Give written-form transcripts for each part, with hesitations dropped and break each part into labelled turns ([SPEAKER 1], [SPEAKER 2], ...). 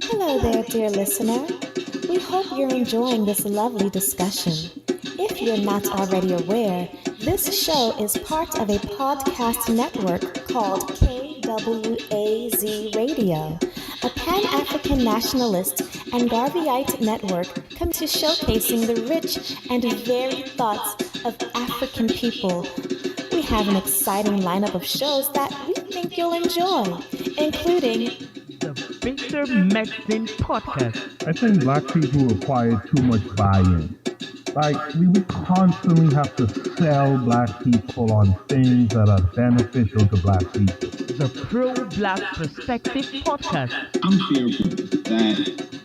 [SPEAKER 1] Hello there, dear listener. We hope you're enjoying this lovely discussion. If you're not already aware, this show is part of a podcast network called KWAZ Radio, a Pan-African Nationalist and Garveyite network committed to showcasing the rich and varied thoughts of African people. We have an exciting lineup of shows that we think you'll enjoy, including
[SPEAKER 2] the Bitter Medicine Podcast.
[SPEAKER 3] I think black people require too much buy-in. Like, we would constantly have to sell black people on things that are beneficial to black people.
[SPEAKER 2] The Pro-Black Perspective Podcast.
[SPEAKER 4] I'm fearful that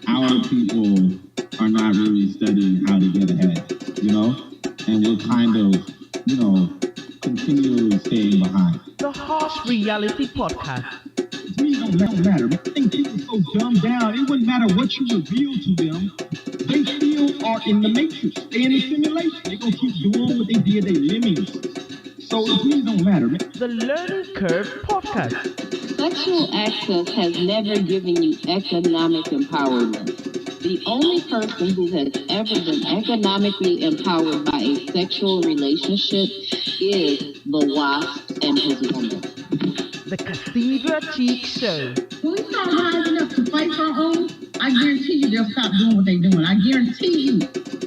[SPEAKER 4] our people are not really studying how to get ahead, and we're kind of, continually staying behind.
[SPEAKER 2] The Harsh Reality Podcast.
[SPEAKER 4] It really don't matter. I think people are so dumbed down, it wouldn't matter what you reveal to them. They still are in the matrix. They're in the simulation. They're going to keep doing what they did, they lemmings. So it really don't matter, man.
[SPEAKER 2] The Learning Curve Podcast.
[SPEAKER 5] Sexual access has never given you economic empowerment. The only person who has ever been economically empowered by a sexual relationship is the wasp and his woman.
[SPEAKER 2] The Cathedral Cheek Show.
[SPEAKER 6] When we start rising up to fight for our own, I guarantee you they'll stop doing what they're doing. I guarantee you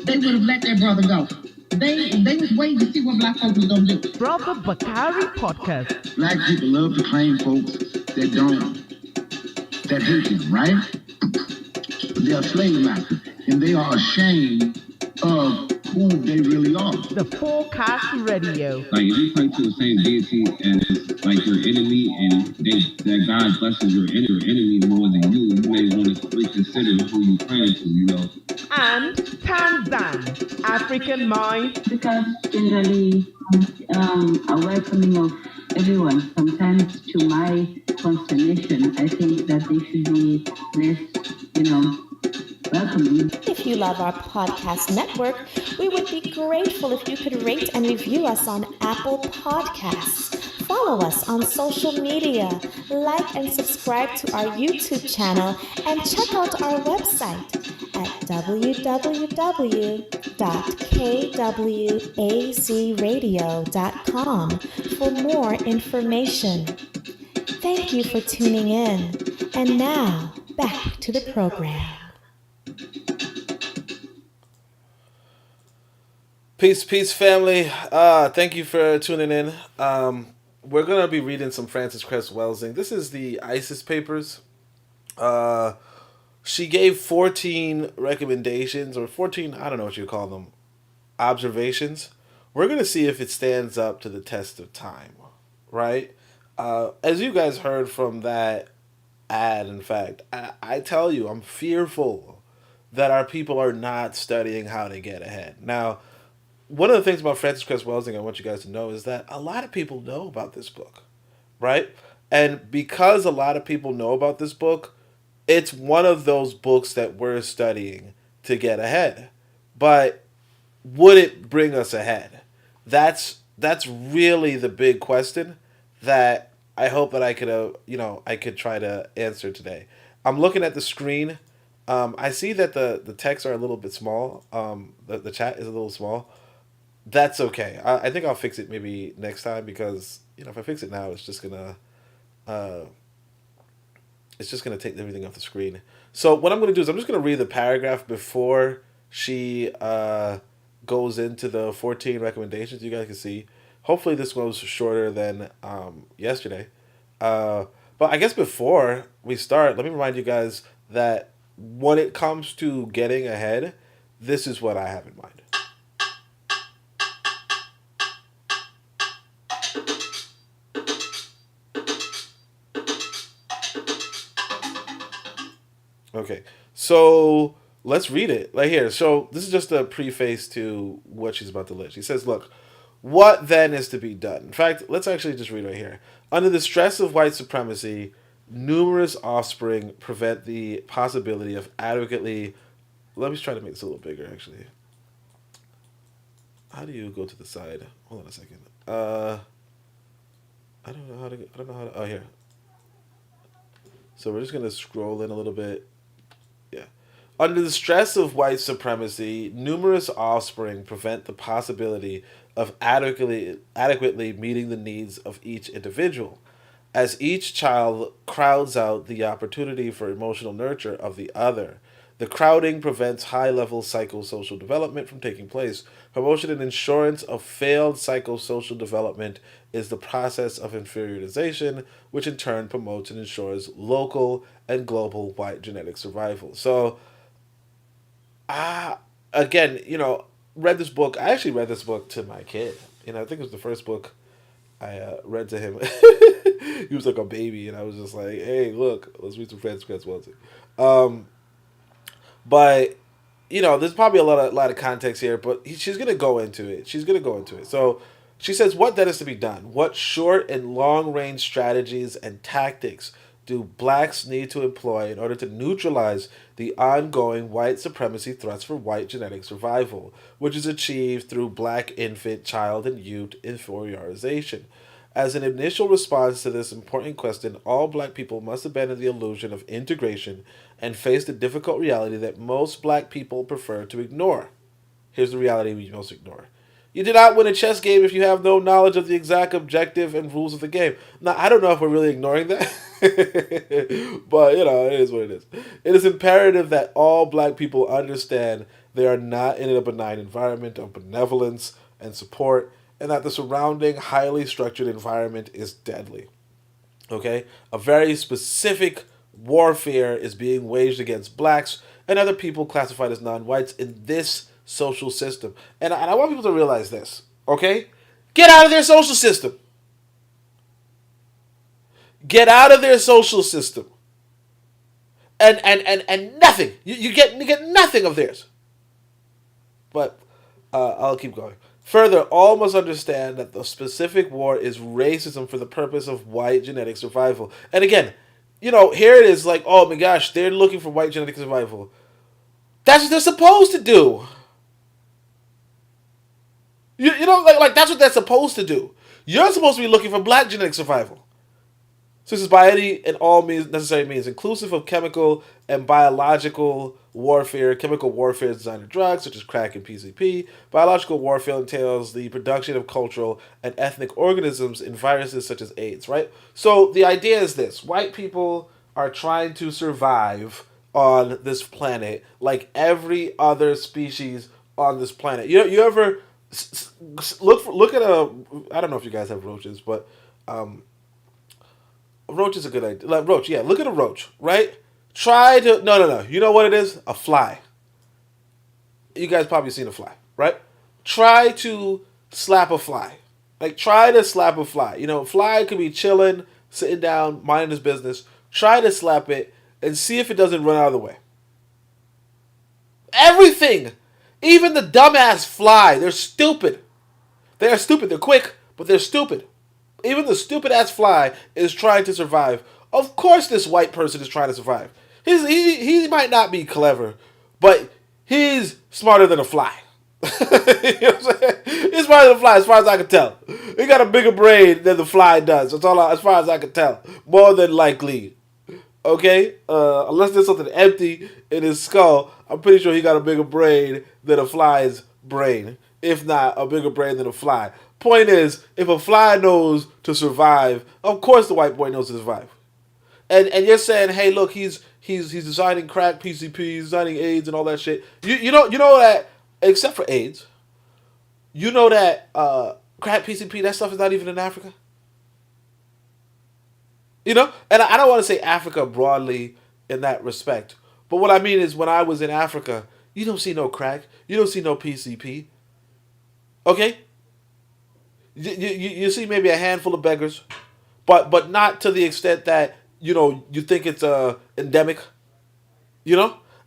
[SPEAKER 6] they would have let their brother go. They was waiting to see what black folks was going to do.
[SPEAKER 2] Brother Bakari Podcast.
[SPEAKER 4] Black people love to claim folks that hate them, right? They are slave masters, and they are ashamed of who they really are.
[SPEAKER 2] The Forecast Radio.
[SPEAKER 4] Like, if you pray to the same deity as, like, your enemy, and that God blesses your enemy more than you may want to reconsider who you praying to,
[SPEAKER 2] And Tanzan, African Mind.
[SPEAKER 7] Because generally a welcoming of everyone. Sometimes to my consternation, I think that they should be less, welcoming.
[SPEAKER 1] If you love our podcast network, we would be grateful if you could rate and review us on Apple Podcasts. Follow us on social media, like and subscribe to our YouTube channel, and check out our website at www.kwazradio.com for more information. Thank you for tuning in. And now, back to the program.
[SPEAKER 8] Peace, family. Thank you for tuning in. We're going to be reading some Frances Cress Welsing. This is the ISIS papers. She gave 14 recommendations, or 14, I don't know what you call them, observations. We're going to see if it stands up to the test of time, right? As you guys heard from that ad, in fact, I tell you, I'm fearful that our people are not studying how to get ahead. Now, one of the things about Frances Cress Welsing I want you guys to know is that a lot of people know about this book, right? And because a lot of people know about this book, it's one of those books that we're studying to get ahead. But would it bring us ahead? That's really the big question that I hope that I could I could try to answer today. I'm looking at the screen. I see that the texts are a little bit small. The chat is a little small. That's okay. I think I'll fix it maybe next time, because if I fix it now, it's just gonna take everything off the screen. So what I'm gonna do is I'm just gonna read the paragraph before she goes into the 14 recommendations. You guys can see. Hopefully this goes shorter than yesterday. But I guess before we start, let me remind you guys that when it comes to getting ahead, this is what I have in mind. Okay, so let's read it right here. So this is just a preface to what she's about to list. She says, look, what then is to be done? In fact, let's actually just read right here. Under the stress of white supremacy, numerous offspring prevent the possibility of adequately... Let me try to make this a little bigger, actually. How do you go to the side? Hold on a second. I don't know how to... Oh, here. So we're just going to scroll in a little bit. Yeah. Under the stress of white supremacy, numerous offspring prevent the possibility of adequately meeting the needs of each individual, as each child crowds out the opportunity for emotional nurture of the other. The crowding prevents high-level psychosocial development from taking place. Promotion and insurance of failed psychosocial development is the process of inferiorization, which in turn promotes and ensures local and global white genetic survival. So, again, read this book. I actually read this book to my kid. I think it was the first book I read to him. He was like a baby, and I was just like, hey, look, let's read some Frances Cress Welsing. But, there's probably a lot of context here, but she's going to go into it. So she says, what then is to be done? What short and long-range strategies and tactics do blacks need to employ in order to neutralize the ongoing white supremacy threats for white genetic survival, which is achieved through black infant, child, and youth inferiorization? As an initial response to this important question, all black people must abandon the illusion of integration and face the difficult reality that most black people prefer to ignore. Here's the reality we most ignore. You do not win a chess game if you have no knowledge of the exact objective and rules of the game. Now, I don't know if we're really ignoring that, but, it is what it is. It is imperative that all black people understand they are not in a benign environment of benevolence and support, and that the surrounding highly structured environment is deadly. Okay? A very specific warfare is being waged against blacks and other people classified as non-whites in this social system. And I want people to realize this, okay? Get out of their social system. Get out of their social system. And nothing. You get nothing of theirs. But I'll keep going. Further, all must understand that the specific war is racism for the purpose of white genetic survival. And again, here it is like, oh my gosh, they're looking for white genetic survival. That's what they're supposed to do. Like that's what they're supposed to do. You're supposed to be looking for black genetic survival. So this is by any and all means, necessary means, inclusive of chemical and biological warfare. Chemical warfare is designed to drugs, such as crack and PCP. Biological warfare entails the production of cultural and ethnic organisms and viruses such as AIDS, right? So the idea is this. White people are trying to survive on this planet like every other species on this planet. You ever look at I don't know if you guys have roaches, but a roach is a good idea. Like roach, yeah. Look at a roach, right? No. You know what it is? A fly. You guys probably seen a fly, right? Try to slap a fly. Try to slap a fly. A fly could be chilling, sitting down, minding his business. Try to slap it and see if it doesn't run out of the way. Everything. Even the dumbass fly. They're stupid. They're stupid. They're quick, but they're stupid. Even the stupid-ass fly is trying to survive. Of course this white person is trying to survive. He might not be clever, but he's smarter than a fly. You know what I'm saying? He's smarter than a fly as far as I can tell. He got a bigger brain than the fly does. That's all as far as I can tell. More than likely. Okay? Unless there's something empty in his skull, I'm pretty sure he got a bigger brain than a fly's brain. If not, a bigger brain than a fly. Point is, if a fly knows to survive, of course the white boy knows to survive. And you're saying, hey, look, he's designing crack, PCP, he's designing AIDS and all that shit. You know that, except for AIDS, you know that crack, PCP, that stuff is not even in Africa. And I don't want to say Africa broadly in that respect. But what I mean is when I was in Africa, you don't see no crack, you don't see no PCP. Okay? You see maybe a handful of beggars, but not to the extent that, you think it's endemic.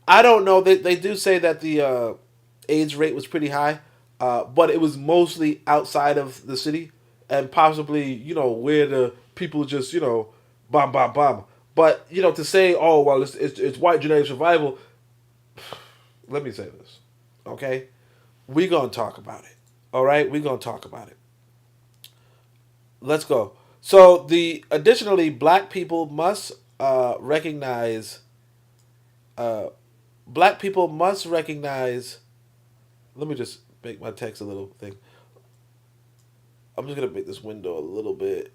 [SPEAKER 8] I don't know. They do say that the AIDS rate was pretty high, but it was mostly outside of the city and possibly, where the people just, bomb. But, to say, oh, well, it's white genetic survival, let me say this, okay? We're going to talk about it, all right? We're going to talk about it. Let's go. So additionally, black people must recognize. Black people must recognize. Let me just make my text a little thing. I'm just gonna make this window a little bit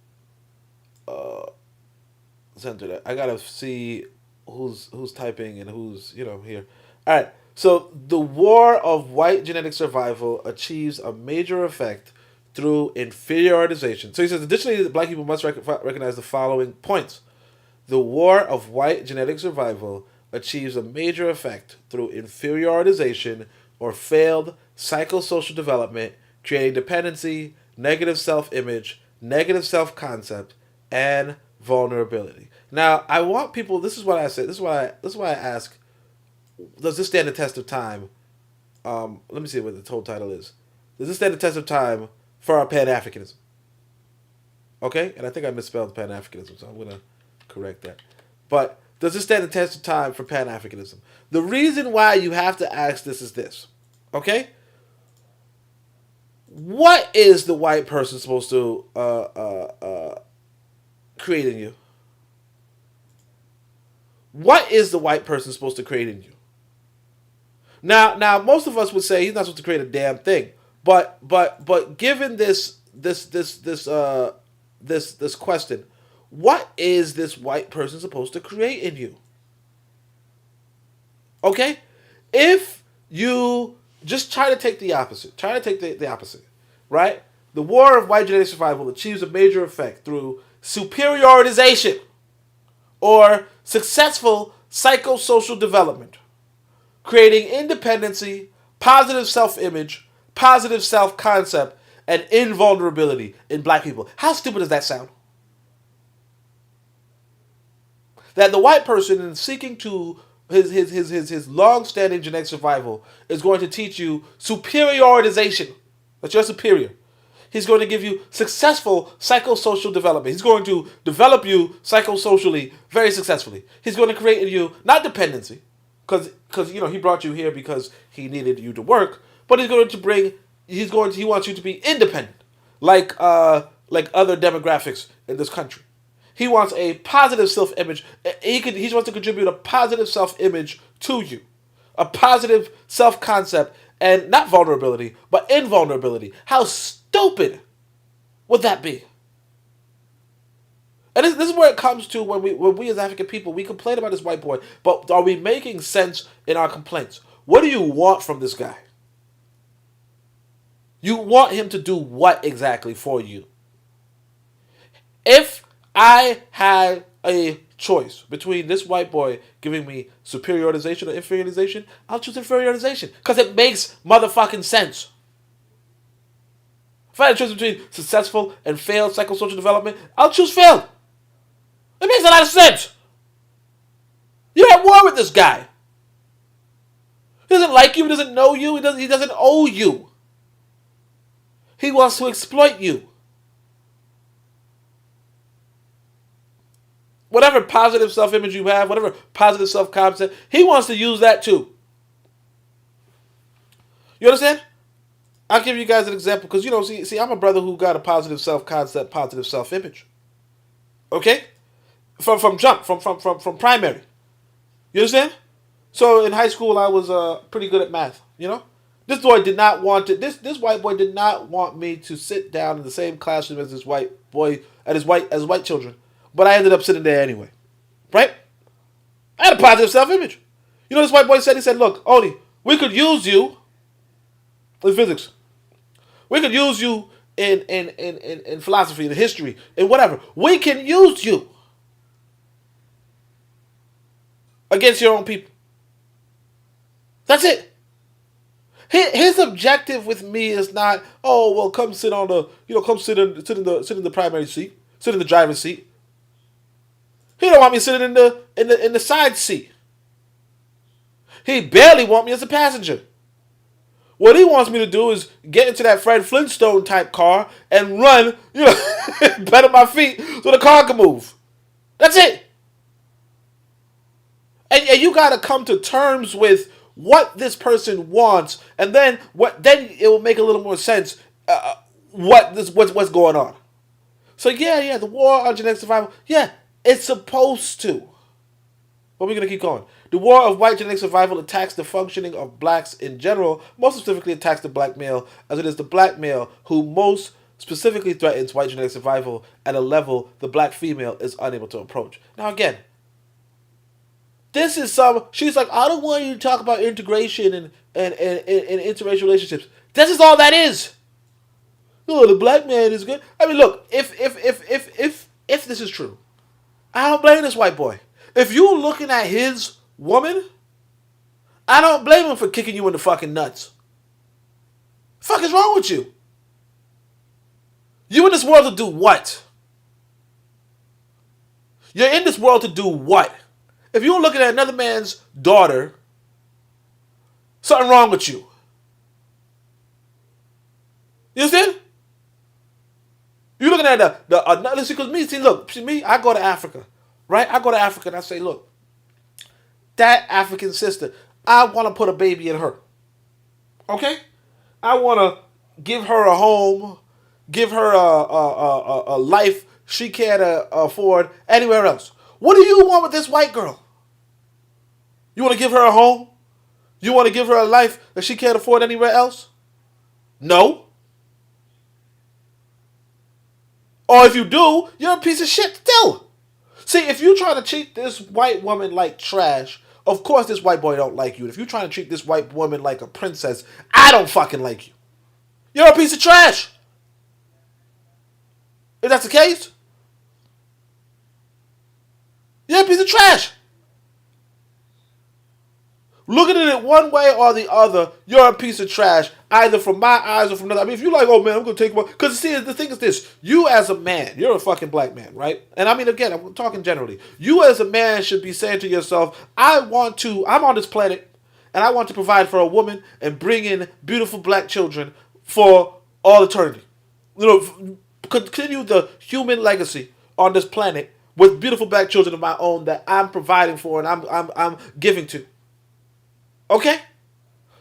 [SPEAKER 8] centered. I gotta see who's typing and who's here. All right. So the war of white genetic survival achieves a major effect through inferiorization. So he says, additionally, black people must recognize the following points. The war of white genetic survival achieves a major effect through inferiorization or failed psychosocial development, creating dependency, negative self-image, negative self-concept, and vulnerability. Now, I want people. This is what I say. This is why I ask. Does this stand the test of time? Let me see what the whole title is. Does this stand the test of time for our Pan-Africanism? Okay, and I think I misspelled Pan-Africanism, so I'm gonna correct that. But does this stand the test of time for Pan-Africanism? The reason why you have to ask this is this. Okay. What is the white person supposed to create in you? What is the white person supposed to create in you? Now, most of us would say he's not supposed to create a damn thing. But given this question, what is this white person supposed to create in you? Okay, if you just try to take the opposite, right? The war of white genetic survival achieves a major effect through superiorization or successful psychosocial development, creating independency, positive self-image, positive self-concept, and invulnerability in black people. How stupid does that sound? That the white person, in seeking to his long-standing genetic survival, is going to teach you superiorization, that you're superior. He's going to give you successful psychosocial development. He's going to develop you psychosocially very successfully. He's going to create in you not dependency, because he brought you here because he needed you to work, but he wants you to be independent, like other demographics in this country. He wants a positive self-image. He wants to contribute a positive self-image to you, a positive self-concept, and not vulnerability, but invulnerability. How stupid would that be? And this is where it comes to when we as African people, we complain about this white boy, but are we making sense in our complaints? What do you want from this guy? You want him to do what exactly for you? If I had a choice between this white boy giving me superiorization or inferiorization, I'll choose inferiorization because it makes motherfucking sense. If I had a choice between successful and failed psychosocial development, I'll choose failed. It makes a lot of sense. You're at war with this guy. He doesn't like you. He doesn't know you. He doesn't owe you. He wants to exploit you. Whatever positive self-image you have, whatever positive self-concept, he wants to use that too. You understand? I'll give you guys an example because, see, I'm a brother who got a positive self-concept, positive self-image. Okay? From primary. You understand? So in high school, I was pretty good at math, This boy did not want to, this white boy did not want me to sit down in the same classroom as this white boy, as white children. But I ended up sitting there anyway. Right? I had a positive self-image. This white boy said? He said, look, Oni, we could use you in physics. We could use you in philosophy, in history, in whatever. We can use you against your own people. That's it. His objective with me is not, oh, well, come sit on the, come sit in the primary seat, sit in the driver's seat. He don't want me sitting in the side seat. He barely want me as a passenger. What he wants me to do is get into that Fred Flintstone type car and run, better my feet so the car can move. That's it. And you got to come to terms with what this person wants, and then it will make a little more sense. What's going on? So yeah, the war on genetic survival. Yeah, It's supposed to. But we're going to keep going. The war of white genetic survival attacks the functioning of blacks in general, most specifically attacks the black male, as it is the black male who most specifically threatens white genetic survival at a level the black female is unable to approach. Now again, this is she's like, I don't want you to talk about integration and interracial relationships. This is all that is. Oh, the black man is good. I mean, look, if this is true, I don't blame this white boy. If you're looking at his woman, I don't blame him for kicking you in the fucking nuts. The fuck is wrong with you? You in this world to do what? You're in this world to do what? If you're looking at another man's daughter, something wrong with you. You understand? You're looking at listen, because me, I go to Africa, right? I go to Africa and I say, look, that African sister, I want to put a baby in her. Okay? I want to give her a home, give her a life she can't afford anywhere else. What do you want with this white girl? You want to give her a home? You want to give her a life that she can't afford anywhere else? No. Or if you do, you're a piece of shit still. See, if you're trying to treat this white woman like trash, of course this white boy don't like you. If you're trying to treat this white woman like a princess, I don't fucking like you. You're a piece of trash. If that's the case, you're a piece of trash. Looking at it one way or the other, you're a piece of trash, either from my eyes or from another. I mean, if you're like, oh man, I'm going to take one. Because see, the thing is this. You as a man, you're a fucking black man, right? And I mean, again, I'm talking generally. You as a man should be saying to yourself, I'm on this planet, and I want to provide for a woman and bring in beautiful black children for all eternity. You know, continue the human legacy on this planet with beautiful black children of my own that I'm providing for and I'm giving to. Okay?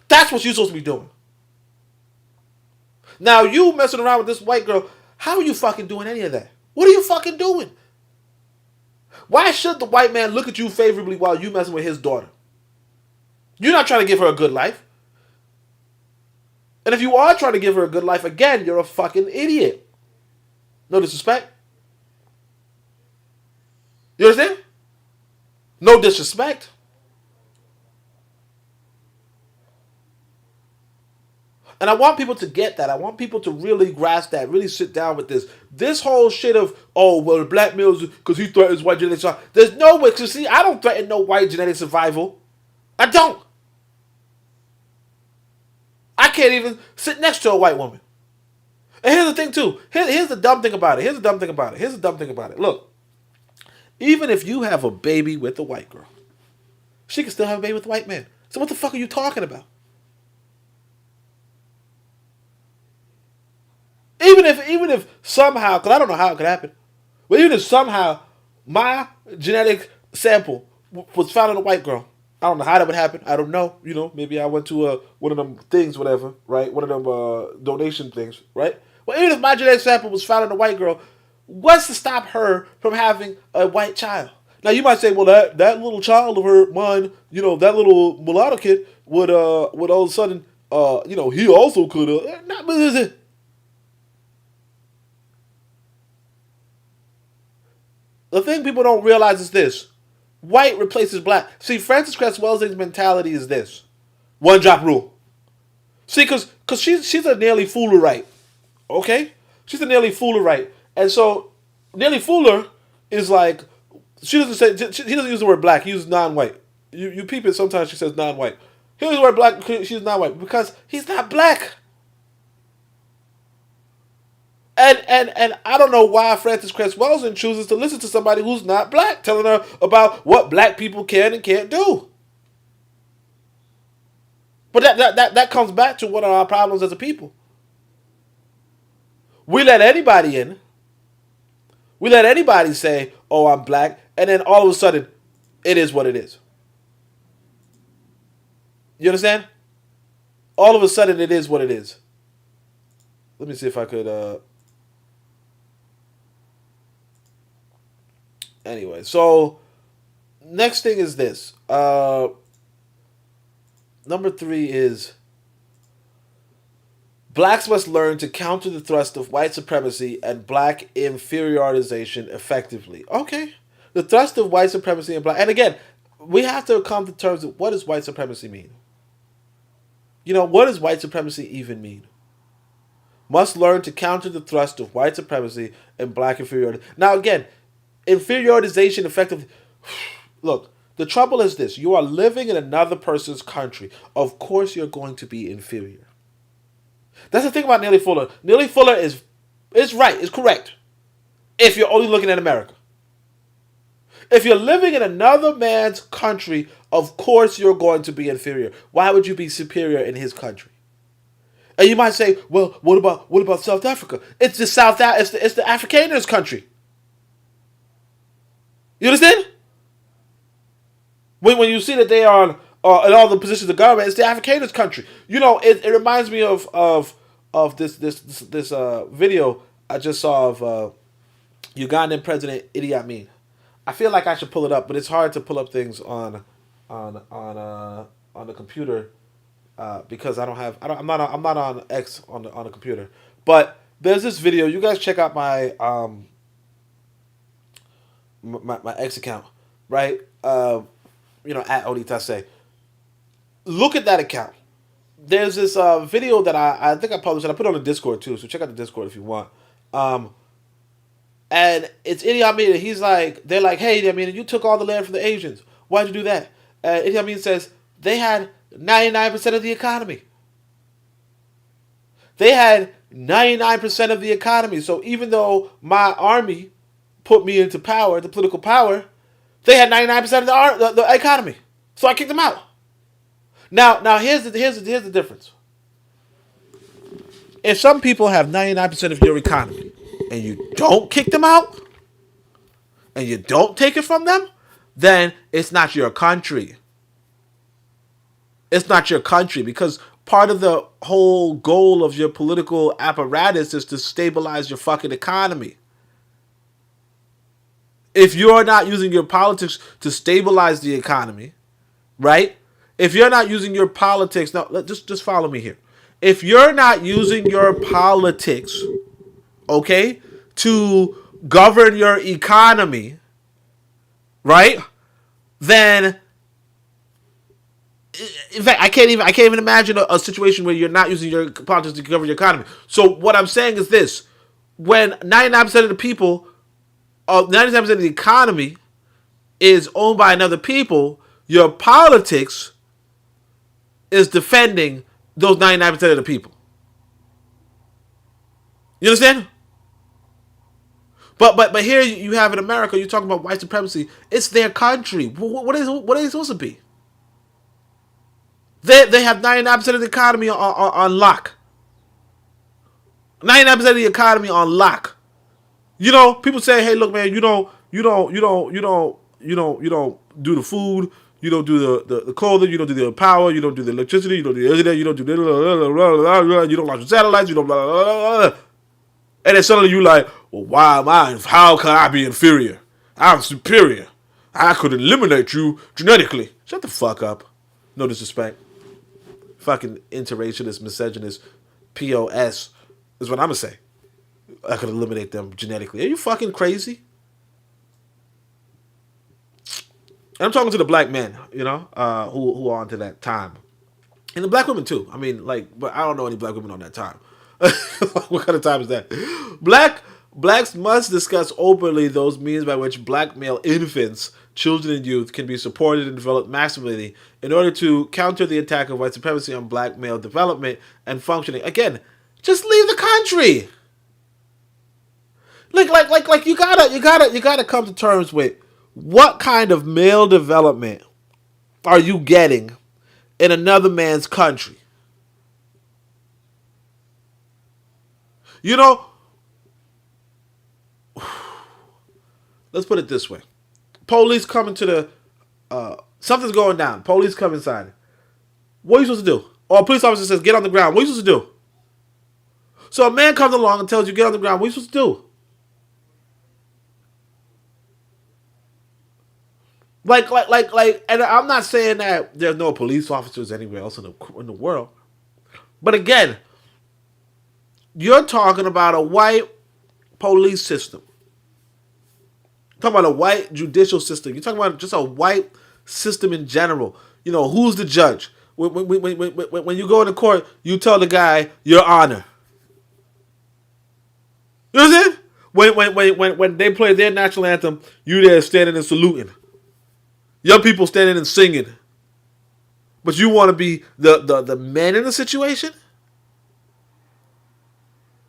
[SPEAKER 8] That's what you're supposed to be doing. Now, you messing around with this white girl, how are you fucking doing any of that? What are you fucking doing? Why should the white man look at you favorably while you messing with his daughter? You're not trying to give her a good life. And if you are trying to give her a good life, again, you're a fucking idiot. No disrespect. You understand? No disrespect. And I want people to get that. I want people to really grasp that, really sit down with this. This whole shit of, oh, well, the black males, because he threatens white genetic survival. There's no way, because see, I don't threaten no white genetic survival. I don't. I can't even sit next to a white woman. And here's the thing, too. Here's the dumb thing about it. Look, even if you have a baby with a white girl, she can still have a baby with a white man. So what the fuck are you talking about? Even if somehow, because I don't know how it could happen, but even if somehow my genetic sample was found in a white girl, I don't know how that would happen. I don't know. You know, maybe I went to one of them things, whatever, right? One of them donation things, right? Well, even if my genetic sample was found in a white girl, what's to stop her from having a white child? Now, you might say, well, that little child of mine, you know, that little mulatto kid would all of a sudden, you know, he also could have. The thing people don't realize is this. White replaces black. See, Frances Cress Welsing's mentality is this. One drop rule. See, because she's a nearly foolerite. Okay? She's a nearly foolerite. And so, nearly fooler is like, he doesn't use the word black, he uses non-white. You peep it, sometimes she says non-white. He uses the word black, she's non-white, because he's not black. And I don't know why Frances Cress Welsing chooses to listen to somebody who's not black, telling her about what black people can and can't do. But that comes back to one of our problems as a people. We let anybody in. We let anybody say, oh, I'm black, and then all of a sudden, it is what it is. You understand? All of a sudden, it is what it is. Let me see if I could... Anyway, so next thing is this. Number 3 is blacks must learn to counter the thrust of white supremacy and black inferiorization effectively. Okay. The thrust of white supremacy and black... And again, we have to come to terms with what does white supremacy mean? What does white supremacy even mean? Must learn to counter the thrust of white supremacy and black inferiority. Now again, inferiorization effectively... Look, the trouble is this. You are living in another person's country. Of course you're going to be inferior. That's the thing about Neely Fuller. Neely Fuller is right, is correct. If you're only looking at America. If you're living in another man's country, of course you're going to be inferior. Why would you be superior in his country? And you might say, well, what about South Africa? It's the it's the Africanist country. You understand? When you see that they are in all the positions of government, it's the Africanist country. It reminds me of this video I just saw of Ugandan President Idi Amin. I feel like I should pull it up, but it's hard to pull up things on the computer because I'm not on X on the computer. But there's this video. You guys check out my my X account, right? At Onitaset. Look at that account. There's this video that I think I published, and I put it on the Discord too, so check out the Discord if you want. And it's Idi Amin, and they're like, hey, Idi Amin, you took all the land from the Asians. Why'd you do that? And Idi Amin says, they had 99% of the economy. They had 99% of the economy. So even though my army put me into power, the political power, they had 99% of the economy. So I kicked them out. Now here's the difference. If some people have 99% of your economy and you don't kick them out and you don't take it from them, then it's not your country. It's not your country because part of the whole goal of your political apparatus is to stabilize your fucking economy. If you're not using your politics to stabilize the economy, right? If you're not using your politics, now just follow me here. If you're not using your politics, okay, to govern your economy, right? Then, in fact, I can't even imagine a situation where you're not using your politics to govern your economy. So what I'm saying is this: when 99% of the people, 99% of the economy is owned by another people, your politics is defending those 99% of the people. You understand? But here you have in America, you're talking about white supremacy. It's their country. What are they supposed to be? They have 99% of the economy on lock. 99% of the economy on lock. People say, hey, look, man, you don't do the food, you don't do the clothing, you don't do the power, you don't do the electricity, you don't do the internet, you don't do you don't launch satellites, you don't blah, blah, blah, blah. And then suddenly you like, well, why am I? How can I be inferior? I'm superior. I could eliminate you genetically. Shut the fuck up. No disrespect. Fucking interracialist, misogynist, POS is what I'm gonna say. I could eliminate them genetically. Are you fucking crazy? And I'm talking to the black men, who are onto that time. And the black women too. I mean, but I don't know any black women on that time. What kind of time is that? Blacks must discuss openly those means by which black male infants, children, and youth can be supported and developed maximally in order to counter the attack of white supremacy on black male development and functioning. Again, just leave the country. Like you gotta come to terms with what kind of male development are you getting in another man's country? Let's put it this way. Police come into the, something's going down. Police come inside. What are you supposed to do? Or a police officer says, get on the ground. What are you supposed to do? So a man comes along and tells you, get on the ground. What are you supposed to do? And I'm not saying that there's no police officers anywhere else in the world. But again, you're talking about a white police system. You're talking about a white judicial system. You're talking about just a white system in general. You know, who's the judge? When you go into court, you tell the guy, Your Honor. You know what I'm saying? When they play their national anthem, you there standing and saluting. Young people standing and singing. But you want to be the man in the situation?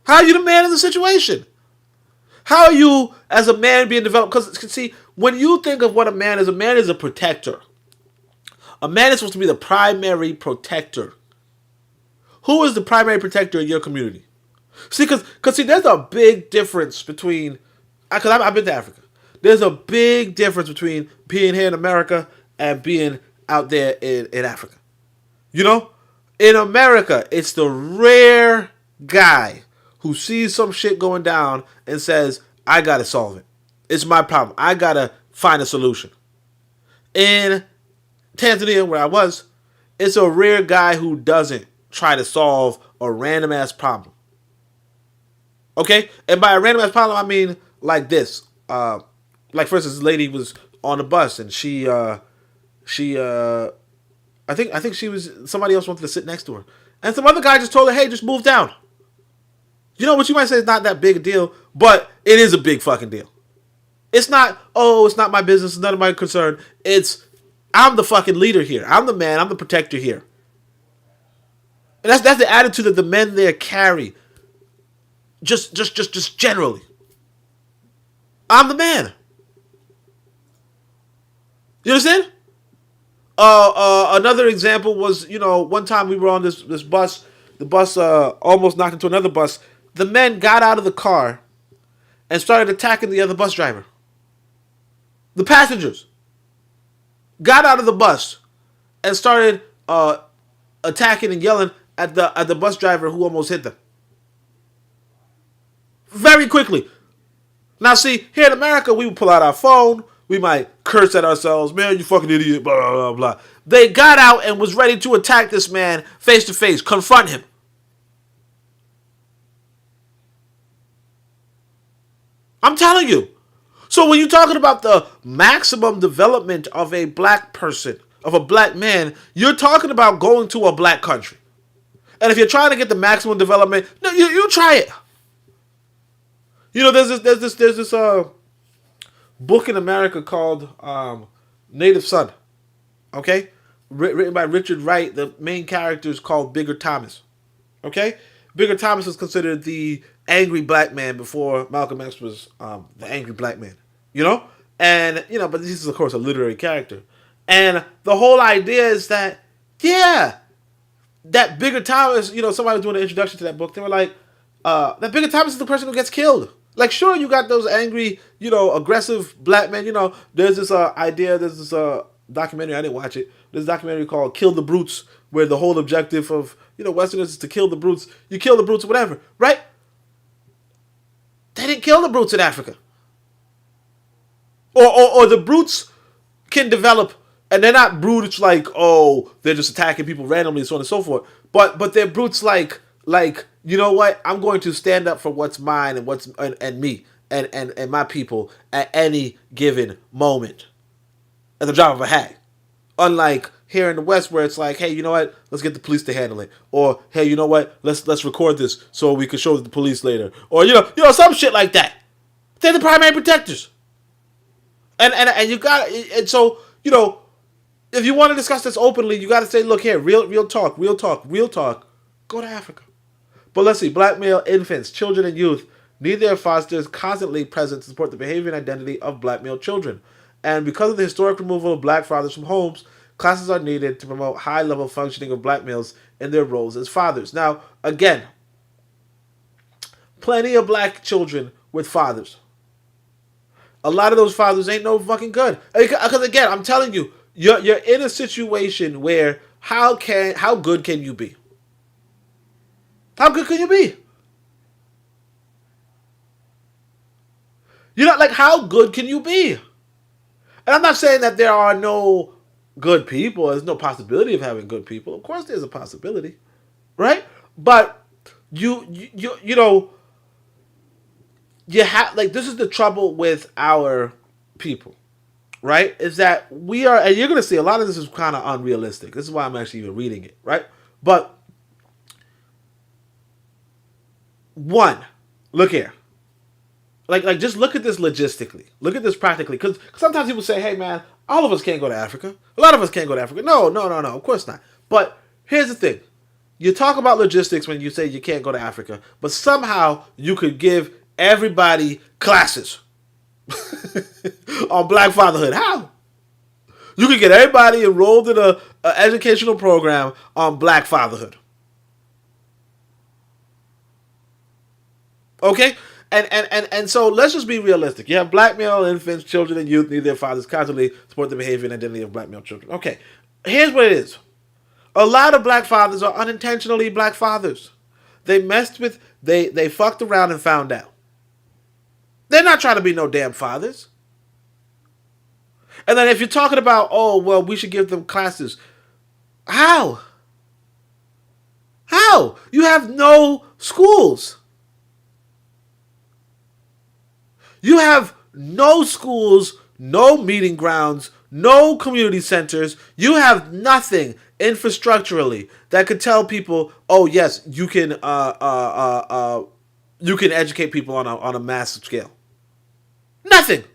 [SPEAKER 8] How are you the man in the situation? How are you, as a man, being developed? Because, see, when you think of what a man is a protector. A man is supposed to be the primary protector. Who is the primary protector in your community? See, because there's a big difference between... Because I've been to Africa. There's a big difference between being here in America and being out there in Africa. You know? In America, it's the rare guy who sees some shit going down and says, I gotta solve it. It's my problem. I gotta find a solution. In Tanzania, where I was, it's a rare guy who doesn't try to solve a random ass problem. Okay? And by a random ass problem, I mean like this. Like, for instance, this lady was on a bus and I think she was, somebody else wanted to sit next to her. And some other guy just told her, hey, just move down. You know what you might say is not that big a deal, but it is a big fucking deal. It's not, it's not my business, it's none of my concern. It's, I'm the fucking leader here. I'm the man, I'm the protector here. And that's the attitude that the men there carry. Just generally. I'm the man. You understand? Another example was, one time we were on this bus. The bus almost knocked into another bus. The men got out of the car and started attacking the other bus driver. The passengers got out of the bus and started attacking and yelling at the bus driver who almost hit them. Very quickly. Now, see, here in America, we would pull out our phone. We might curse at ourselves. Man, you fucking idiot, blah, blah, blah, blah. They got out and was ready to attack this man face to face, confront him. I'm telling you. So when you're talking about the maximum development of a black person, of a black man, you're talking about going to a black country. And if you're trying to get the maximum development, no, you try it. There's this book in America called Native Son. Okay? Written by Richard Wright. The main character is called Bigger Thomas. Okay? Bigger Thomas was considered the angry black man before Malcolm X was the angry black man. And, but this is, of course, a literary character. And the whole idea is that, that Bigger Thomas, somebody was doing an introduction to that book. They were like, that Bigger Thomas is the person who gets killed. Like, sure, you got those angry, aggressive black men. There's this idea, there's this documentary, I didn't watch it. There's a documentary called Kill the Brutes, where the whole objective of, Westerners is to kill the brutes. You kill the brutes or whatever, right? They didn't kill the brutes in Africa. Or the brutes can develop, and they're not brutes like, they're just attacking people randomly and so on and so forth. But they're brutes like, you know what? I'm going to stand up for what's mine and me and my people at any given moment. At the drop of a hat. Unlike here in the West where it's like, hey, you know what? Let's get the police to handle it. Or, hey, you know what? Let's record this so we can show the police later. Or, some shit like that. They're the primary protectors. And you got, and so, if you want to discuss this openly, you got to say, look here, real talk. Go to Africa. But let's see, black male infants, children, and youth need their fosters constantly present to support the behavior and identity of black male children. And because of the historic removal of black fathers from homes, classes are needed to promote high-level functioning of black males in their roles as fathers. Now, again, plenty of black children with fathers. A lot of those fathers ain't no fucking good. Because again, I'm telling you, you're in a situation where how good can you be? How good can you be? How good can you be? And I'm not saying that there are no good people. There's no possibility of having good people. Of course, there's a possibility, right? But you know, you have, like, this is the trouble with our people, right? Is that we are, and you're going to see a lot of this is kind of unrealistic. This is why I'm actually even reading it, right? But one, look here. Like just look at this logistically. Look at this practically. Because sometimes people say, hey, man, all of us can't go to Africa. A lot of us can't go to Africa. No. Of course not. But here's the thing. You talk about logistics when you say you can't go to Africa, but somehow you could give everybody classes on Black fatherhood. How? You could get everybody enrolled in an educational program on Black fatherhood. Okay? And so let's just be realistic. You have Black male infants, children, and youth need their fathers constantly support the behavior and identity of Black male children. Okay, here's what it is. A lot of Black fathers are unintentionally Black fathers. They messed with, they fucked around and found out. They're not trying to be no damn fathers. And then if you're talking about, oh, well, we should give them classes. How? How? You have no schools. You have no schools, no meeting grounds, no community centers. You have nothing infrastructurally that could tell people, oh yes, you can educate people on a massive scale. Nothing.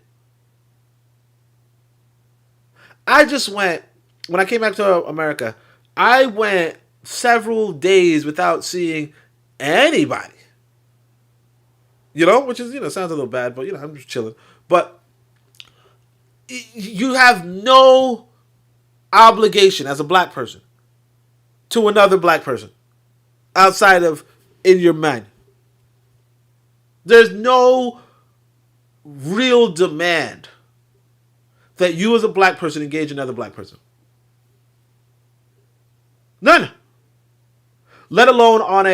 [SPEAKER 8] I just went, when I came back to America, I went several days without seeing anybody. You know, which is, sounds a little bad, but, I'm just chilling. But you have no obligation as a Black person to another Black person outside of in your mind. There's no real demand that you as a Black person engage another Black person. None. Let alone on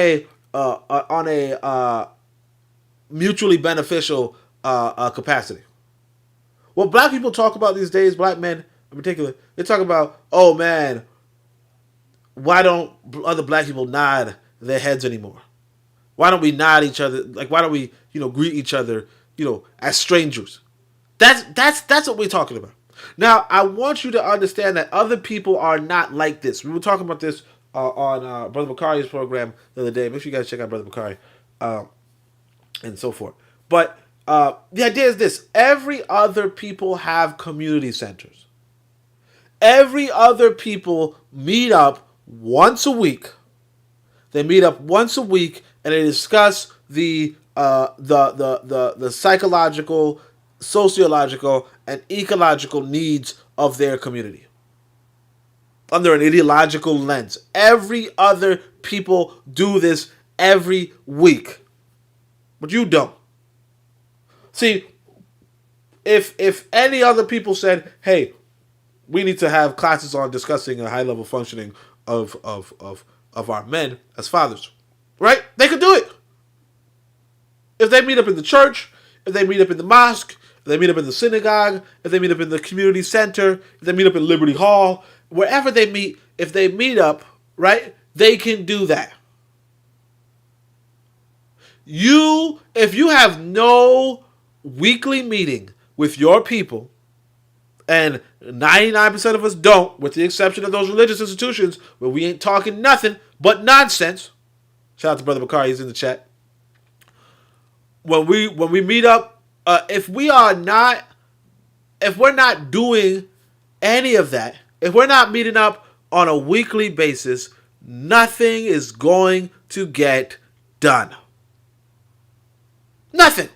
[SPEAKER 8] a mutually beneficial capacity. What Black people talk about these days, Black men in particular, they talk about, oh man, why don't other Black people nod their heads anymore? Why don't we nod each other? Like, why don't we, greet each other, as strangers? That's what we're talking about. Now, I want you to understand that other people are not like this. We were talking about this on Brother Bakari's program the other day. Make sure you guys check out Brother Bakari. And so forth. But the idea is this. Every other people have community centers. Every other people meet up once a week. They meet up once a week and they discuss the psychological, sociological, and ecological needs of their community under an ideological lens. Every other people do this every week. But you don't. See, if any other people said, hey, we need to have classes on discussing a high level functioning of our men as fathers, right? They could do it. If they meet up in the church, if they meet up in the mosque, if they meet up in the synagogue, if they meet up in the community center, if they meet up in Liberty Hall, wherever they meet, if they meet up, right, they can do that. If you have no weekly meeting with your people, and 99% of us don't, with the exception of those religious institutions where we ain't talking nothing but nonsense. Shout out to Brother Bakari, he's in the chat. When we meet up, if we're not doing any of that, if we're not meeting up on a weekly basis, nothing is going to get done. Nothing.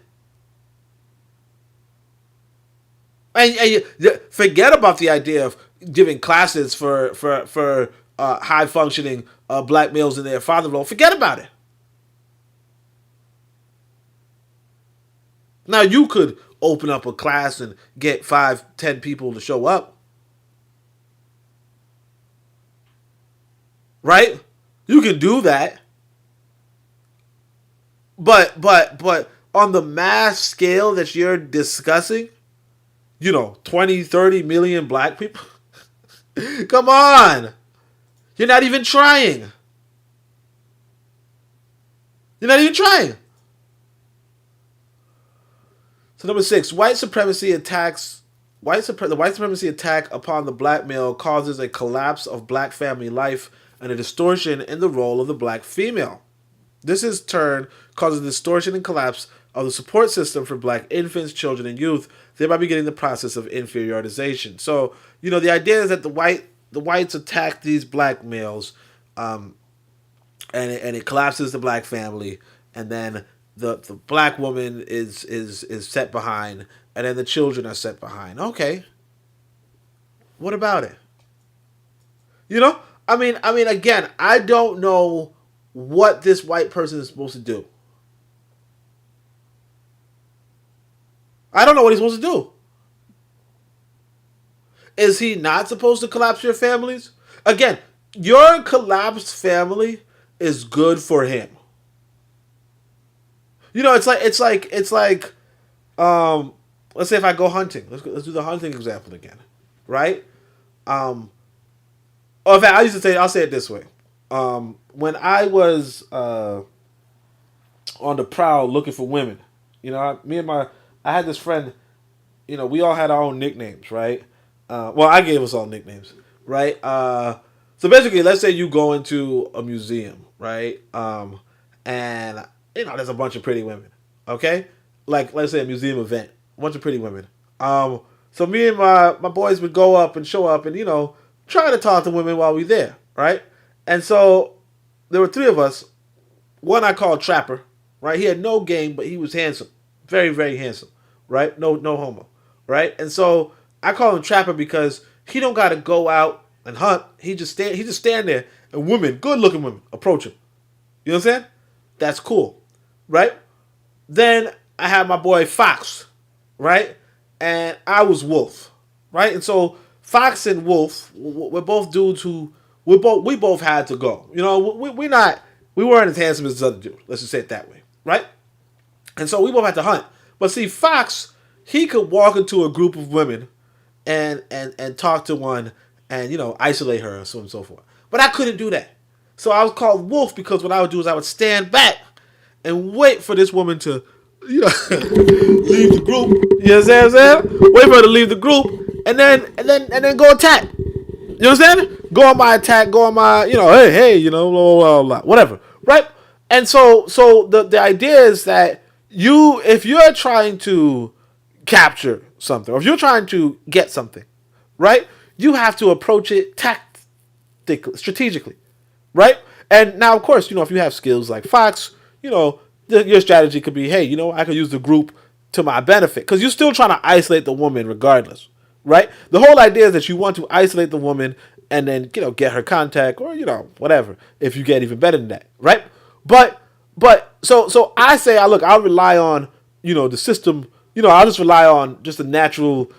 [SPEAKER 8] And you forget about the idea of giving classes for high functioning Black males in their father-in-law. Forget about it. Now you could open up a class and get 5-10 people to show up. Right? You can do that. But on the mass scale that you're discussing, 20, 30 million black people? Come on. You're not even trying. You're not even trying. So number 6, the white supremacy attack upon the black male causes a collapse of black family life and a distortion in the role of the black female. This in turn causes a distortion and collapse of the support system for black infants, children, and youth, thereby beginning the process of inferiorization. So, the idea is that the whites attack these black males, and it collapses the black family, and then the black woman is set behind, and then the children are set behind. Okay, what about it? Again, I don't know what this white person is supposed to do. I don't know what he's supposed to do. Is he not supposed to collapse your families? Again, your collapsed family is good for him. It's like let's say if I go hunting. Let's do the hunting example again, right? In fact, I'll say it this way. When I was on the prowl looking for women, I had this friend, we all had our own nicknames, right? I gave us all nicknames, right? So basically, let's say you go into a museum, right? And there's a bunch of pretty women, okay? Like, let's say a museum event, a bunch of pretty women. So me and my boys would go up and show up and, try to talk to women while we're there, right? And so there were 3 of us. One I called Trapper, right? He had no game, but he was handsome. Very, very handsome, right? No homo, right? And so I call him Trapper because he don't got to go out and hunt. He just stand there and women, good looking women, approach him. You know what I'm saying? That's cool, right? Then I had my boy Fox, right? And I was Wolf, right? And so Fox and Wolf, we're both dudes who we both had to go. We weren't as handsome as the other dude. Let's just say it that way, right? And so we both had to hunt. But see, Fox, he could walk into a group of women and talk to one and isolate her and so on and so forth. But I couldn't do that. So I was called Wolf because what I would do is I would stand back and wait for this woman to leave the group. You know what I'm saying? Wait for her to leave the group and then go attack. You know what I'm saying? Go on my attack, go on my, hey, blah, blah, blah, whatever. Right? And so the idea is that if you're trying to capture something, or if you're trying to get something, right? You have to approach it strategically, right? And now, of course, if you have skills like Fox, your strategy could be, hey, I could use the group to my benefit, because you're still trying to isolate the woman regardless, right? The whole idea is that you want to isolate the woman and then, get her contact or, whatever, if you get even better than that, right? But so I say, I'll rely on, the system, I'll just rely on just the natural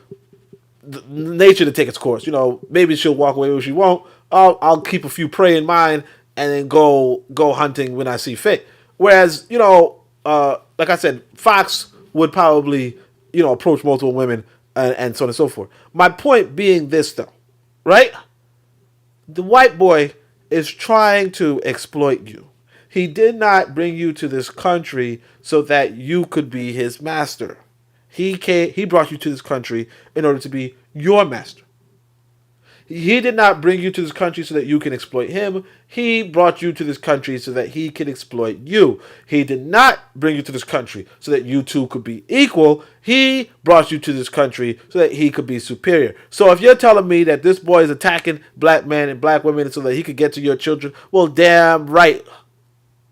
[SPEAKER 8] nature to take its course. Maybe she'll walk away, maybe she won't. I'll keep a few prey in mind and then go hunting when I see fit. Whereas, like I said, Fox would probably, approach multiple women and so on and so forth. My point being this, though, right? The white boy is trying to exploit you. He did not bring you to this country so that you could be his master. He brought you to this country in order to be your master. He did not bring you to this country so that you can exploit him. He brought you to this country so that he can exploit you. He did not bring you to this country so that you two could be equal. He brought you to this country so that he could be superior. So if you're telling me that this boy is attacking black men and black women so that he could get to your children, well, damn right.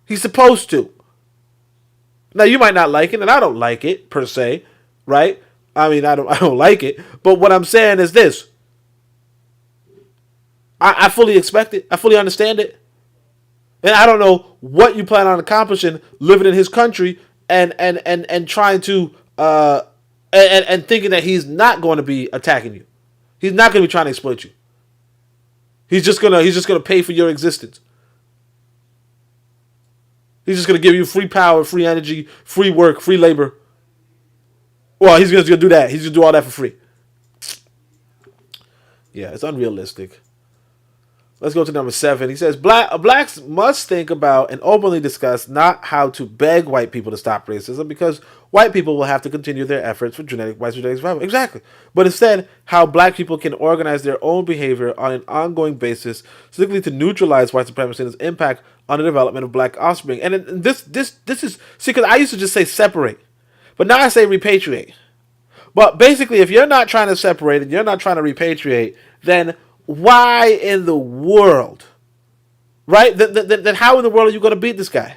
[SPEAKER 8] He's supposed to. Now, you might not like it, and I don't like it, per se, right? I don't like it. But what I'm saying is this. I fully expect it. I fully understand it. And I don't know what you plan on accomplishing living in his country and trying to and thinking that he's not going to be attacking you. He's not going to be trying to exploit you. He's just gonna pay for your existence. He's just gonna give you free power, free energy, free work, free labor. Well, he's gonna do that. He's gonna do all that for free. Yeah, it's unrealistic. Let's go to number 7. He says, blacks must think about and openly discuss not how to beg white people to stop racism, because white people will have to continue their efforts for white genetic survival. Exactly. But instead, how black people can organize their own behavior on an ongoing basis, specifically to neutralize white supremacy and its impact on the development of black offspring. And this is, see, because I used to just say separate, but now I say repatriate. But basically, if you're not trying to separate and you're not trying to repatriate, then why in the world, right? Then how in the world are you going to beat this guy?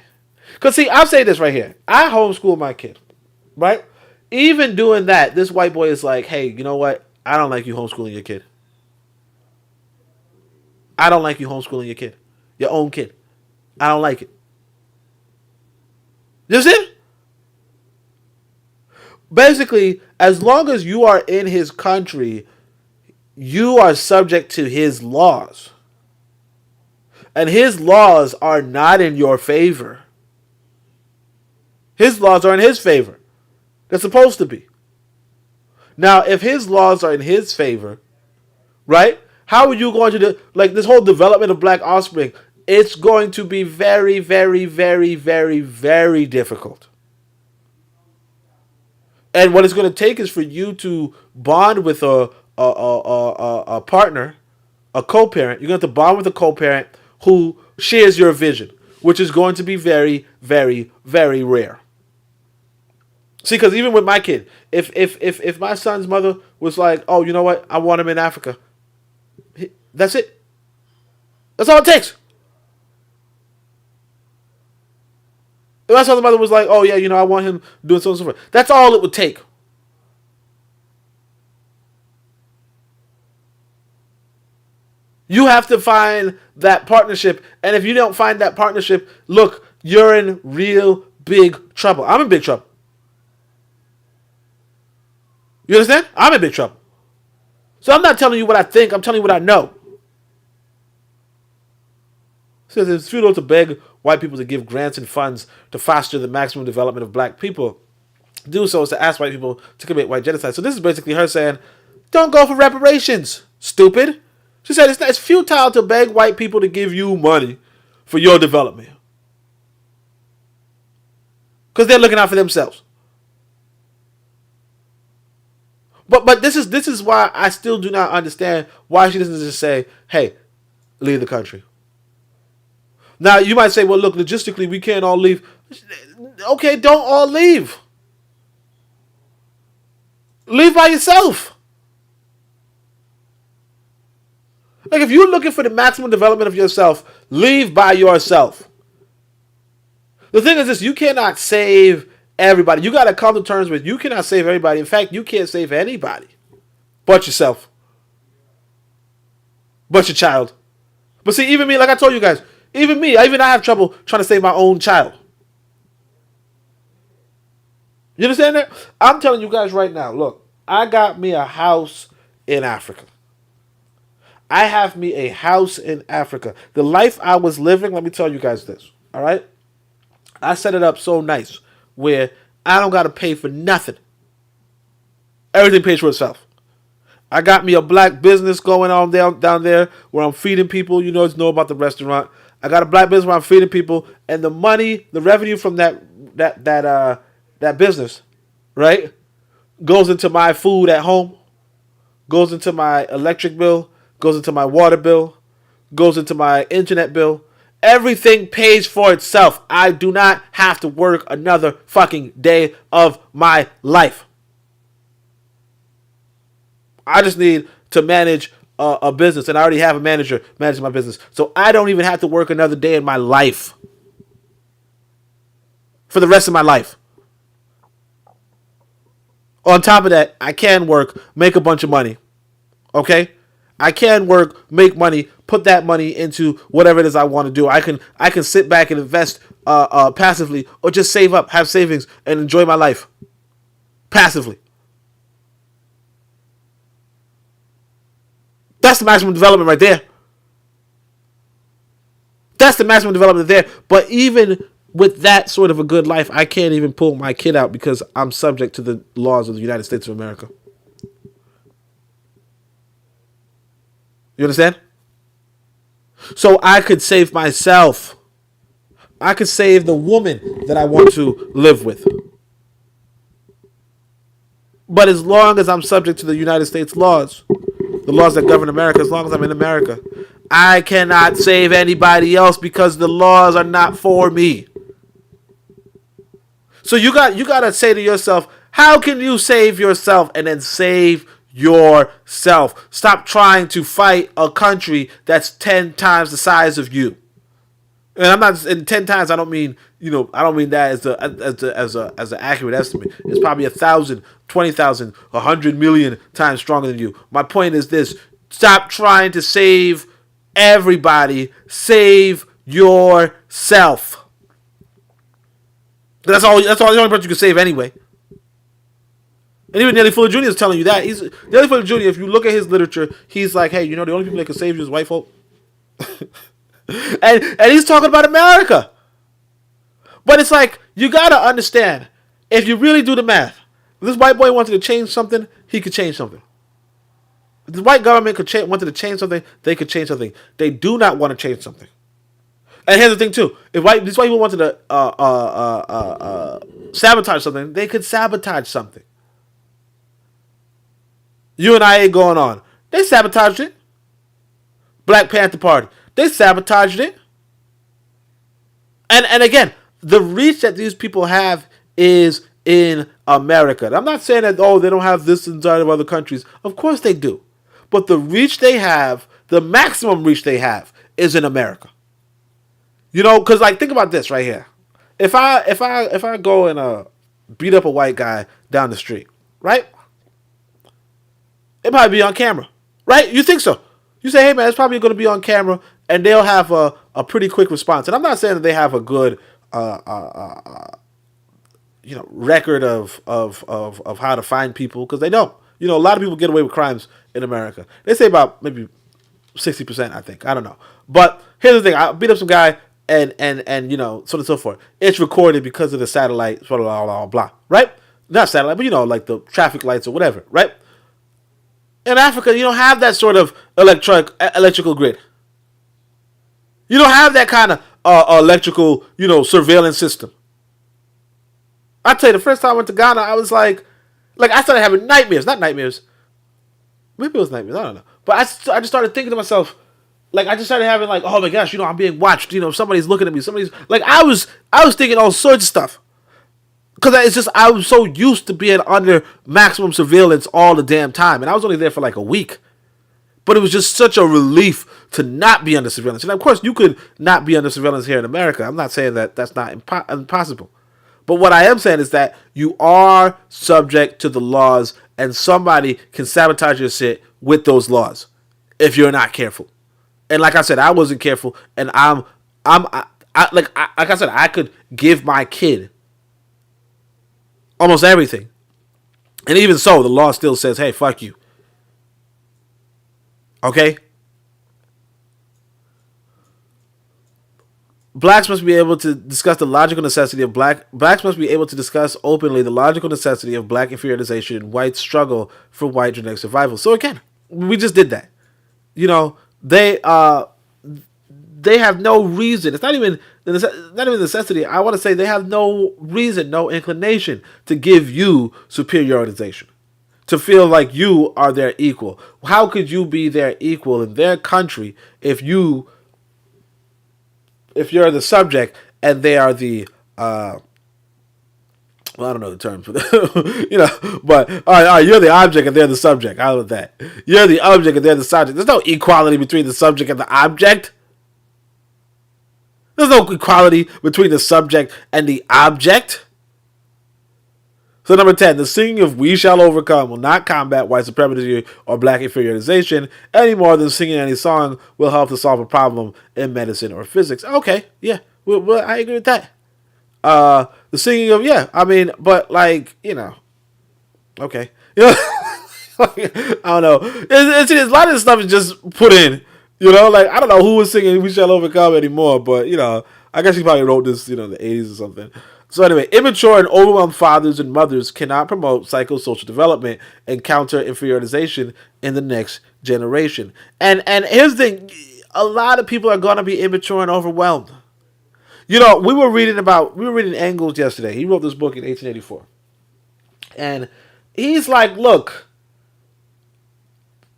[SPEAKER 8] Because, see, I'll say this right here. I homeschool my kid, right? Even doing that, this white boy is like, hey, you know what? I don't like you homeschooling your kid. I don't like you homeschooling your kid. Your own kid. I don't like it. You see? Basically, as long as you are in his country, you are subject to his laws. And his laws are not in your favor. His laws are in his favor. They're supposed to be. Now, if his laws are in his favor, right? How are you going to do, like, this whole development of black offspring? It's going to be very, very, very, very, very difficult. And what it's going to take is for you to bond with a partner, a co-parent. You're going to have to bond with a co-parent who shares your vision, which is going to be very, very, very rare. See, because even with my kid, if my son's mother was like, oh, you know what, I want him in Africa, that's it. That's all it takes. If my son's mother was like, oh yeah, you know, I want him doing so and so forth, that's all it would take. You have to find that partnership. And if you don't find that partnership, look, you're in real big trouble. I'm in big trouble. You understand? I'm in big trouble. So I'm not telling you what I think. I'm telling you what I know. It says it's futile to beg white people to give grants and funds to foster the maximum development of black people. To do so is to ask white people to commit white genocide. So this is basically her saying, don't go for reparations, stupid. She said it's futile to beg white people to give you money for your development. Because they're looking out for themselves. But this is why I still do not understand why she doesn't just say, hey, leave the country. Now, you might say, well, look, logistically, we can't all leave. Okay, don't all leave. Leave by yourself. Like, if you're looking for the maximum development of yourself, leave by yourself. The thing is this, you cannot save everybody. You got to come to terms with, you cannot save everybody. In fact, you can't save anybody but yourself. But your child. But see, even me, like I told you guys, even me, I have trouble trying to save my own child. You understand that? I'm telling you guys right now, look, I got me a house in Africa. I have me a house in Africa. The life I was living, let me tell you guys this, all right? I set it up so nice where I don't got to pay for nothing. Everything pays for itself. I got me a black business going on down there where I'm feeding people. You know about the restaurant. I got a black business where I'm feeding people, and the money, the revenue from that business, right, goes into my food at home, goes into my electric bill, goes into my water bill, goes into my internet bill. Everything pays for itself. I do not have to work another fucking day of my life. I just need to manage a business, and I already have a manager managing my business. So I don't even have to work another day in my life. For the rest of my life. On top of that, I can work, make a bunch of money. Okay? I can work, make money, put that money into whatever it is I want to do. I can sit back and invest passively, or just save up, have savings, and enjoy my life. Passively. That's the maximum development right there. That's the maximum development there. But even with that sort of a good life, I can't even pull my kid out because I'm subject to the laws of the United States of America. You understand? So I could save myself. I could save the woman that I want to live with. But as long as I'm subject to the United States laws, the laws that govern America, as long as I'm in America, I cannot save anybody else because the laws are not for me. So you got to say to yourself, how can you save yourself and then save yourself? Stop trying to fight a country that's 10 times the size of you. And I'm not in 10 times. I don't mean I don't mean that as an accurate estimate. It's probably 1,000, 20,000, 100 million times stronger than you. My point is this: stop trying to save everybody. Save yourself. That's all. That's the only person you can save anyway. And even Nelly Fuller Jr. is telling you that. Nelly Fuller Jr., if you look at his literature, he's like, hey, the only people that can save you is white folk. and he's talking about America. But it's like, you got to understand, if you really do the math, if this white boy wanted to change something, he could change something. If the white government wanted to change something, they could change something. They do not want to change something. And here's the thing, too. If these white people wanted to sabotage something, they could sabotage something. UNIA going on. They sabotaged it. Black Panther Party. They sabotaged it. And again, the reach that these people have is in America. And I'm not saying that, they don't have this inside of other countries. Of course they do. But the reach they have, the maximum reach they have, is in America. Because think about this right here. If I go and beat up a white guy down the street, right? It probably be on camera, right? You think so? You say, hey man, it's probably going to be on camera, and they'll have a pretty quick response. And I'm not saying that they have a good record of how to find people, because they don't. A lot of people get away with crimes in America. They say about maybe 60%, I think. I don't know. But here's the thing: I beat up some guy, and so on and so forth. It's recorded because of the satellite, blah blah blah blah. Right? Not satellite, but like the traffic lights or whatever. Right? In Africa, you don't have that sort of electrical grid. You don't have that kind of electrical, surveillance system. I tell you, the first time I went to Ghana, I was like I started having nightmares. Not nightmares. Maybe it was nightmares. I don't know. But I just started thinking to myself, I just started having oh my gosh, I'm being watched. Somebody's looking at me. Somebody's I was thinking all sorts of stuff. Because it's just, I was so used to being under maximum surveillance all the damn time. And I was only there for a week. But it was just such a relief to not be under surveillance. And of course, you could not be under surveillance here in America. I'm not saying that that's not impossible. But what I am saying is that you are subject to the laws, and somebody can sabotage your shit with those laws if you're not careful. And like I said, I wasn't careful. And like I said, I could give my kid almost everything. And even so, the law still says, hey, fuck you. Okay? Blacks must be able to discuss the logical necessity of blacks must be able to discuss openly the logical necessity of black inferiorization and white struggle for white genetic survival. So again, we just did that. They have no reason. It's not even necessity. I want to say they have no reason, no inclination to give you superiorization, to feel like you are their equal. How could you be their equal in their country if you're the subject and they are the I don't know the terms, but but all right, you're the object and they're the subject. How about that? You're the object and they're the subject. There's no equality between the subject and the object. There's no equality between the subject and the object. So number 10, the singing of We Shall Overcome will not combat white supremacy or black inferiorization any more than singing any song will help to solve a problem in medicine or physics. Okay, yeah, well, I agree with that. The singing of, but okay. I don't know. It's a lot of this stuff is just put in. I don't know who was singing We Shall Overcome anymore, but, I guess he probably wrote this, in the 80s or something. So anyway, immature and overwhelmed fathers and mothers cannot promote psychosocial development and counter inferiorization in the next generation. And here's the thing, a lot of people are gonna be immature and overwhelmed. You know, we were reading Engels yesterday. He wrote this book in 1884. And he's like, look,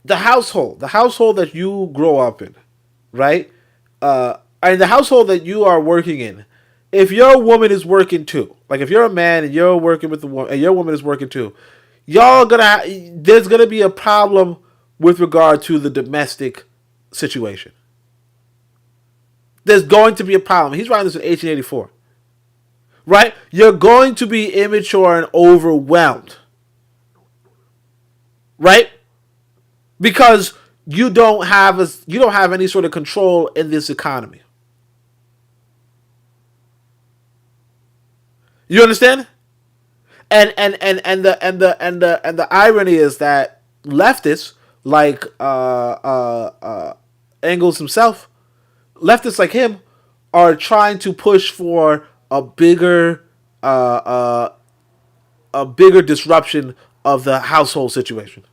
[SPEAKER 8] the household that you grow up in, right? And the household that you are working in, if your woman is working too, like if you're a man and you're working with a woman and your woman is working too, there's gonna be a problem with regard to the domestic situation. There's going to be a problem. He's writing this in 1884, right? You're going to be immature and overwhelmed, right? Because you don't have any sort of control in this economy. You understand? And the irony is that leftists like Engels himself, leftists like him, are trying to push for a bigger disruption of the household situation.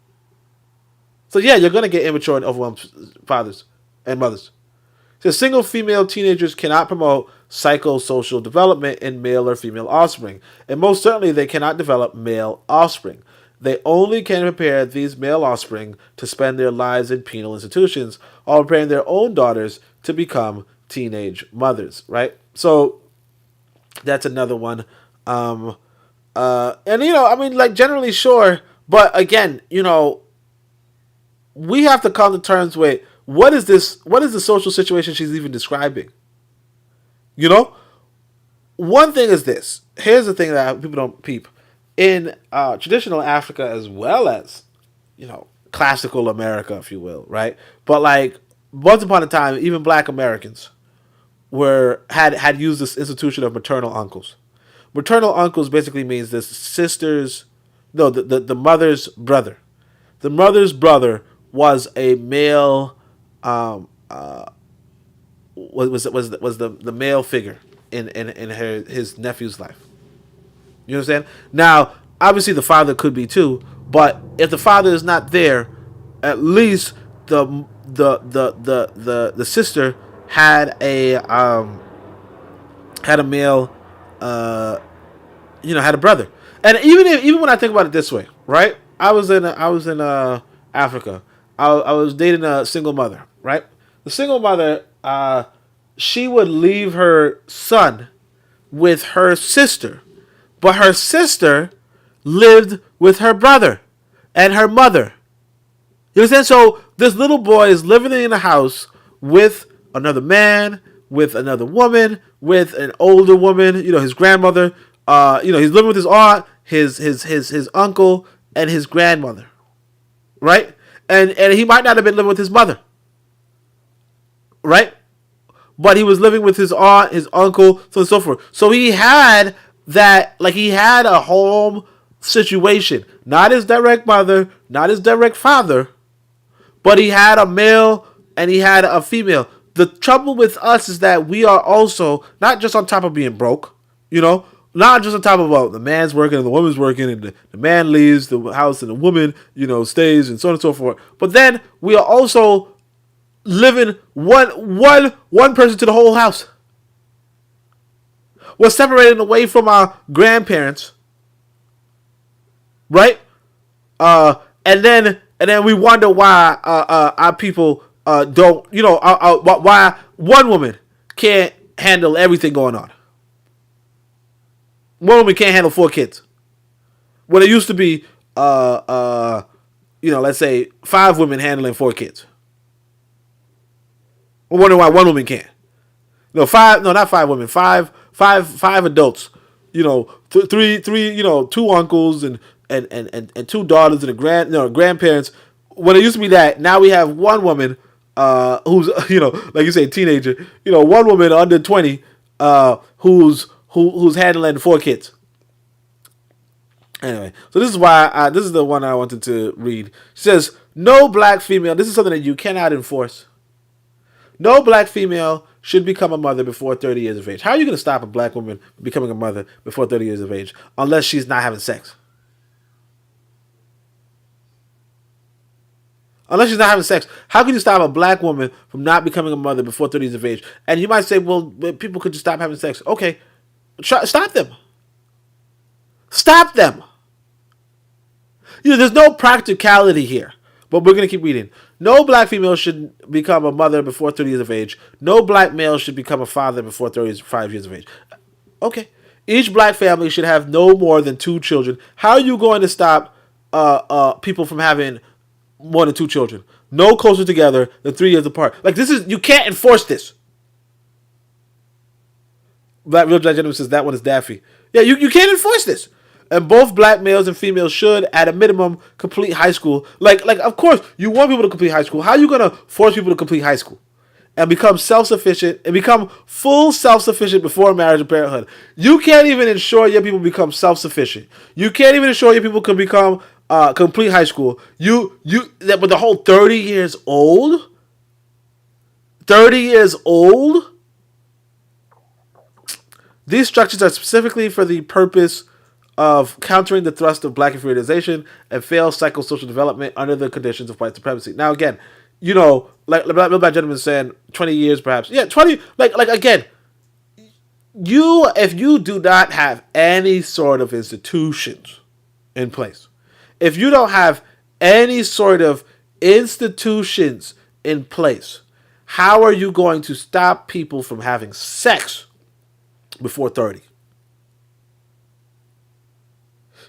[SPEAKER 8] So yeah, you're gonna get immature and overwhelmed fathers and mothers. So single female teenagers cannot promote psychosocial development in male or female offspring, and most certainly they cannot develop male offspring. They only can prepare these male offspring to spend their lives in penal institutions, while preparing their own daughters to become teenage mothers. Right? So that's another one. And I mean, like generally, sure, but again, we have to come to terms with what is the social situation she's even describing. One thing is this. Here's the thing that people don't peep. In traditional Africa as well as, classical America, if you will, right? But like once upon a time, even Black Americans had used this institution of maternal uncles. Maternal uncles basically means the mother's brother. The mother's brother was a male, was the male figure in his nephew's life. You understand? Now, obviously, the father could be too, but if the father is not there, at least the sister had a male, had a brother. And even when I think about it this way, right? I was in Africa. I was dating a single mother, right? The single mother, she would leave her son with her sister, but her sister lived with her brother and her mother. You understand? So this little boy is living in a house with another man, with another woman, with an older woman, his grandmother. He's living with his aunt, his uncle, and his grandmother, right? And he might not have been living with his mother, right? But he was living with his aunt, his uncle, so on and so forth. So he had he had a home situation. Not his direct mother, not his direct father, but he had a male and he had a female. The trouble with us is that we are also not just on top of being broke, not just on top of the man's working and the woman's working and the man leaves the house and the woman, stays and so on and so forth. But then we are also living one person to the whole house. We're separated away from our grandparents, right? And then we wonder why our people don't, why one woman can't handle everything going on. One woman can't handle 4 kids. When it used to be, let's say 5 women handling 4 kids. I wonder why one woman can't. Not 5 women, five adults. 3, 2 uncles and 2 daughters and grandparents. When it used to be that, now we have one woman who's like you say, teenager. One woman under 20 who's handling 4 kids. Anyway, so this is why this is the one I wanted to read. She says, no black female. This is something that you cannot enforce. No black female should become a mother before 30 years of age. How are you going to stop a black woman from becoming a mother before 30 years of age unless she's not having sex? Unless she's not having sex. How can you stop a black woman from not becoming a mother before 30 years of age? And you might say, well, people could just stop having sex. Okay, stop them. Stop them. There's no practicality here. But we're going to keep reading. No black female should become a mother before 30 years of age. No black male should become a father before 35 years of age. Okay. Each black family should have no more than 2 children. How are you going to stop people from having more than 2 children? No closer together than 3 years apart. You can't enforce this. Real Black Gentleman says that one is daffy. Yeah, you can't enforce this. And both black males and females should, at a minimum, complete high school. Of course, you want people to complete high school. How are you going to force people to complete high school and become self-sufficient and become full self-sufficient before marriage and parenthood? You can't even ensure your people become self-sufficient. You can't even ensure your people can become complete high school. But the whole 30 years old? 30 years old? These structures are specifically for the purpose of countering the thrust of black inferiorization and failed psychosocial development under the conditions of white supremacy. Now, again, like Black Gentleman saying 20 years perhaps. Yeah, 20, again, if you do not have any sort of institutions in place, if you don't have any sort of institutions in place, how are you going to stop people from having sex before 30?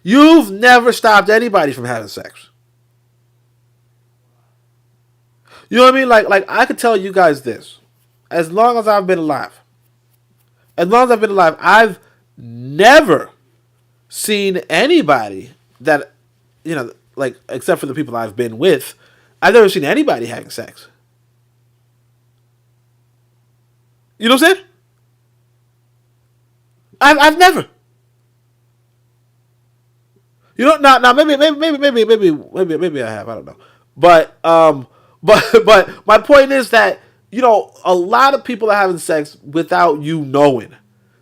[SPEAKER 8] You've never stopped anybody from having sex. You know what I mean? Like I could tell you guys this. As long as I've been alive, I've never seen anybody that, except for the people I've been with, I've never seen anybody having sex. You know what I'm saying? I've never. Now maybe I have. I don't know, but my point is that a lot of people are having sex without you knowing,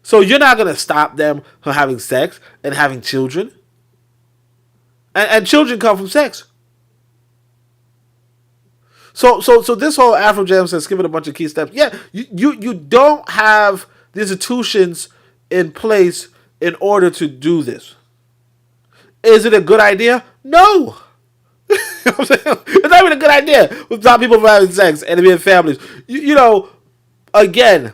[SPEAKER 8] so you're not gonna stop them from having sex and having children, and children come from sex. So this whole Afro Jam says give it a bunch of key steps. Yeah, you don't have the institutions in place in order to do this. Is it a good idea? No. You know what I'm saying? It's not even a good idea to stop people from having sex and being families. Again,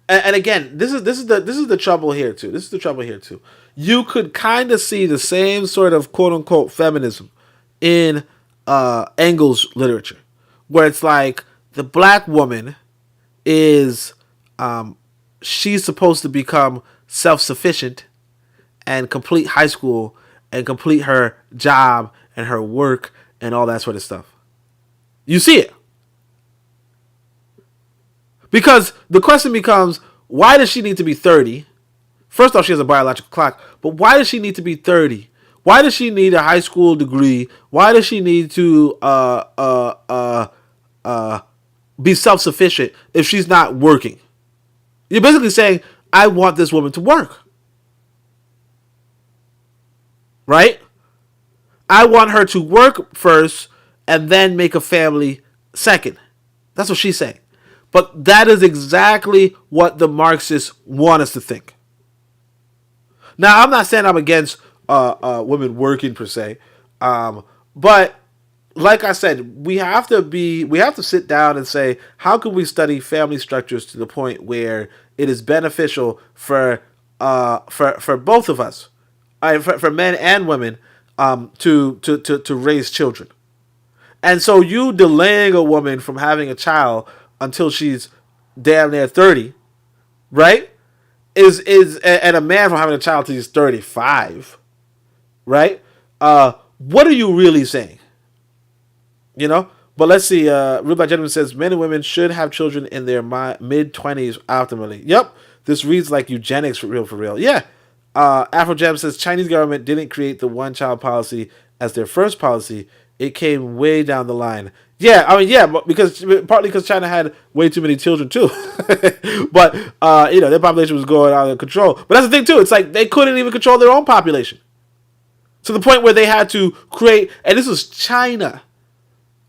[SPEAKER 8] and again, this is the trouble here too. You could kind of see the same sort of quote unquote feminism in Engels' literature, where it's like the black woman is she's supposed to become self-sufficient and complete high school and complete her job and her work and all that sort of stuff. You see it. Because the question becomes, why does she need to be 30? First off, she has a biological clock, but why does she need to be 30? Why does she need a high school degree? Why does she need to be self-sufficient if she's not working? You're basically saying, I want this woman to work. Right? I want her to work first and then make a family second. That's what she's saying. But that is exactly what the Marxists want us to think. Now, I'm not saying I'm against women working per se. But like I said, we have to sit down and say, how can we study family structures to the point where it is beneficial for both of us, for men and women, to raise children. And so you delaying a woman from having a child until she's damn near 30, right? And a man from having a child till he's 35, right? What are you really saying? But let's see. Ruba Gentleman says men and women should have children in their mid-20s optimally. Yep. This reads like eugenics for real. Yeah. Afro Jam says Chinese government didn't create the one-child policy as their first policy. It came way down the line. Yeah, I mean, yeah, but partly because China had way too many children too, but their population was going out of control. But that's the thing too. It's like they couldn't even control their own population to the point where they had to create. And this was China,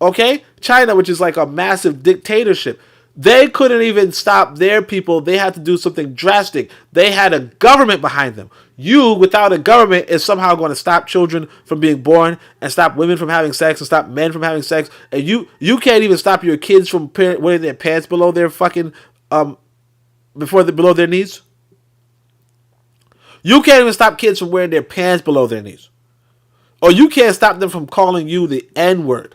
[SPEAKER 8] okay? China, which is like a massive dictatorship. They couldn't even stop their people. They had to do something drastic. They had a government behind them. You, without a government, is somehow going to stop children from being born and stop women from having sex and stop men from having sex. And you can't even stop your kids from wearing their pants below their fucking below their knees. You can't even stop kids from wearing their pants below their knees. Or you can't stop them from calling you the N-word.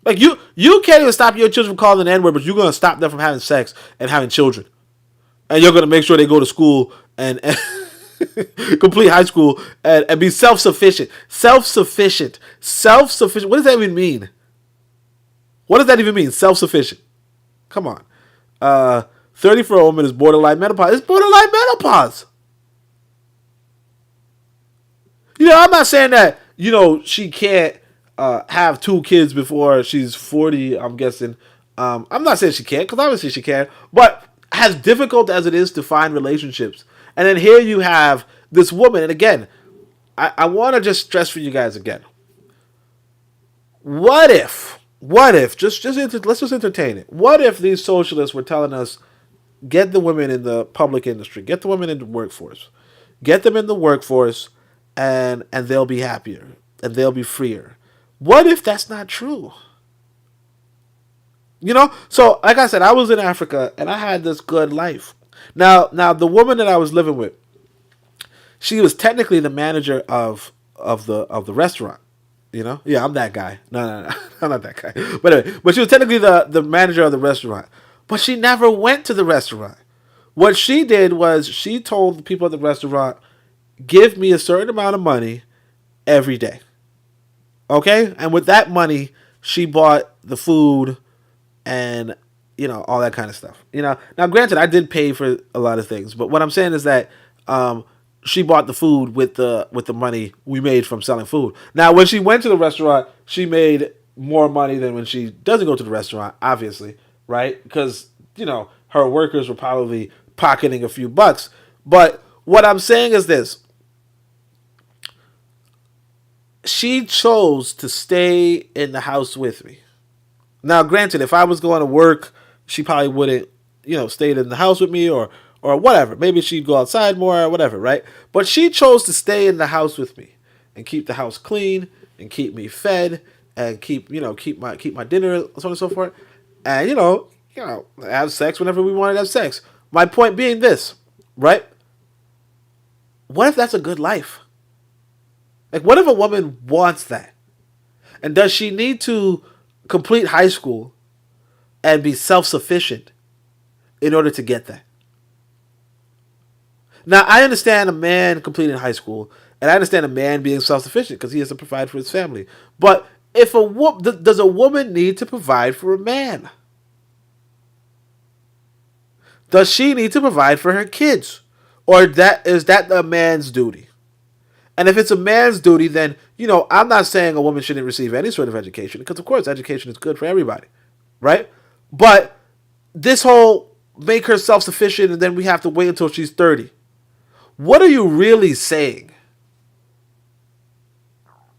[SPEAKER 8] Like, you can't even stop your children from calling the N-word, but you're going to stop them from having sex and having children. And you're going to make sure they go to school and complete high school and be self-sufficient. Self-sufficient. Self-sufficient. What does that even mean? What does that even mean? Self-sufficient. Come on. 30 for a woman is borderline menopause. It's borderline menopause. I'm not saying that, she can't have 2 kids before she's 40, I'm guessing. I'm not saying she can't, because obviously she can. But as difficult as it is to find relationships, and then here you have this woman, and again, I want to just stress for you guys again. What if, let's just entertain it. What if these socialists were telling us, get the women in the public industry, get the women in the workforce, get them in the workforce, and they'll be happier, and they'll be freer. What if that's not true? So like I said, I was in Africa and I had this good life. Now the woman that I was living with, she was technically the manager of the restaurant. Yeah, I'm that guy. No, I'm not that guy. But anyway, but she was technically the manager of the restaurant. But she never went to the restaurant. What she did was she told the people at the restaurant, give me a certain amount of money every day. Okay? And with that money, she bought the food and, all that kind of stuff. Now, granted, I did pay for a lot of things, but what I'm saying is that she bought the food with the money we made from selling food. Now, when she went to the restaurant, she made more money than when she doesn't go to the restaurant, obviously, right? Because, her workers were probably pocketing a few bucks. But what I'm saying is this. She chose to stay in the house with me. Now, granted, if I was going to work, she probably wouldn't, stay in the house with me or whatever. Maybe she'd go outside more or whatever, right? But she chose to stay in the house with me and keep the house clean and keep me fed and keep my dinner, so on and so forth. And, have sex whenever we wanted to have sex. My point being this, right? What if that's a good life? Like, what if a woman wants that? And does she need to complete high school and be self-sufficient in order to get that? Now, I understand a man completing high school, and I understand a man being self-sufficient because he has to provide for his family. But if does a woman need to provide for a man? Does she need to provide for her kids? Or is that the man's duty? And if it's a man's duty, then, I'm not saying a woman shouldn't receive any sort of education, because, of course, education is good for everybody, right? But this whole make her self-sufficient and then we have to wait until she's 30. What are you really saying?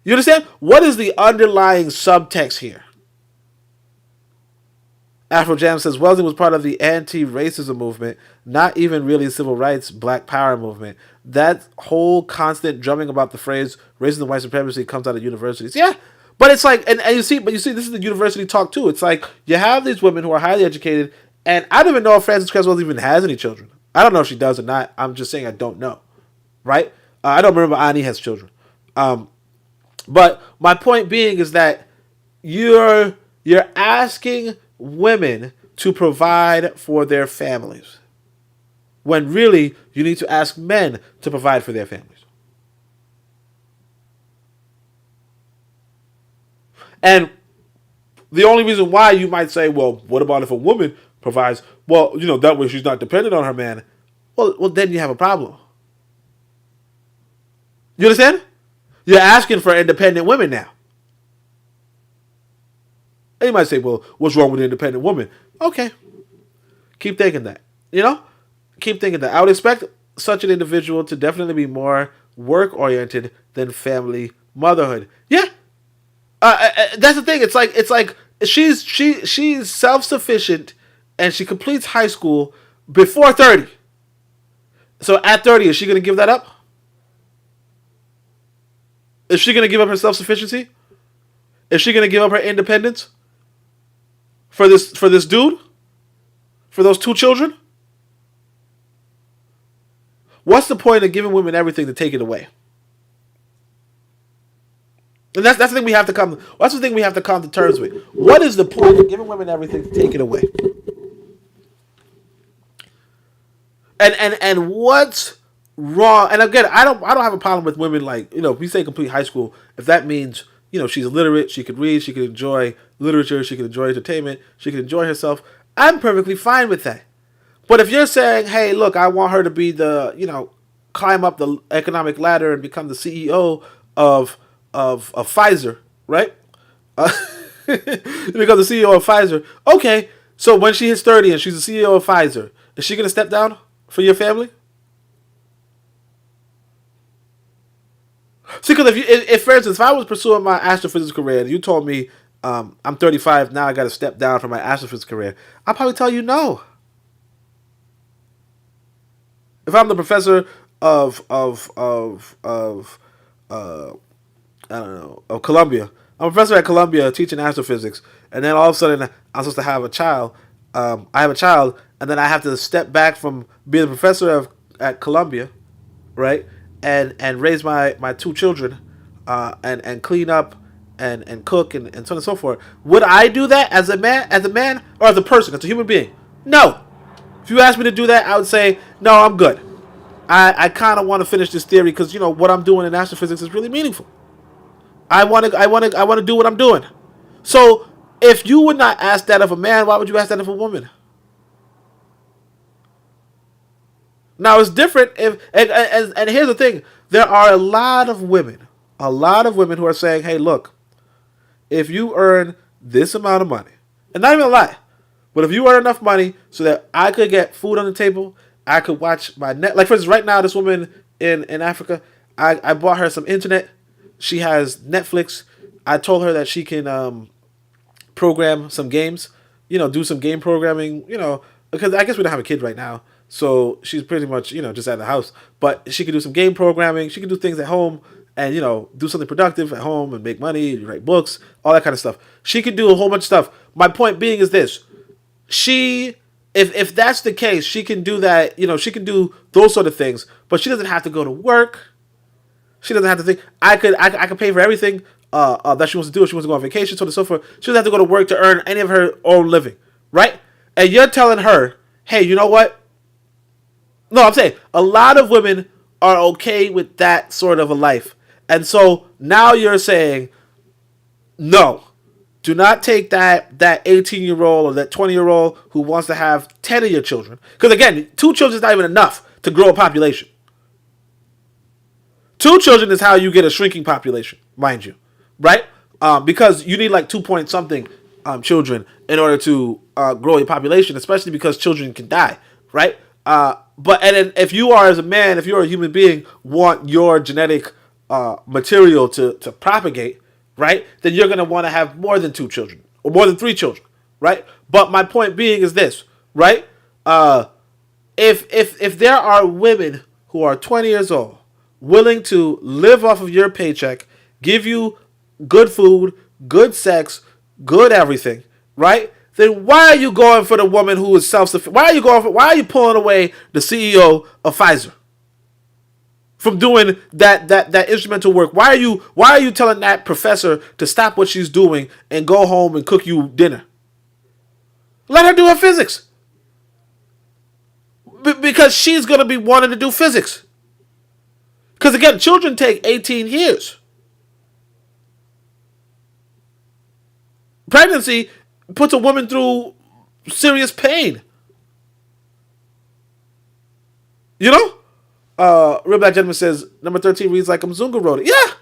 [SPEAKER 8] You understand? What is the underlying subtext here? Afrojam says, Welsing was part of the anti-racism movement, not even really civil rights, black power movement. That whole constant drumming about the phrase racism and white supremacy comes out of universities. Yeah, but it's like, and you see, this is the university talk too. It's like, you have these women who are highly educated, and I don't even know if Frances Cress Welsing even has any children. I don't know if she does or not. I'm just saying I don't know, right? I don't remember Ani has children. But my point being is that you're asking women to provide for their families, when really you need to ask men to provide for their families. And the only reason why you might say, well, what about if a woman provides? Well, that way she's not dependent on her man. Well, then you have a problem. You understand? You're asking for independent women now. And you might say, well, what's wrong with an independent woman? Okay. Keep thinking that. Keep thinking that. I would expect such an individual to definitely be more work-oriented than family motherhood. Yeah. That's the thing. It's like she's self-sufficient and she completes high school before 30. So at 30, is she going to give that up? Is she going to give up her self-sufficiency? Is she going to give up her independence for this dude? For those 2 children? What's the point of giving women everything to take it away? And that's the thing we have to come. That's the thing we have to come to terms with. What is the point of giving women everything to take it away? And what's wrong? And again, I don't have a problem with women like, if we say complete high school, if that means she's literate, she could read, she could enjoy literature, she could enjoy entertainment, she could enjoy herself. I'm perfectly fine with that. But if you're saying, hey, look, I want her to be the climb up the economic ladder and become the CEO of Pfizer, right? Become the CEO of Pfizer. Okay, so when she hits 30 and she's the CEO of Pfizer, is she going to step down for your family? See, because if for instance, if I was pursuing my astrophysics career and you told me I'm 35 now, I got to step down from my astrophysics career, I'll probably tell you no. If I'm the professor of Columbia, I'm a professor at Columbia teaching astrophysics, and then all of a sudden I'm supposed to have a child. I have a child, and then I have to step back from being a professor at Columbia, right? And raise my 2 children, and clean up and cook and so on and so forth. Would I do that as a man or as a person, as a human being? No. If you asked me to do that, I would say no. I'm good. I kind of want to finish this theory because what I'm doing in astrophysics is really meaningful. I want to do what I'm doing. So if you would not ask that of a man, why would you ask that of a woman? Now it's different if and here's the thing. There are a lot of women who are saying, hey, look, if you earn this amount of money, and not even a lot, but if you earn enough money so that I could get food on the table, I could watch my net. Like for instance, right now, this woman in Africa, I bought her some internet. She has Netflix. I told her that she can program some games, do some game programming, because I guess we don't have a kid right now. So she's pretty much, just at the house. But she could do some game programming. She could do things at home and, do something productive at home and make money, write books, all that kind of stuff. She could do a whole bunch of stuff. My point being is this. If that's the case, she can do that, she can do those sort of things. But she doesn't have to go to work. She doesn't have to think. I could pay for everything that she wants to do. If she wants to go on vacation, so on and so forth. She doesn't have to go to work to earn any of her own living, right? And you're telling her, hey, you know what? No, I'm saying a lot of women are okay with that sort of a life. And so now you're saying, no, do not take that 18-year-old or that 20-year-old who wants to have 10 of your children. Because again, 2 children is not even enough to grow a population. 2 children is how you get a shrinking population, mind you, right? Because you need like 2 point something children in order to grow a population, especially because children can die, right? But then if you are as a man, if you're a human being, want your genetic material to propagate, right? Then you're going to want to have more than 2 children or more than 3 children, right? But my point being is this, right? If there are women who are 20 years old willing to live off of your paycheck, give you good food, good sex, good everything, right? Then why are you going for the woman who is self-sufficient? Why are you pulling away the CEO of Pfizer from doing that instrumental work? Why are you telling that professor to stop what she's doing and go home and cook you dinner? Let her do her physics. Because she's going to be wanting to do physics. Because again, children take 18 years. Pregnancy puts a woman through serious pain. Real Black Gentleman says, number 13 reads like Mzunga wrote it. Yeah.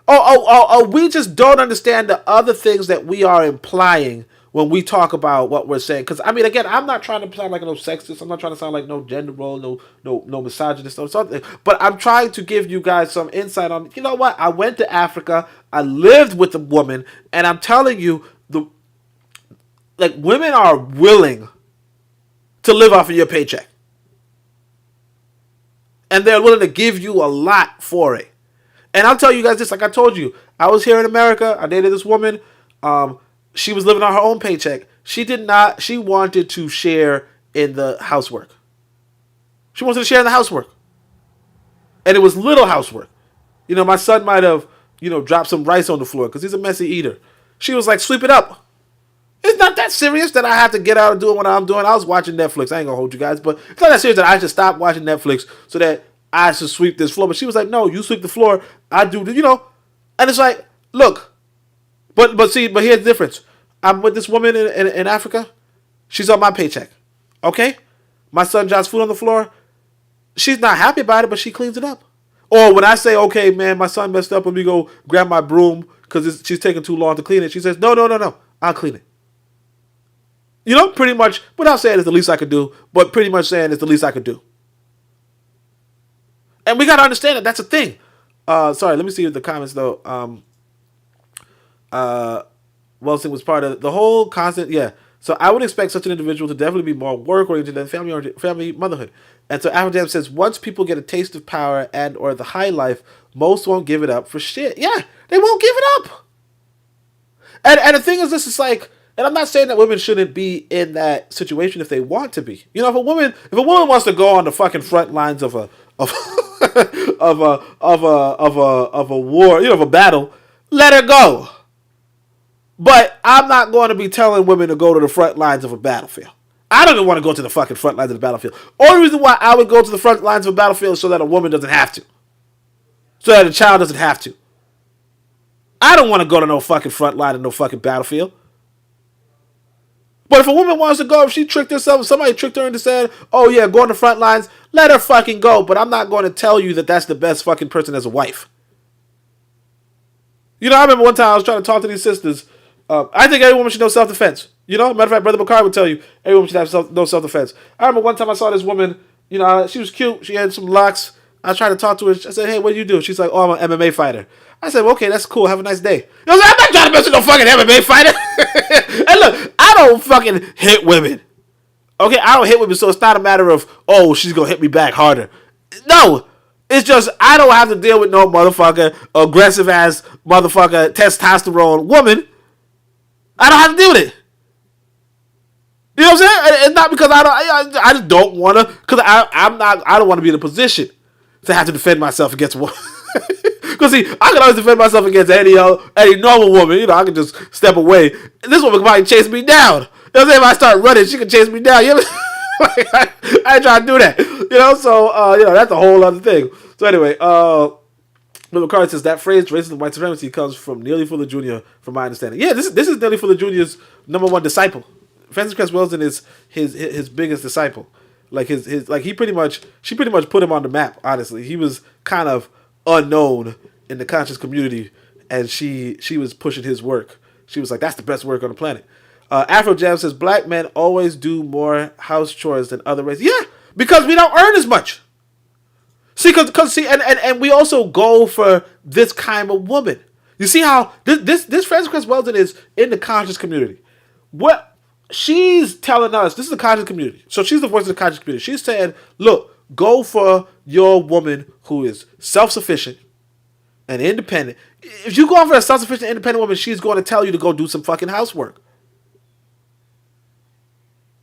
[SPEAKER 8] We just don't understand the other things that we are implying when we talk about what we're saying. Because, I mean, again, I'm not trying to sound like no sexist. I'm not trying to sound like no gender role, no misogynist or something. But I'm trying to give you guys some insight on, you know what? I went to Africa. I lived with a woman. And I'm telling you, women are willing to live off of your paycheck. And they're willing to give you a lot for it. And I'll tell you guys this, like I told you, I was here in America. I dated this woman. She was living on her own paycheck. She wanted to share in the housework. She wanted to share in the housework. And it was little housework. You know, my son might have, dropped some rice on the floor because he's a messy eater. She was like, sweep it up. It's not that serious that I have to get out and do what I'm doing. I was watching Netflix. I ain't going to hold you guys. But it's not that serious that I should stop watching Netflix so that I should sweep this floor. But she was like, no, you sweep the floor. I do, And it's like, look. But here's the difference. I'm with this woman in Africa. She's on my paycheck. Okay? My son drops food on the floor. She's not happy about it, but she cleans it up. Or when I say, okay, man, my son messed up, let me go grab my broom because she's taking too long to clean it. She says, no, I'll clean it. Pretty much, without saying it's the least I could do, but pretty much saying it's the least I could do. And we got to understand that that's a thing. Sorry, let me see the comments, though. Welsing was part of the whole constant, yeah. So I would expect such an individual to definitely be more work-oriented than family motherhood. And so Afro says, once people get a taste of power and or the high life, most won't give it up for shit. Yeah, they won't give it up. And the thing is, this is like, and I'm not saying that women shouldn't be in that situation if they want to be. If a woman wants to go on the fucking front lines of a war, of a battle, let her go. But I'm not going to be telling women to go to the front lines of a battlefield. I don't even want to go to the fucking front lines of the battlefield. Only reason why I would go to the front lines of a battlefield is so that a woman doesn't have to. So that a child doesn't have to. I don't want to go to no fucking front line of no fucking battlefield. But if a woman wants to go, if she tricked herself, if somebody tricked her into saying, oh yeah, go on the front lines, let her fucking go. But I'm not going to tell you that that's the best fucking person as a wife. I remember one time I was trying to talk to these sisters. I think every woman should know self-defense. Matter of fact, Brother Bakari would tell you, every woman should have no self-defense. I remember one time I saw this woman, she was cute. She had some locks. I tried to talk to her. I said, hey, what do you do? She's like, oh, I'm an MMA fighter. I said, well, okay, that's cool. Have a nice day. I'm not trying to mess with no fucking MMA fighter. And look, I don't fucking hit women. Okay, I don't hit women, so it's not a matter of, oh, she's going to hit me back harder. No. It's just, I don't have to deal with no motherfucker, aggressive-ass motherfucker, testosterone woman. I don't have to deal with it. You know what I'm saying? It's not because I just don't want to, because I don't want to be in a position to have to defend myself against one. Because see, I can always defend myself against any normal woman. I can just step away. This woman can probably chase me down. You know what I'm saying? If I start running, she can chase me down. You know I ain't trying to do that. So that's a whole other thing. So anyway, Little Carter says that phrase "racism, white supremacy" comes from Neely Fuller Jr. From my understanding, yeah, this is Neely Fuller Jr.'s #1 disciple. Frances Cress Welsing is his biggest disciple. She pretty much put him on the map. Honestly, he was kind of unknown in the conscious community, and she was pushing his work. She was like, that's the best work on the planet. Afro Jam says black men always do more house chores than other races. Yeah, because we don't earn as much. See, and we also go for this kind of woman. You see how this Frances Cress Welsing is in the conscious community. What she's telling us, this is the conscious community. So she's the voice of the conscious community. She's saying, look, go for your woman who is self-sufficient and independent. If you go for a self-sufficient, independent woman, she's going to tell you to go do some fucking housework.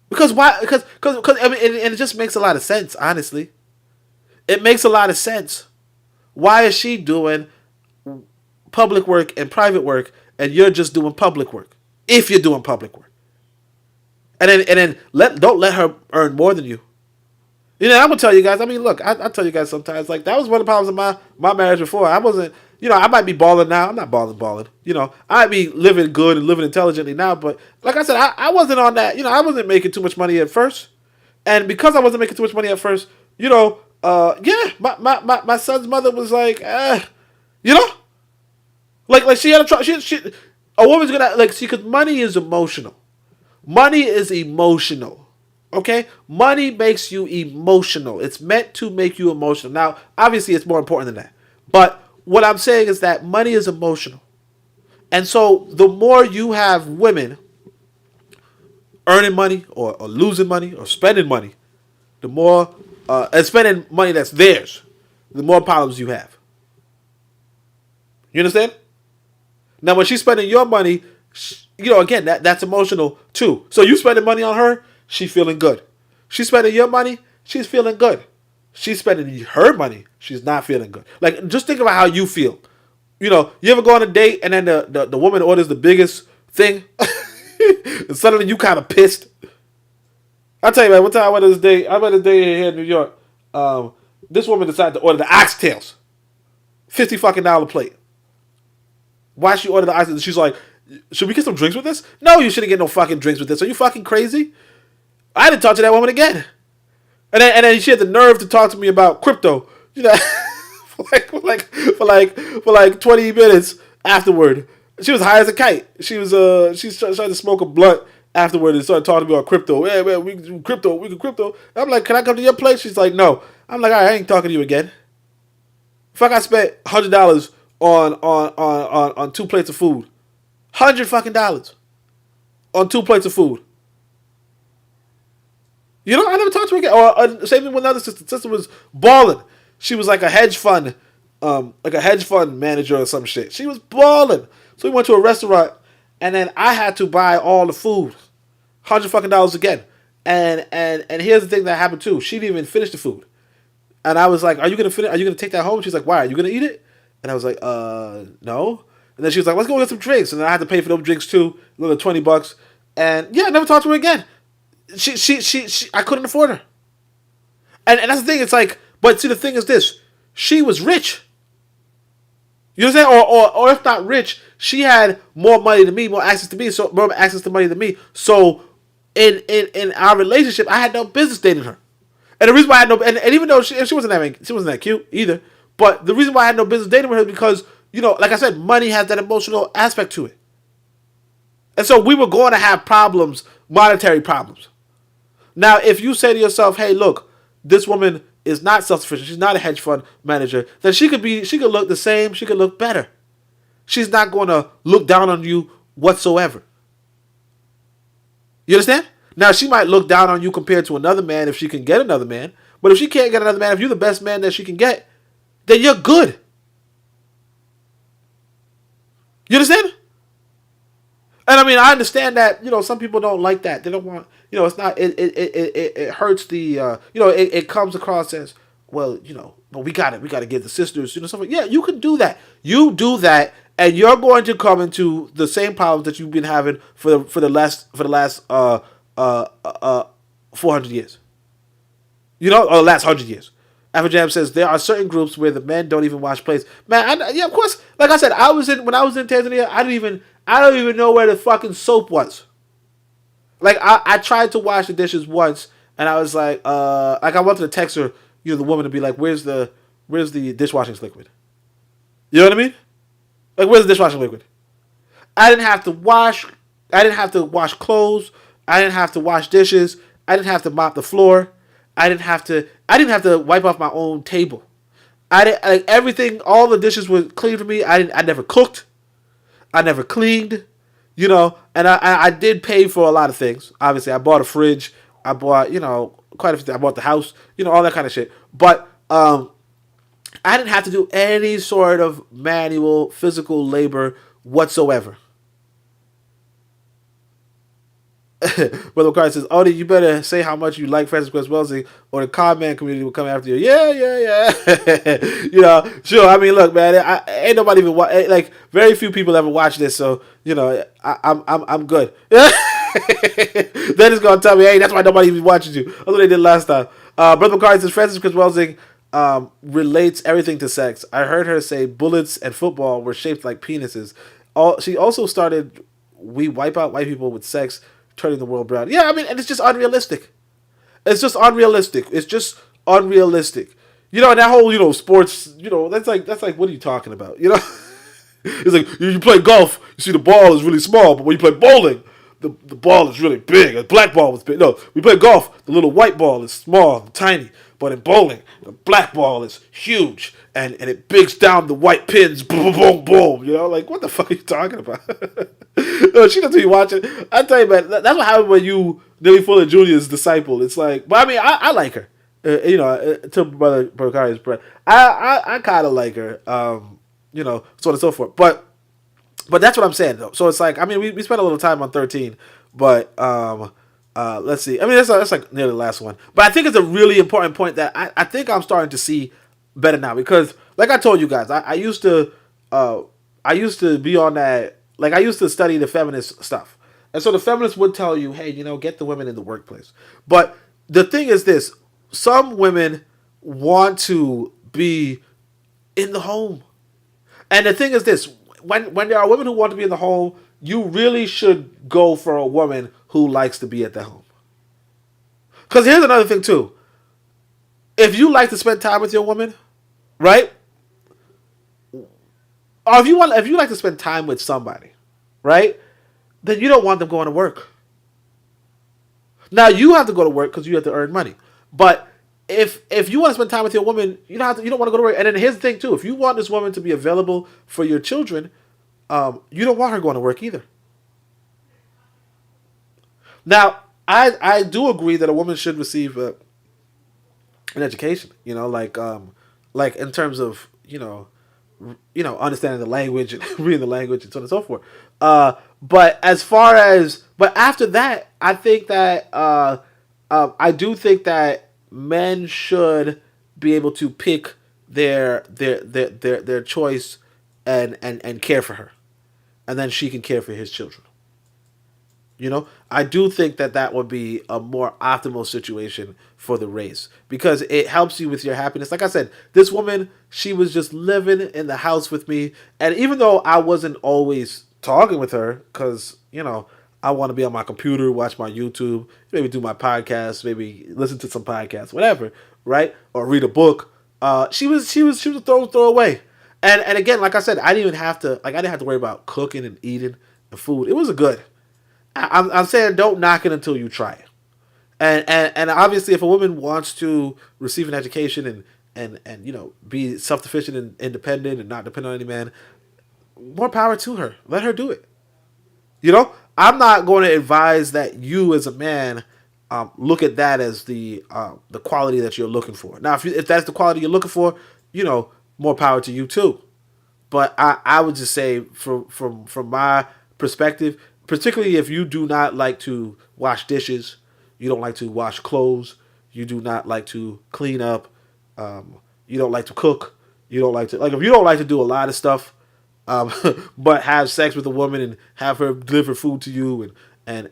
[SPEAKER 8] Because why? Because I mean, and it just makes a lot of sense, honestly. It makes a lot of sense. Why is she doing public work and private work, and you're just doing public work? If you're doing public work, and then don't let her earn more than you. I'm gonna tell you guys. I mean, look, I tell you guys sometimes, like, that was one of the problems of my marriage before. I wasn't, I might be balling now. I'm not balling. I might be living good and living intelligently now, but like I said, I wasn't on that. I wasn't making too much money at first, and because I wasn't making too much money at first, my son's mother was like, Like she had a try. A woman's gonna like see because money is emotional. Money is emotional. Okay, money makes you emotional. It's meant to make you emotional. Now, obviously, it's more important than that. But what I'm saying is that money is emotional, and so the more you have women earning money or losing money or spending money, the more and spending money that's theirs, the more problems you have. You understand? Now, when she's spending your money, again, that's emotional too. So you spending money on her, she's feeling good. She's spending your money, she's feeling good. She's spending her money, she's not feeling good. Like, just think about how you feel. You ever go on a date and then the woman orders the biggest thing, and suddenly you kind of pissed. I'll tell you, man, one time I went on this date here in New York. This woman decided to order the oxtails. $50 fucking plate. Why she ordered the oxtails? She's like, should we get some drinks with this? No, you shouldn't get no fucking drinks with this. Are you fucking crazy? I didn't talk to that woman again. And then she had the nerve to talk to me about crypto. For like 20 minutes afterward. She was high as a kite. She's trying to smoke a blunt afterward and started talking to me about crypto. Yeah, man, we can do crypto. I'm like, can I come to your place? She's like, no. I'm like, all right, I ain't talking to you again. Fuck, I spent $100 on 2 plates of food. $100 fucking on 2 plates of food. I never talked to her again. Or same thing with another sister. Sister was balling. She was like a hedge fund manager or some shit. She was balling. So we went to a restaurant, and then I had to buy all the food, $100 fucking again. And here's the thing that happened too. She didn't even finish the food, and I was like, "Are you gonna finish? Are you gonna take that home?" She's like, "Why? Are you gonna eat it?" And I was like, no." And then she was like, "Let's go get some drinks." And then I had to pay for those drinks too, another $20. And yeah, I never talked to her again. I couldn't afford her. And that's the thing. It's like, but see, the thing is this: she was rich. You know what I'm saying? Or if not rich, she had more money than me, more access to money than me. So in our relationship, I had no business dating her. And the reason why I had no, and even though she wasn't that cute either, but the reason why I had no business dating with her is because, like I said, money has that emotional aspect to it. And so we were going to have problems, monetary problems. Now, if you say to yourself, hey, look, this woman is not self-sufficient, she's not a hedge fund manager, then she could look the same, she could look better. She's not going to look down on you whatsoever. You understand? Now, she might look down on you compared to another man if she can get another man. But if she can't get another man, if you're the best man that she can get, then you're good. You understand? And I mean, I understand that, some people don't like that. They don't want, it's not, it hurts the, it comes across as, well, but we got to give the sisters, stuff like, yeah, you can do that. You do that, and you're going to come into the same problems that you've been having for the last 400 years. Or the last 100 years. Afrojam says there are certain groups where the men don't even wash plates. Man, of course. Like I said, when I was in Tanzania, I don't even know where the fucking soap was. Like I tried to wash the dishes once, and I was like I wanted to text her, the woman, to be like, where's the dishwashing liquid? You know what I mean? Like, where's the dishwashing liquid? I didn't have to wash clothes. I didn't have to wash dishes. I didn't have to mop the floor. I didn't have to wipe off my own table. Everything, all the dishes were clean for me. I never cooked. I never cleaned, and I did pay for a lot of things. Obviously, I bought a fridge. I bought, quite a few things. I bought the house, all that kind of shit. But I didn't have to do any sort of manual, physical labor whatsoever. Brother Carter says, Odie, you better say how much you like Frances Cress Welsing, or the Con-Man community will come after you. Yeah. Sure. I mean, look, man, ain't nobody even very few people ever watch this, so I'm good. They're just gonna tell me, hey, that's why nobody even watches you. That's what they did last time. Brother Carter says Frances Cress Welsing relates everything to sex. I heard her say bullets and football were shaped like penises. She also started, we wipe out white people with sex, turning the world brown. Yeah, I mean, and it's just unrealistic. And that whole, sports, that's like, what are you talking about? It's like you play golf, you see the ball is really small, but when you play bowling, the ball is really big. A black ball was big. No, we play golf, the little white ball is small and tiny, but in bowling, the black ball is huge and it bigs down the white pins. Boom, boom, boom. You know, like what the fuck are you talking about? No, she doesn't be watching. I tell you, man, that's what happened when you Nelly Fuller Jr.'s disciple. It's like, but I mean, I like her. To brother Bakari's bread. I kind of like her. So on and so forth. But that's what I'm saying though. So it's like, I mean, we spent a little time on 13, but let's see. I mean, that's like nearly the last one. But I think it's a really important point that I think I'm starting to see better now because, like I told you guys, I used to be on that. Like I used to study the feminist stuff, and so the feminists would tell you, hey, get the women in the workplace. But the thing is this: some women want to be in the home. And the thing is this, when there are women who want to be in the home, you really should go for a woman who likes to be at the home. Because here's another thing too. If you like to spend time with your woman, right? Or if you like to spend time with somebody, right? Then you don't want them going to work. Now you have to go to work because you have to earn money. But if you want to spend time with your woman, you don't want to go to work. And then here's the thing too: if you want this woman to be available for your children, you don't want her going to work either. Now, I do agree that a woman should receive an education. Like in terms of understanding the language and reading the language and so on and so forth. But after that, I think that I do think that men should be able to pick their choice and care for her, and then she can care for his children. I do think that would be a more optimal situation for the race because it helps you with your happiness. Like I said, this woman, she was just living in the house with me, and even though I wasn't always talking with her because I want to be on my computer, watch my YouTube, maybe do my podcast, maybe listen to some podcasts, whatever, right? Or read a book. She was a throw away. And again, like I said, I didn't have to worry about cooking and eating the food. It was good. I'm saying don't knock it until you try it. And obviously, if a woman wants to receive an education and be self-sufficient and independent and not depend on any man, more power to her. Let her do it. I'm not going to advise that you as a man look at that as the quality that you're looking for. Now, if that's the quality you're looking for, more power to you too. But I would just say from my perspective, particularly if you do not like to wash dishes, you don't like to wash clothes, you do not like to clean up, you don't like to cook, if you don't like to do a lot of stuff, but have sex with a woman and have her deliver food to you and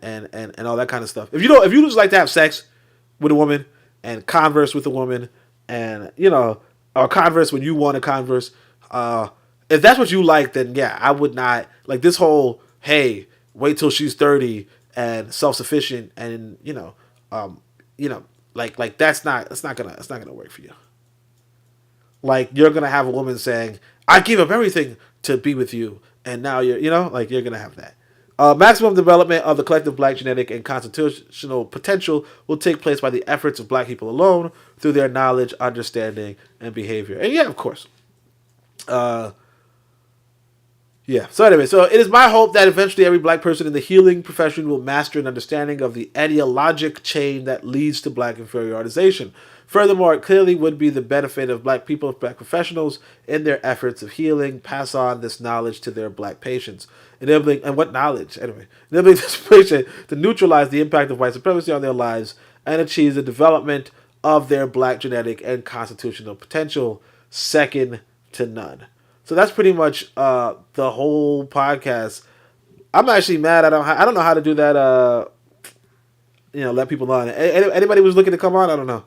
[SPEAKER 8] all that kind of stuff. If you just like to have sex with a woman and converse with a woman and or converse when you want to converse, if that's what you like, then yeah, I would not like this whole hey, wait till she's 30 and self-sufficient and like that's not gonna work for you. Like you're gonna have a woman saying, I gave up everything to be with you, and now you're gonna have that. Maximum development of the collective black genetic and constitutional potential will take place by the efforts of black people alone through their knowledge, understanding, and behavior. And yeah, of course. So anyway, so it is my hope that eventually every black person in the healing profession will master an understanding of the ideologic chain that leads to black inferiorization. Furthermore, it clearly would be the benefit of black people, black professionals, in their efforts of healing, pass on this knowledge to their black patients. Enabling this patient to neutralize the impact of white supremacy on their lives and achieve the development of their black genetic and constitutional potential, second to none. So that's pretty much the whole podcast. I'm actually mad. I don't know how to do that. Let people on. Anybody who's looking to come on, I don't know.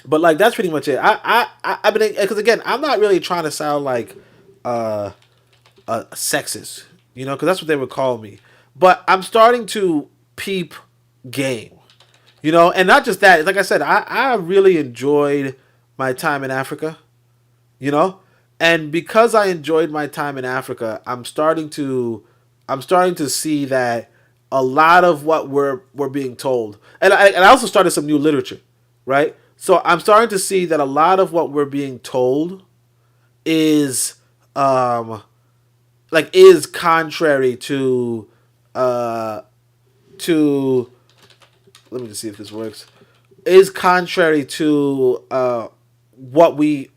[SPEAKER 8] But like that's pretty much it. I've been because again, I'm not really trying to sound like sexist, because that's what they would call me. But I'm starting to peep game, and not just that. Like I said, I really enjoyed my time in Africa, And because I enjoyed my time in Africa, I'm starting to see that a lot of what we're being told, and I also started some new literature, right? So I'm starting to see that a lot of what we're being told is is contrary to let me just see if this works. Is contrary to what we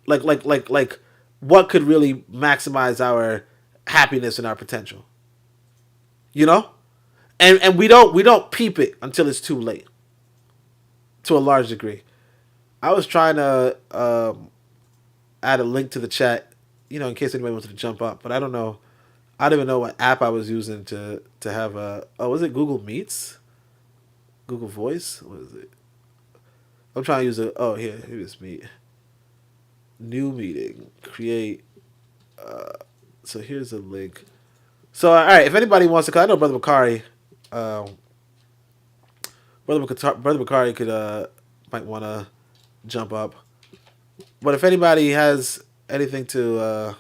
[SPEAKER 8] what could really maximize our happiness and our potential. You know? And we don't peep it until it's too late. To a large degree. I was trying to add a link to the chat, in case anybody wanted to jump up, but I don't know. I don't even know what app I was using to have a. Oh, was it Google Meets? Google Voice? What is it? I'm trying to use a. Oh, here it's Meet. New meeting. Create. So here's a link. So all right, if anybody wants to, cause I know Brother Bakari, Brother Bakari could might want to jump up. But if anybody has anything to,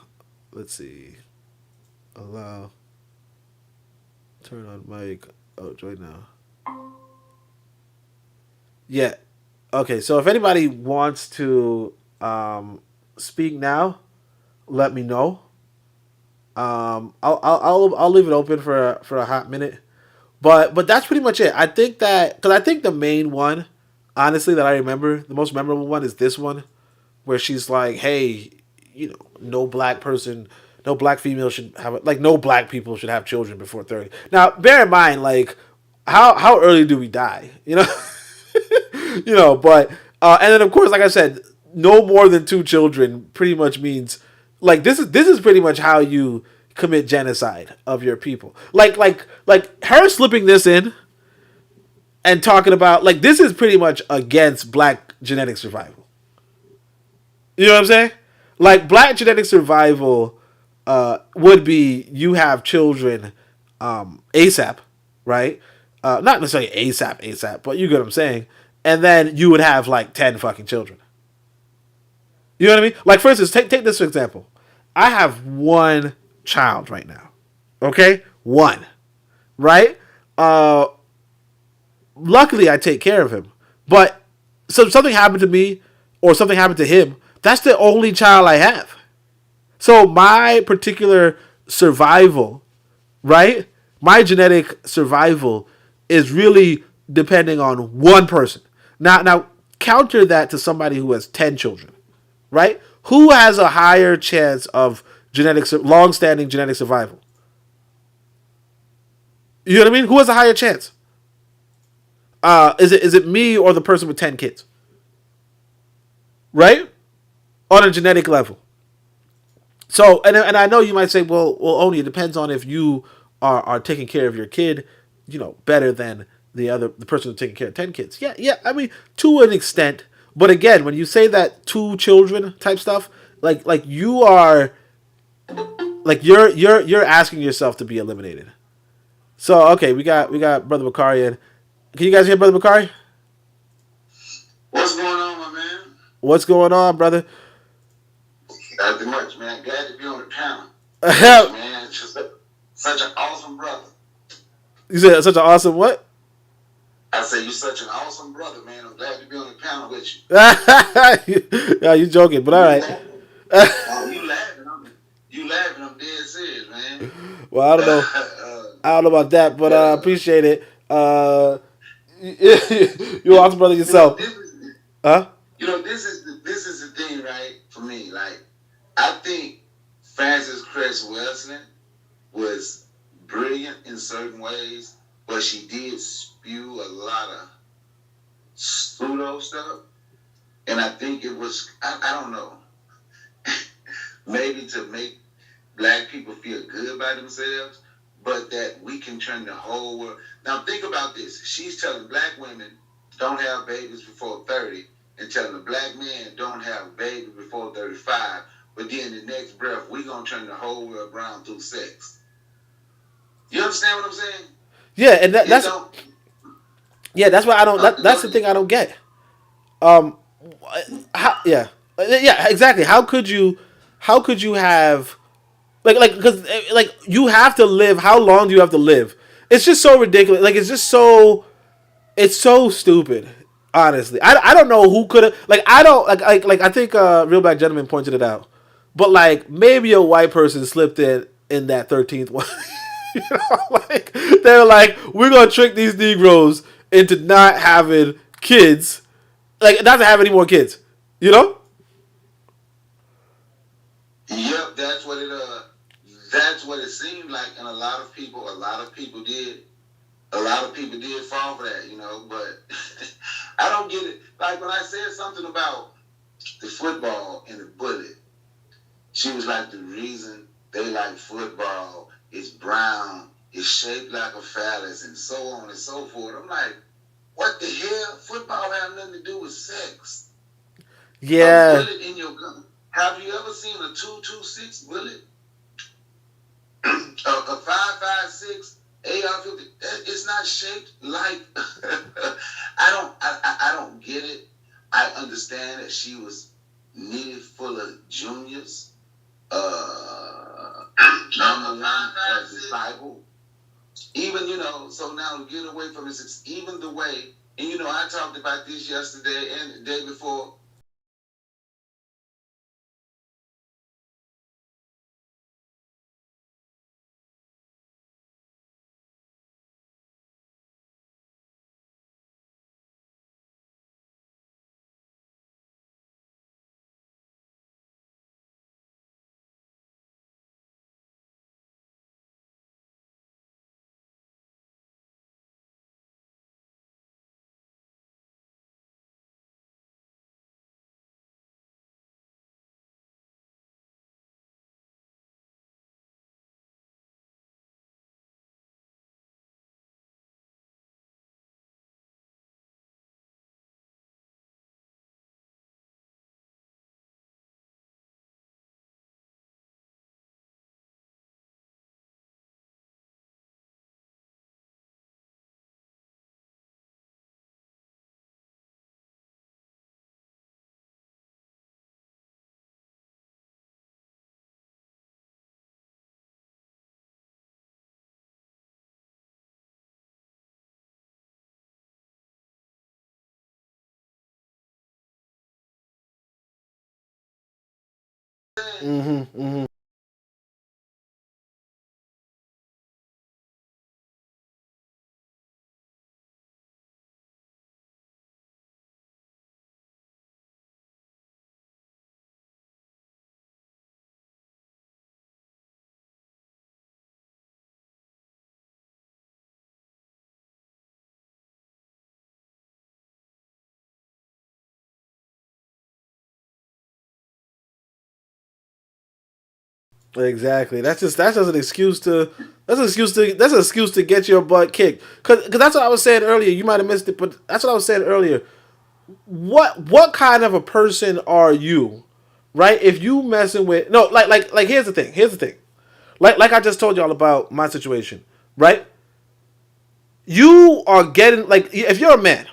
[SPEAKER 8] let's see, allow, turn on mic. Oh, join now. Yeah. Okay. So if anybody wants to speak now, let me know. I'll leave it open for a hot minute, but that's pretty much it. I think that because I think the main one, honestly, that I remember, the most memorable one is this one, where she's like, "Hey, no black person, no black female should have no black people should have children before 30." Now, bear in mind, how early do we die? But and then of course, like I said, no more than 2 children pretty much means. This is pretty much how you commit genocide of your people. Like her slipping this in and talking about this is pretty much against black genetic survival. You know what I'm saying? Black genetic survival would be you have children ASAP, right? Not necessarily ASAP, but you get what I'm saying. And then you would have 10 fucking children. You know what I mean? For instance, take this for example. I have 1 child right now. Okay? 1. Right? Luckily, I take care of him. But so something happened to me or something happened to him, that's the only child I have. So my particular survival, right? My genetic survival is really depending on 1 person. Now counter that to somebody who has 10 children. Right? Who has a higher chance of long-standing genetic survival? You know what I mean? Who has a higher chance? Is it me or the person with 10 kids? Right? On a genetic level. So, and I know you might say, well, only it depends on if you are taking care of your kid, better than the person who's taking care of 10 kids. Yeah. I mean, to an extent. But again, when you say that 2 children type stuff, you are, you're asking yourself to be eliminated. So okay, we got Brother Bakari in. Can you guys hear Brother Bakari?
[SPEAKER 9] What's going on, my man?
[SPEAKER 8] What's going on, brother?
[SPEAKER 9] Not too much, man. Glad to be on the panel. Man, it's just such an awesome brother.
[SPEAKER 8] You said such an awesome what?
[SPEAKER 9] I say you're such an awesome brother, man. I'm glad to be on the panel with you.
[SPEAKER 8] Yeah, you joking, but all right.
[SPEAKER 9] You laughing. I'm dead serious, man.
[SPEAKER 8] Well, I don't know. I don't know about that, but I appreciate it. You're awesome brother yourself.
[SPEAKER 9] This is the thing, right? For me, I think Frances Cress Welsing was brilliant in certain ways, but she did spew a lot of pseudo stuff. And I think it was, I don't know, maybe to make black people feel good about themselves, but that we can turn the whole world. Now think about this. She's telling black women don't have babies before 30 and telling the black men don't have babies before 35. But then the next breath, we going to turn the whole world around through sex. You understand what I'm saying?
[SPEAKER 8] Yeah, and that's what I don't. That's the thing I don't get. Exactly. How could you how could you have because you have to live? How long do you have to live? It's just so ridiculous. Like it's so stupid. Honestly, I don't know who could have I don't I think Real Black Gentleman pointed it out, but maybe a white person slipped in that 13th one. You know, they're like, we're gonna trick these Negroes into not having kids, not to have any more kids. You know?
[SPEAKER 9] Yep, that's what it seemed like, and a lot of people did. A lot of people did fall for that, you know, but I don't get it. Like when I said something about the football and the bullet, she was like, the reason they like football is brown, it's shaped like a phallus, and so on and so forth. I'm like, what the hell? Football has nothing to do with sex.
[SPEAKER 8] Yeah.
[SPEAKER 9] A bullet in your gun. Have you ever seen a 2.26 bullet? A 5.56 AR-50? It's not shaped like. I don't get it. I understand that she was knitted full of juniors. Number one disciple. Even, you know, so now to get away from this, even the way, and you know, I talked about this yesterday and the day before.
[SPEAKER 8] Mm-hmm. Mm-hmm. Exactly. That's an excuse to get your butt kicked. Cause that's what I was saying earlier. You might have missed it, but that's what I was saying earlier. What kind of a person are you, right? If you messing with no, here's the thing. Here's the thing. Like I just told y'all about my situation, right? You are getting if you're a man,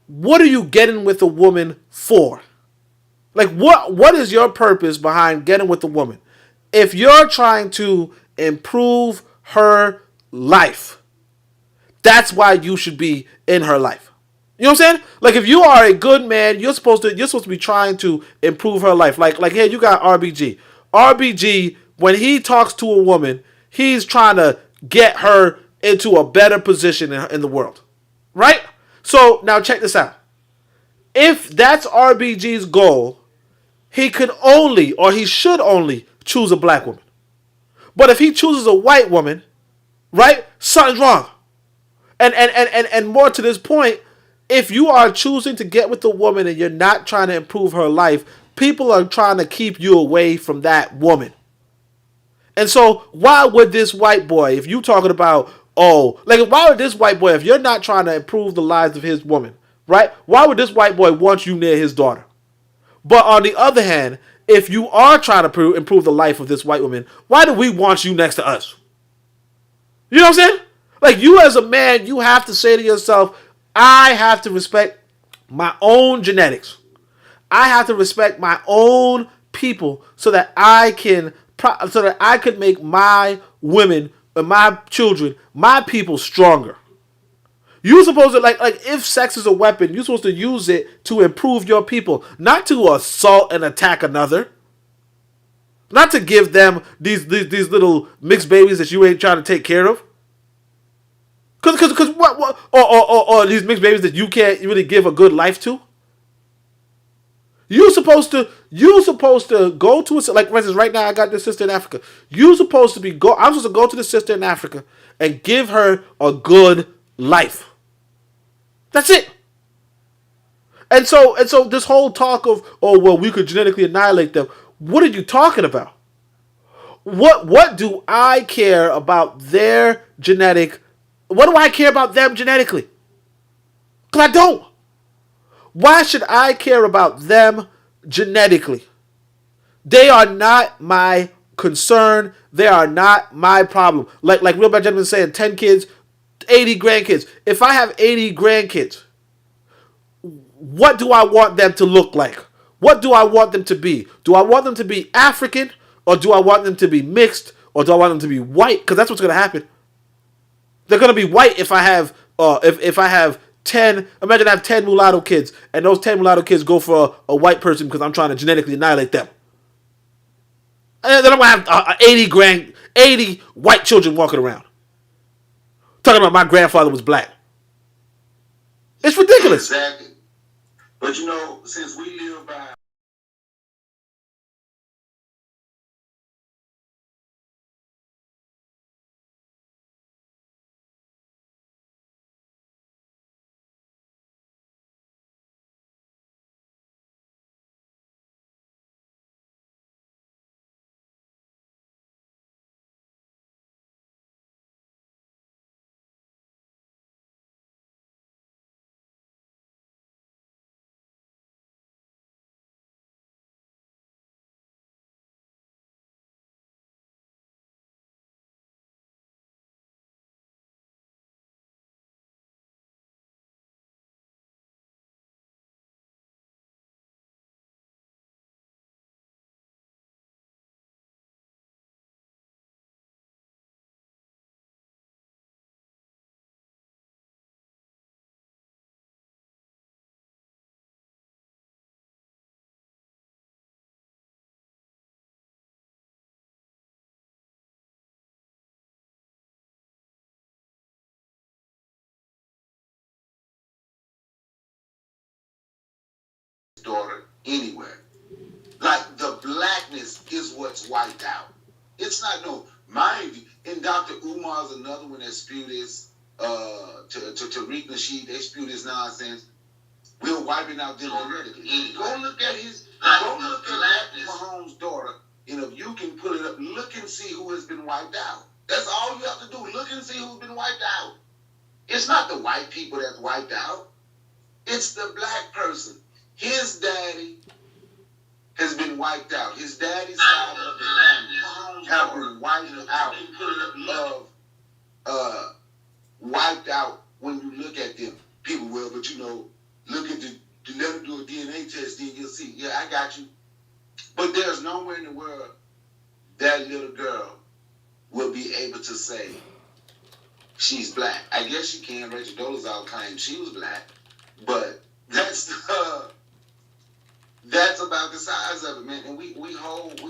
[SPEAKER 8] what are you getting with a woman for? What is your purpose behind getting with a woman? If you're trying to improve her life, that's why you should be in her life. You know what I'm saying? If you are a good man, you're supposed to be trying to improve her life. Here you got RBG. RBG, when he talks to a woman, he's trying to get her into a better position in the world. Right? So now check this out. If that's RBG's goal, he could only, or he should only, choose a black woman. But if he chooses a white woman, right, something's wrong. And more to this point, if you are choosing to get with a woman and you're not trying to improve her life, people are trying to keep you away from that woman. And so why would this white boy, if you talking about, why would this white boy, if you're not trying to improve the lives of his woman, right, why would this white boy want you near his daughter? But on the other hand, if you are trying to improve the life of this white woman, why do we want you next to us? You know what I'm saying? You as a man, you have to say to yourself, I have to respect my own genetics. I have to respect my own people so that I could make my women and my children, my people stronger. You're supposed to like if sex is a weapon, you're supposed to use it to improve your people, not to assault and attack another. Not to give them these little mixed babies that you ain't trying to take care of. Cause what or these mixed babies that you can't really give a good life to. You're supposed to go to a, like for instance right now I got this sister in Africa. I'm supposed to go to the sister in Africa and give her a good life. That's it. And so this whole talk of we could genetically annihilate them. What are you talking about? What do I care about their genetic? What do I care about them genetically? Because I don't. Why should I care about them genetically? They are not my concern. They are not my problem. Like Real Bad Gentleman saying, 10 kids, 80 grandkids. If I have 80 grandkids, what do I want them to look like? What do I want them to be? Do I want them to be African? Or do I want them to be mixed? Or do I want them to be white? Because that's what's going to happen. They're going to be white if I have if I have 10. Imagine I have 10 mulatto kids, and those 10 mulatto kids go for a white person because I'm trying to genetically annihilate them. And then I'm going to have 80 white children walking around. Talking about my grandfather was black. It's ridiculous.
[SPEAKER 9] Exactly. But since we live by daughter anywhere. Like the blackness is what's wiped out. It's not mind you. And Dr. Umar's another one that spew this. To Tariq Nasheed, they spew this nonsense. We're wiping out them genetically. Go look at Mahomes' daughter, and if you can pull it up, look and see who has been wiped out. That's all you have to do. Look and see who's been wiped out. It's not the white people that's wiped out. It's the black person. His daddy has been wiped out. His daddy's side of the family have been wiped out wiped out when you look at them. People will, but look at let them do a DNA test, then you'll see. Yeah, I got you. But there's nowhere in the world that little girl will be able to say she's black. I guess she can. Rachel Dolezal claimed she was black, but that's about the size of it, man. And we hold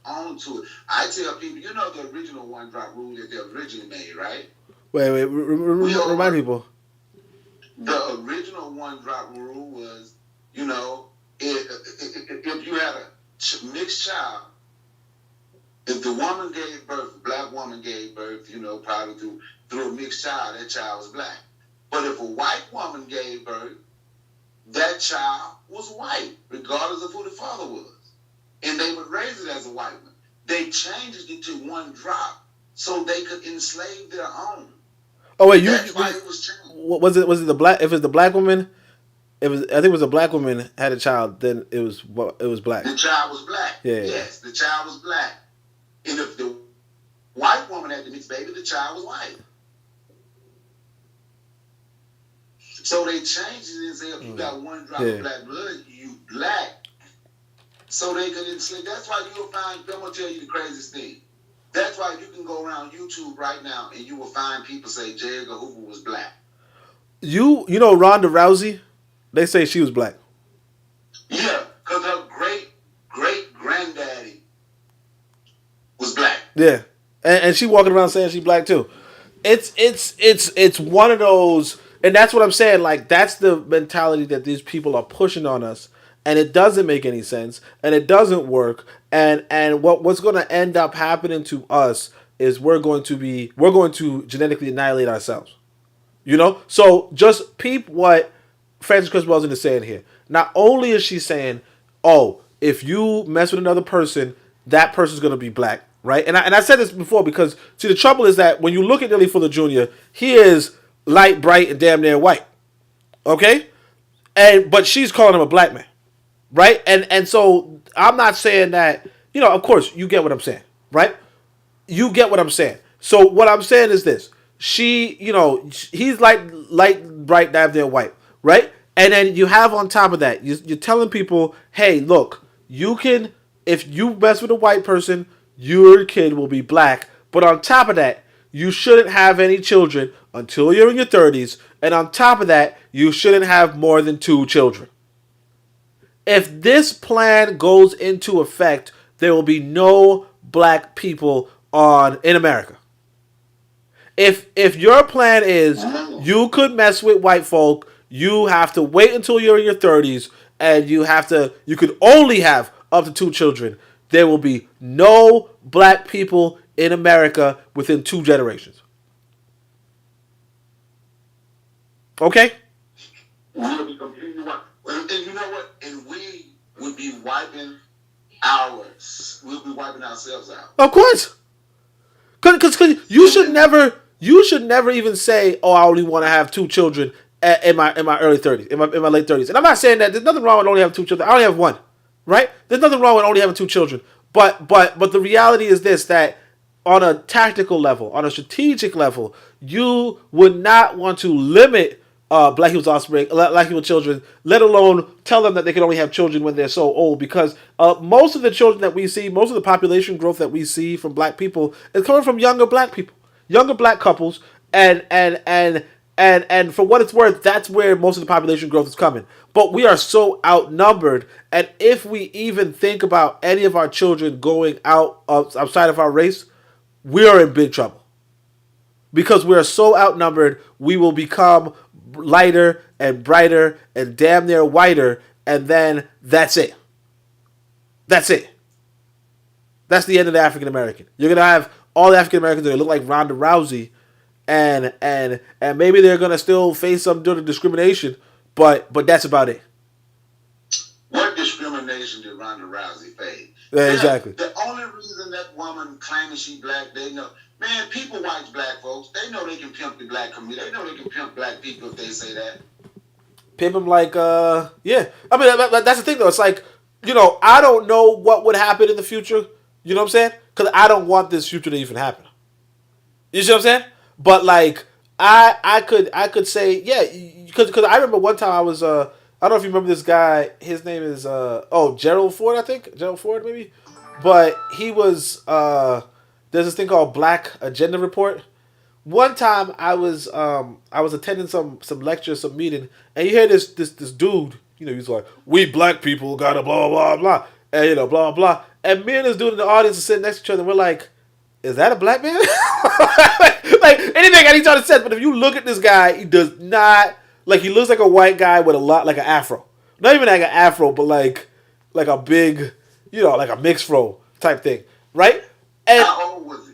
[SPEAKER 9] on to it. I tell people, the original one drop rule that they originally made, right?
[SPEAKER 8] Wait, remind people.
[SPEAKER 9] The original one drop rule was, if you had a mixed child, if the woman gave birth, a black woman gave birth, probably through a mixed child, that child was black. But if a white woman gave birth, that child was white, regardless of who the father was. And they would raise it as a white one. They changed it to one drop so they could enslave their own.
[SPEAKER 8] Oh wait,
[SPEAKER 9] That's why it was changed.
[SPEAKER 8] Was it the black? If it's the black woman, I think it was a black woman had a child. Then it was black.
[SPEAKER 9] The child was black.
[SPEAKER 8] Yeah.
[SPEAKER 9] Yes, the child was black. And if the white woman had the mixed baby, the child was white. So they changed it and said, if you got one drop of black blood, you black. so they could enslave. That's why you'll find, I'm going to tell you the craziest thing. That's why you can go around YouTube right now and you will find people say J. Edgar Hoover was black.
[SPEAKER 8] You know Ronda Rousey? They say she was black.
[SPEAKER 9] Yeah, because her great-great-granddaddy was black.
[SPEAKER 8] Yeah. And she walking around saying she black too. It's one of those, and that's what I'm saying, like that's the mentality that these people are pushing on us, and it doesn't make any sense, and it doesn't work, and what's going to end up happening to us is we're going to genetically annihilate ourselves. You know? So just peep what Frances Cress Welsing is saying here. Not only is she saying, oh, if you mess with another person, that person's going to be black, right? And I said this before because, see, the trouble is that when you look at Nelly Fuller Jr., he is light, bright, and damn near white, okay? But she's calling him a black man, right? And so I'm not saying that, you know, of course, you get what I'm saying, right? You get what I'm saying. So what I'm saying is this. She, you know, he's light, bright, damn near white, right? And then you have on top of that, you're telling people, hey, look, you can, if you mess with a white person, your kid will be black. But on top of that, you shouldn't have any children until you're in your 30s. And on top of that, you shouldn't have more than 2 children. If this plan goes into effect, there will be no black people in America. If your plan is you could mess with white folk, you have to wait until you're in your 30s, and you could only have up to 2 children. There will be no black people in America within 2 generations. Okay?
[SPEAKER 9] We'll be completely white. And you know what? And we would be wiping we'll be wiping ourselves out.
[SPEAKER 8] Of course. Because you should never even say, oh, I only want to have 2 children in my early 30s, in my late 30s. And I'm not saying that there's nothing wrong with only having 2 children. I only have 1, right? There's nothing wrong with only having 2 children. But the reality is this, that on a tactical level, on a strategic level, you would not want to limit black people's offspring, black people's children, let alone tell them that they can only have children when they're so old, because most of the children that we see, most of the population growth that we see from black people is coming from younger black people, younger black couples, and for what it's worth, that's where most of the population growth is coming. But we are so outnumbered, and if we even think about any of our children going outside of our race, we are in big trouble. Because we are so outnumbered, we will become lighter and brighter and damn near whiter, and then that's it. That's it. That's the end of the African American. You're gonna have all the African Americans that look like Ronda Rousey, and maybe they're gonna still face some sort of discrimination, but that's about it.
[SPEAKER 9] What discrimination did Ronda Rousey face?
[SPEAKER 8] Yeah, exactly.
[SPEAKER 9] The only reason that woman claiming she black, they know. Man, people watch black folks. They know they can pimp the black community. They know they can pimp black people if they say that.
[SPEAKER 8] Pimp them like, yeah. I mean, that's the thing, though. It's like, you know, I don't know what would happen in the future. You know what I'm saying? Because I don't want this future to even happen. You see what I'm saying? But, like, I could say, yeah, because I remember one time I was, I don't know if you remember this guy. His name is, Gerald Ford, I think. Gerald Ford, maybe. But he was, there's this thing called Black Agenda Report. One time I was attending some lecture, some meeting, and you hear this dude, you know, he's like, we black people gotta blah blah blah, and you know, blah blah. And me and this dude in the audience are sitting next to each other, and we're like, is that a black man? Like anything I need to say, but if you look at this guy, he does not, like, he looks like a white guy with a lot, like an afro. Not even like an afro, but like a big, you know, like a mixed fro type thing, right? And
[SPEAKER 9] how old was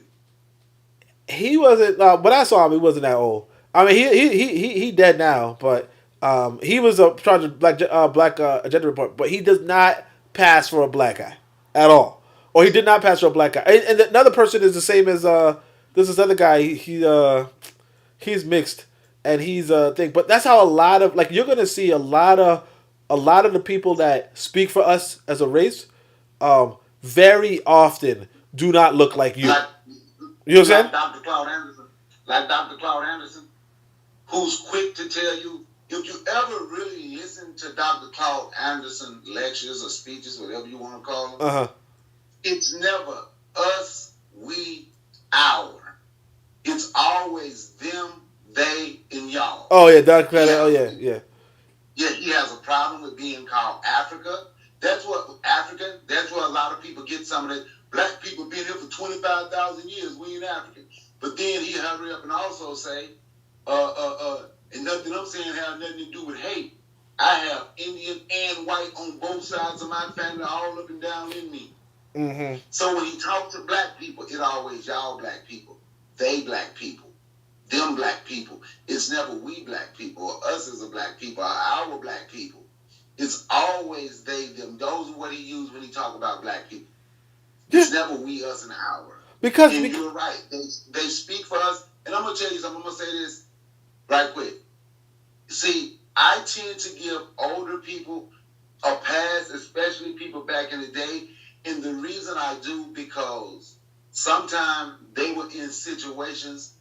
[SPEAKER 9] he?
[SPEAKER 8] He wasn't. When I saw him, he wasn't that old. I mean, he dead now, but he was a charge of black agenda report. But he does not pass for a black guy at all, or he did not pass for a black guy. And another person is the same as this other guy. He's mixed, and he's a thing. But that's how a lot of, like, you're gonna see a lot of the people that speak for us as a race, very often do not look like you. You know what I'm saying?
[SPEAKER 9] Like Dr. Claude Anderson, who's quick to tell you if you ever really listen to Dr. Claude Anderson lectures or speeches, whatever you want to call them, it's never us, we, our. It's always them, they, and y'all.
[SPEAKER 8] Oh yeah, Dr. Claude. Oh yeah.
[SPEAKER 9] Yeah, he has a problem with being called Africa. That's what African. That's where a lot of people get some of that. Black people been here for 25,000 years. We ain't African. But then he hurry up and also say, and nothing I'm saying have nothing to do with hate. I have Indian and white on both sides of my family, all up and down in me. Mm-hmm. So when he talks to black people, it always y'all black people, they black people, them black people. It's never we black people or us as a black people or our black people. It's always they, them. Those are what he used when he talk about black people. It's never we, us, and our. Because you're right. They speak for us. And I'm going to tell you something. I'm going to say this right quick. See, I tend to give older people a pass, especially people back in the day. And the reason I do, because sometimes they were in situations,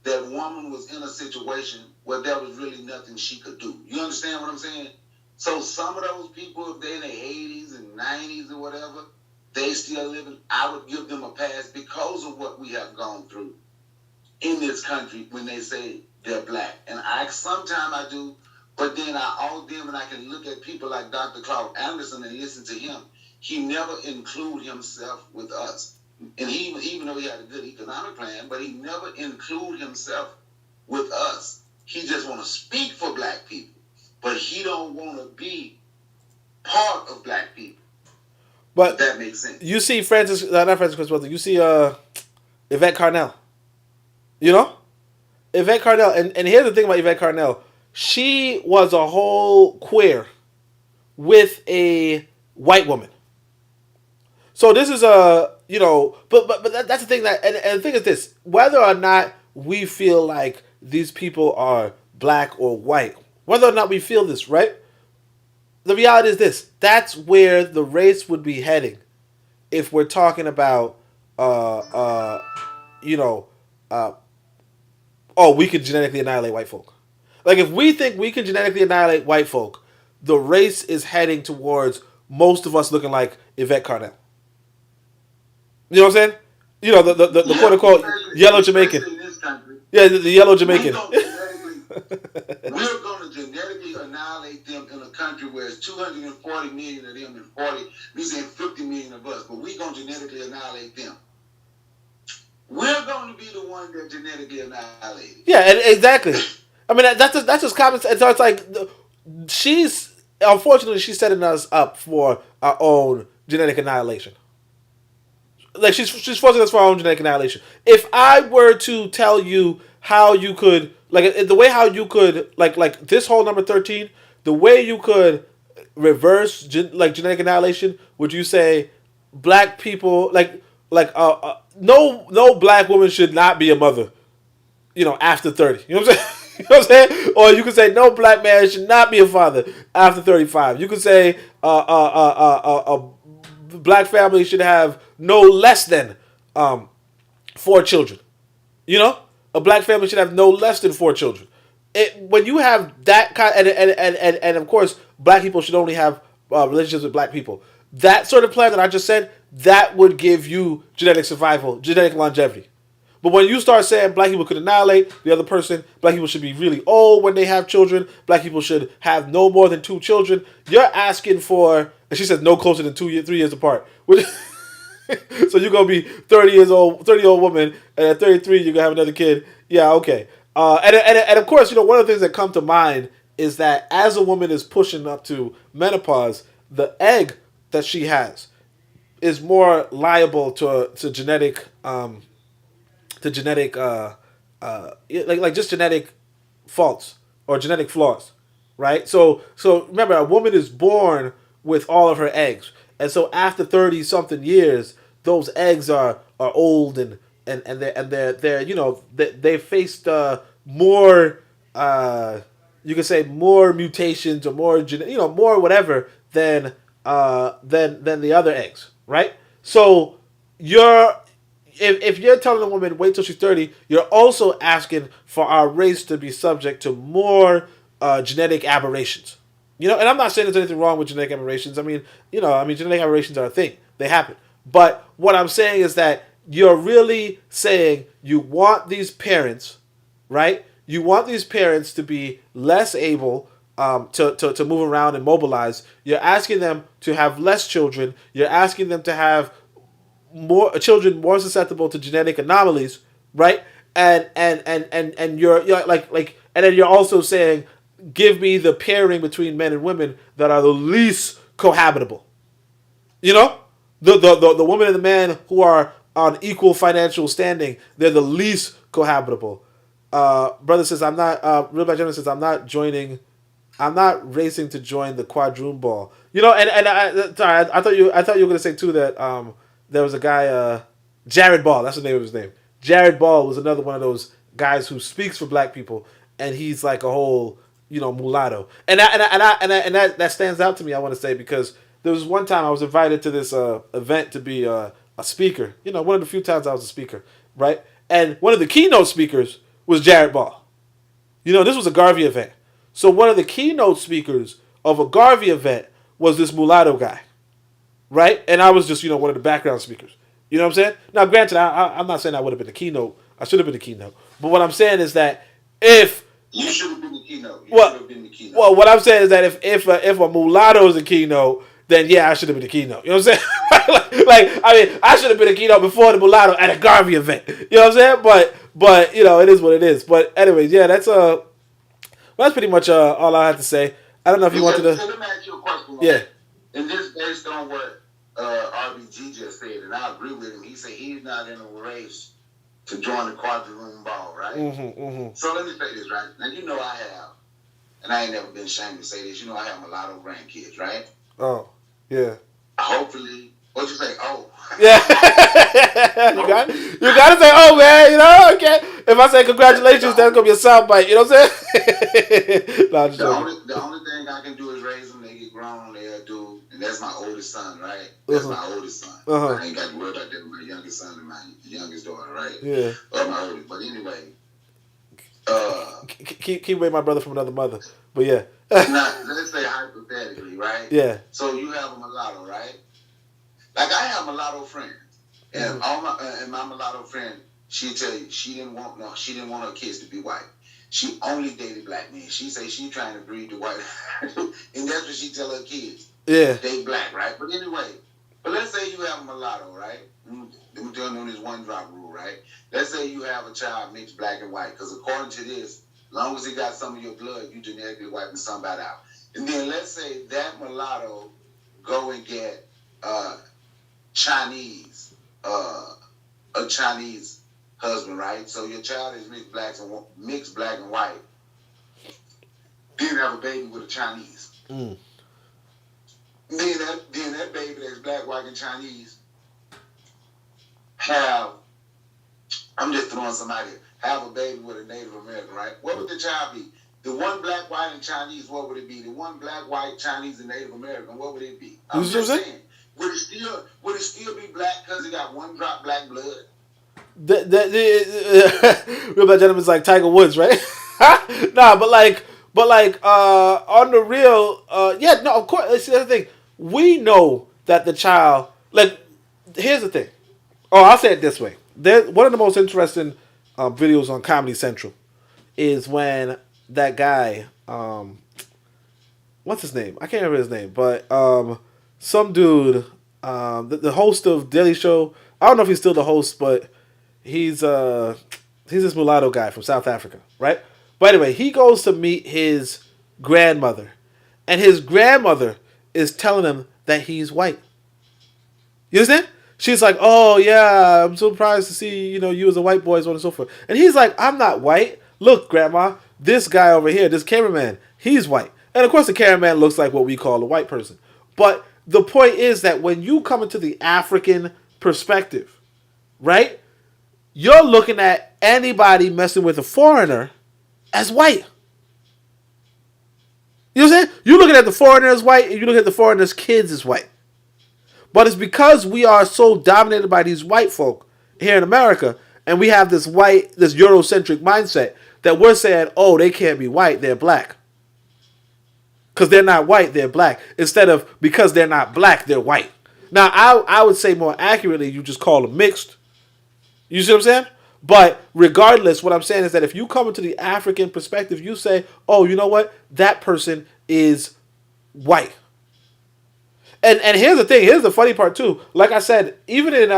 [SPEAKER 9] that woman was in a situation where there was really nothing she could do. You understand what I'm saying? So some of those people, if they're in their 80s and 90s or whatever, they still living, I would give them a pass because of what we have gone through in this country when they say they're black. And sometimes I do, but then I can look at people like Dr. Claude Anderson and listen to him. He never include himself with us. And even though he had a good economic plan, but he never include himself with us. He just want to speak for black people, but he don't want to be part of black people. But if that makes sense.
[SPEAKER 8] You see not Frances Cress Welsing, you see Yvette Carnell. You know? Yvette Carnell, and here's the thing about Yvette Carnell. She was a whole queer with a white woman. So this is but that's the thing and the thing is this, whether or not we feel like these people are black or white, whether or not we feel this, right? The reality is this, that's where the race would be heading if we're talking about, we could genetically annihilate white folk. Like, if we think we can genetically annihilate white folk, the race is heading towards most of us looking like Yvette Carnell. You know what I'm saying? You know, the quote-unquote yellow Jamaican. Yeah, the yellow Jamaican.
[SPEAKER 9] We're going to genetically annihilate them in a country where it's 240 million of them and 50 million of us, but we're going to genetically annihilate them. We're going to be the one that genetically annihilated.
[SPEAKER 8] Yeah, exactly. I mean, that's just common sense. So it's like, unfortunately, she's setting us up for our own genetic annihilation. Like, she's forcing us for our own genetic annihilation. If I were to tell you how you could, like, the way how you could, like this whole number 13, the way you could reverse genetic annihilation, would you say black people, no black woman should not be a mother, after 30. You know what I'm saying? You know what I'm saying? Or you could say no black man should not be a father after 35. You could say a black family should have no less than 4 children. You know? A black family should have no less than 4 children. When you have that kind, and of course, black people should only have relationships with black people. That sort of plan that I just said, that would give you genetic survival, genetic longevity. But when you start saying black people could annihilate the other person, black people should be really old when they have children, black people should have no more than 2 children, you're asking for, and she said no closer than 3 years apart. So you're going to be 30-year-old woman, and at 33 you're going to have another kid. Yeah, okay. And of course, one of the things that come to mind is that as a woman is pushing up to menopause, the egg that she has is more liable to genetic just genetic faults or genetic flaws, right? So remember, a woman is born with all of her eggs, and so after 30 something years, those eggs are old and they faced more you could say more mutations or more more whatever than the other eggs, right? So if you're telling a woman wait till she's 30, you're also asking for our race to be subject to more genetic aberrations. You know, and I'm not saying there's anything wrong with genetic aberrations. I mean, genetic aberrations are a thing. They happen. But what I'm saying is that you're really saying you want these parents, right? You want these parents to be less able to move around and mobilize. You're asking them to have less children. You're asking them to have more children more susceptible to genetic anomalies, right? And you're like and then you're also saying, give me the pairing between men and women that are the least cohabitable. You know, the woman and the man who are on equal financial standing, they're the least cohabitable. Brother says I'm not. Real Black Gentleman says I'm not joining. I'm not racing to join the quadroon ball. You know, and sorry, I thought you were gonna say too that there was a guy Jared Ball. That's the name of his name. Jared Ball was another one of those guys who speaks for black people, and he's like a whole mulatto. And that stands out to me. I want to say because there was one time I was invited to this event to be a speaker. You know, one of the few times I was a speaker, right? And one of the keynote speakers was Jared Ball. You know, this was a Garvey event. So one of the keynote speakers of a Garvey event was this mulatto guy, right? And I was just, one of the background speakers. You know what I'm saying? Now, granted, I'm not saying I would have been the keynote. I should have been the keynote. But what I'm saying is that if...
[SPEAKER 9] You should have been the keynote. You should have been the keynote.
[SPEAKER 8] Well, what I'm saying is that if a mulatto is the keynote, then yeah, I should have been the keynote. You know what I'm saying? I should have been the keynote before the mulatto at a Garvey event. You know what I'm saying? But it is what it is. But anyways, yeah, that's pretty much all I had to say. I don't know if you wanted to.
[SPEAKER 9] So let me ask you a question.
[SPEAKER 8] Yeah.
[SPEAKER 9] And this based on what RBG just said, and I agree with him. He said he's not in a race to join the quadroon ball, right? So let me say this, right? Now you know I have, and I ain't never been ashamed to say this. You know I have mulatto grandkids, right?
[SPEAKER 8] Oh, yeah.
[SPEAKER 9] Hopefully, what'd you say? Oh.
[SPEAKER 8] Yeah. you got to say, oh, man, okay. If I say congratulations, that's going to be a soundbite, you know what I'm saying? No,
[SPEAKER 9] the only thing I can do is raise them. They get grown, they'll do, and that's my oldest son, right? That's my oldest son. I ain't got to worry about that with my youngest son and my youngest daughter, right?
[SPEAKER 8] Yeah.
[SPEAKER 9] Or my oldest. But anyway.
[SPEAKER 8] Keep away my brother from another mother. But yeah.
[SPEAKER 9] Now, let's say hypothetically, right?
[SPEAKER 8] Yeah.
[SPEAKER 9] So you have a mulatto, right? Like I have mulatto friends, and my mulatto friend, she tell you she didn't want her kids to be white. She only dated black men. She say she trying to breed the white, and that's what she tell her kids.
[SPEAKER 8] Yeah.
[SPEAKER 9] They black, right? But anyway, let's say you have a mulatto, right? We're doing this one drop rule, right? Let's say you have a child mixed black and white, because according to this, as long as it got some of your blood, you genetically wiping somebody out. And then let's say that mulatto go and get Chinese, a Chinese husband, right? So your child is mixed black and white. Then have a baby with a Chinese. Then that baby that's black, white, and Chinese I'm just throwing somebody, have a baby with a Native American, right? What would the child be? The one black, white, and Chinese, what would it be? The one black, white, Chinese, and Native American, what would it be? I'm just saying. Would it still be black because it got one drop black blood?
[SPEAKER 8] Real Black Gentleman's like Tiger Woods, right? Nah, but on the real, yeah, no, of course. See, that's the thing. We know that the child, here's the thing. Oh, I'll say it this way. One of the most interesting videos on Comedy Central is when that guy, what's his name? I can't remember his name, but some dude, the host of Daily Show. I don't know if he's still the host, but he's this mulatto guy from South Africa, right? But anyway, he goes to meet his grandmother, and his grandmother is telling him that he's white. You understand? She's like, oh yeah, I'm so surprised to see, you as a white boy, so on and so forth. And he's like, I'm not white. Look, grandma, this guy over here, this cameraman, he's white. And of course the cameraman looks like what we call a white person. But the point is that when you come into the African perspective, right, you're looking at anybody messing with a foreigner as white. You know what I'm saying? You're looking at the foreigner as white, and you look at the foreigner's kids as white. But it's because we are so dominated by these white folk here in America, and we have this Eurocentric mindset that we're saying, oh, they can't be white, they're black. because they're not white, they're black. Instead of because they're not black, they're white. Now, I would say more accurately, you just call them mixed. You see what I'm saying? But regardless, what I'm saying is that if you come into the African perspective, you say, oh, you know what? That person is white. And here's the thing. Here's the funny part, too. Like I said, even in...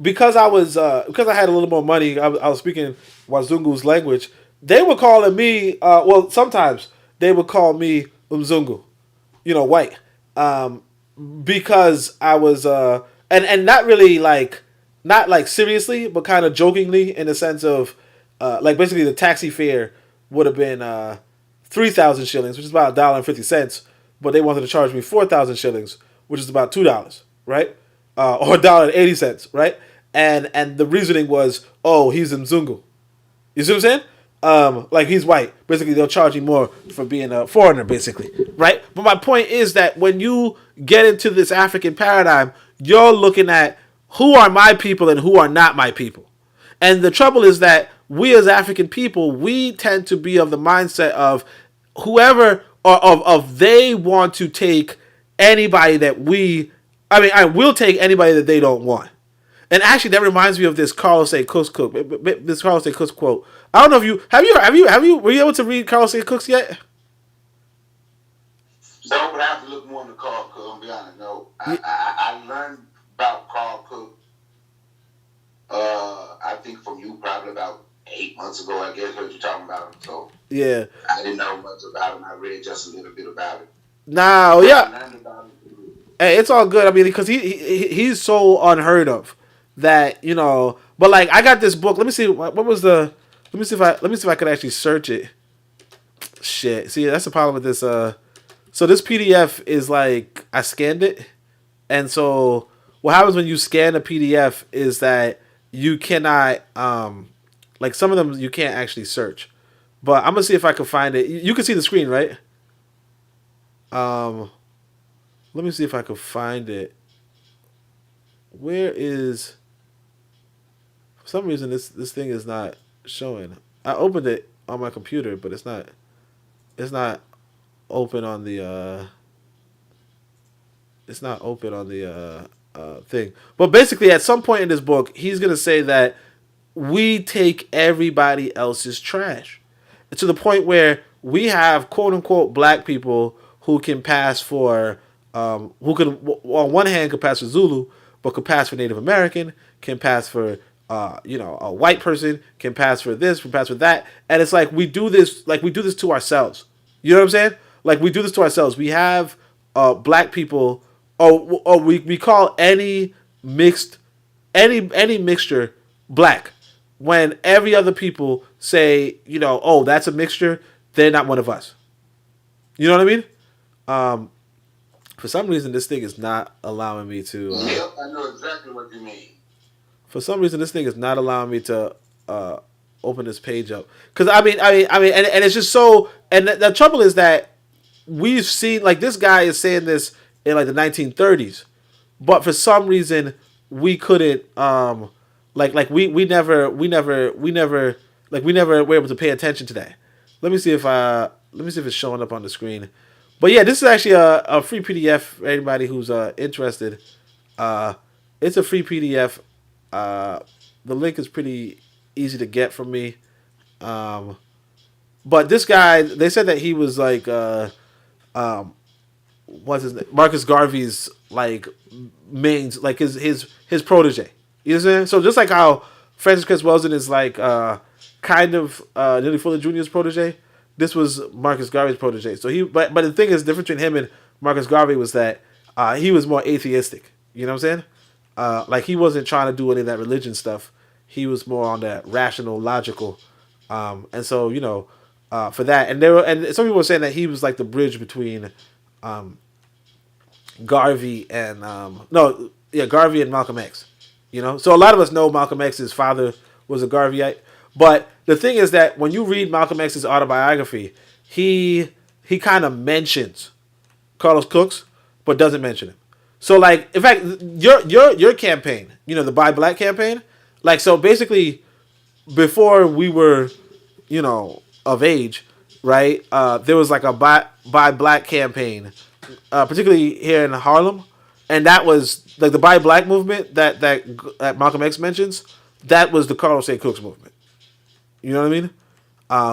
[SPEAKER 8] because I had a little more money, I was speaking Wazungu's language. They were calling me, sometimes they would call me Mzungu, white, because I was, and not really not like seriously, but kind of jokingly in the sense of, basically the taxi fare would have been 3,000 shillings, which is about $1.50, but they wanted to charge me 4,000 shillings, which is about $2, right? Or $1.80, right? And the reasoning was, oh, he's Mzungu. You see what I'm saying? He's white. Basically, they'll charge you more for being a foreigner, basically, right? But my point is that when you get into this African paradigm, you're looking at who are my people and who are not my people. And the trouble is that we as African people, we tend to be of the mindset of whoever, or of they want to take anybody that I will take anybody that they don't want. And actually, that reminds me of this Carlos A. Cooks quote. This Carlos A. Cooks quote. I don't know if were you able to read Carlos A. Cooks yet?
[SPEAKER 9] No, but I have to look more into Carl Cook. I'm be honest. No, I learned about Carl Cook. I think from you probably about 8 months ago. I guess heard you talking about him. So
[SPEAKER 8] yeah,
[SPEAKER 9] I didn't know much about him. I read just a little bit about it.
[SPEAKER 8] Now, yeah.
[SPEAKER 9] I learned about him.
[SPEAKER 8] Hey, it's all good. I mean, because he's so unheard of that, but I got this book. Let me see what was the. Let me see if I could actually search it. Shit. See, that's the problem with this. So this PDF is I scanned it, and so what happens when you scan a PDF is that you cannot some of them you can't actually search. But I'm gonna see if I can find it. You can see the screen, right? Let me see if I can find it. Where is... For some reason, this thing is not showing. I opened it on my computer, but it's not open on the... It's not open on the thing. But basically, at some point in this book, he's going to say that we take everybody else's trash. To the point where we have, quote-unquote, black people who can pass for... who could, on one hand, could pass for Zulu, but could pass for Native American, can pass for, a white person, can pass for this, can pass for that, and it's we do this to ourselves. You know what I'm saying? We do this to ourselves. We have black people, or we call any mixture black, when every other people say, oh, that's a mixture, they're not one of us. You know what I mean? For some reason, this thing is not allowing me to...
[SPEAKER 9] Yep, I know exactly what you mean.
[SPEAKER 8] For some reason, this thing is not allowing me to open this page up. Because, and it's just so... And the trouble is that we've seen... this guy is saying this in, the 1930s. But for some reason, we couldn't... we never were able to pay attention to that. Let me see if it's showing up on the screen. But yeah, this is actually a free PDF for anybody who's interested. It's a free PDF. The link is pretty easy to get from me. But this guy, they said that he was what's his name? Marcus Garvey's main, his protege. You know what I'm saying? So just like how Frances Cress Welsing is kind of Nearly Fuller Jr.'s protege, this was Marcus Garvey's protege. So but the thing is, the difference between him and Marcus Garvey was that he was more atheistic. You know what I'm saying? He wasn't trying to do any of that religion stuff. He was more on that rational, logical. And so, for that, and some people were saying that he was the bridge between Garvey and Garvey and Malcolm X. So a lot of us know Malcolm X's father was a Garveyite. But the thing is that when you read Malcolm X's autobiography, he kind of mentions Carlos Cooks, but doesn't mention him. So in fact, your campaign, the Buy Black campaign, so basically before we were, of age, right? There was like a buy black campaign, particularly here in Harlem, and that was like the buy black movement that Malcolm X mentions. That was the Carlos A. Cooks movement. You know what I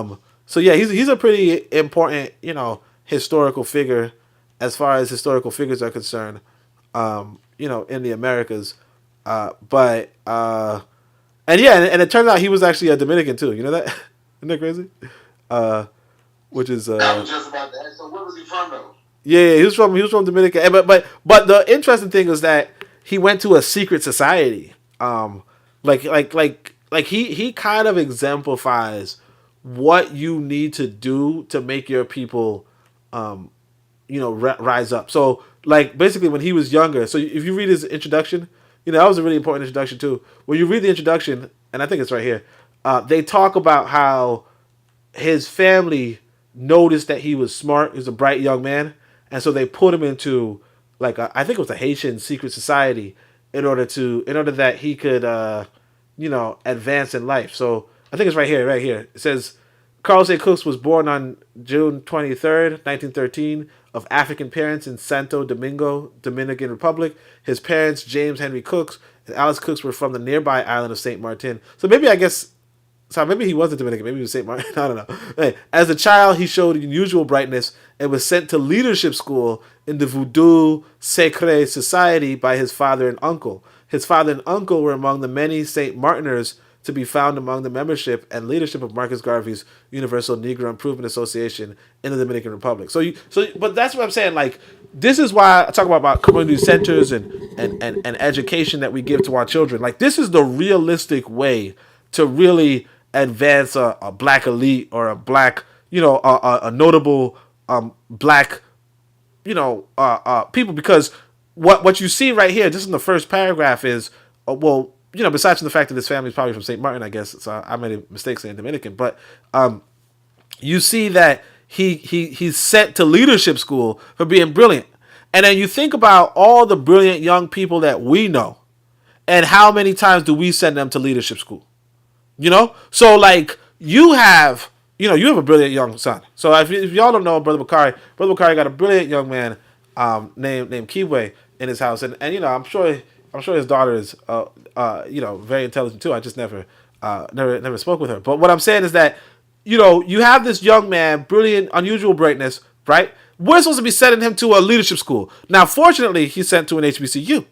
[SPEAKER 8] mean? So yeah, he's a pretty important, historical figure as far as historical figures are concerned, in the Americas. And it turned out he was actually a Dominican too. You know that? Isn't that crazy? Which is
[SPEAKER 9] I was just about to ask. So where was he from though?
[SPEAKER 8] Yeah, he was from Dominica. But the interesting thing is that he went to a secret society. He kind of exemplifies what you need to do to make your people, rise up. So, like, basically when he was younger, so if you read his introduction, that was a really important introduction too. When you read the introduction, and I think it's right here, they talk about how his family noticed that he was smart, he was a bright young man, and so they put him into, I think it was a Haitian secret society in order that he could, advance in life. So I think it's right here. It says, Carlos A. Cooks was born on June 23rd, 1913, of African parents in Santo Domingo, Dominican Republic. His parents, James Henry Cooks and Alice Cooks, were from the nearby island of St. Martin. So maybe he wasn't Dominican. Maybe he was St. Martin. I don't know. Hey, as a child, he showed unusual brightness and was sent to leadership school in the Voodoo Secret Society by his father and uncle. His father and uncle were among the many St. Martiners to be found among the membership and leadership of Marcus Garvey's Universal Negro Improvement Association in the Dominican Republic. But that's what I'm saying. Like, this is why I talk about community centers and education that we give to our children. Like, this is the realistic way to really advance a black elite or a black, a notable black, people, because what you see right here, just in the first paragraph, is besides from the fact that his family is probably from St. Martin, I guess, so I made a mistake saying Dominican, but you see that he's sent to leadership school for being brilliant. And then you think about all the brilliant young people that we know, and how many times do we send them to leadership school? So like you have a brilliant young son. So if y'all don't know Brother Bakari got a brilliant young man named Kiwe in his house, and I'm sure his daughter is very intelligent too. I just never spoke with her. But what I'm saying is that you have this young man, brilliant, unusual brightness, right? We're supposed to be sending him to a leadership school. Now, fortunately, he's sent to an HBCU,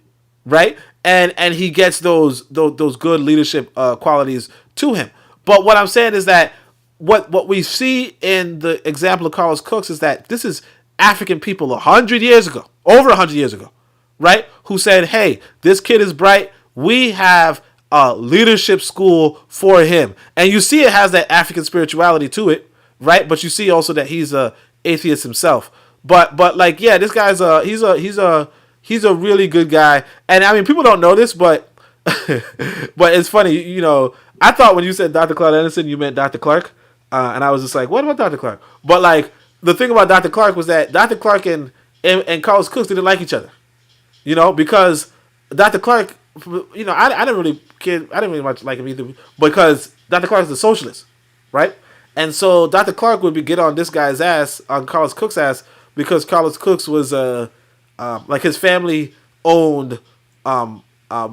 [SPEAKER 8] right? And he gets those good leadership qualities to him. But what I'm saying is that what we see in the example of Carlos Cooks is that this is African people over 100 years ago, right? Who said, hey, this kid is bright. We have a leadership school for him. And you see it has that African spirituality to it, right? But you see also that he's a atheist himself. But like, yeah, this guy's he's a really good guy. And I mean, people don't know this, but but it's funny, I thought when you said Dr. Claude Anderson, you meant Dr. Clark. And I was just like, what about Dr. Clark? But like, the thing about Dr. Clark was that Dr. Clark and Carlos Cooks didn't like each other. Because Dr. Clark, I didn't really care. I didn't really much like him either, because Dr. Clark is a socialist, right? And so Dr. Clark would get on this guy's ass, on Carlos Cooks' ass, because Carlos Cooks was like his family owned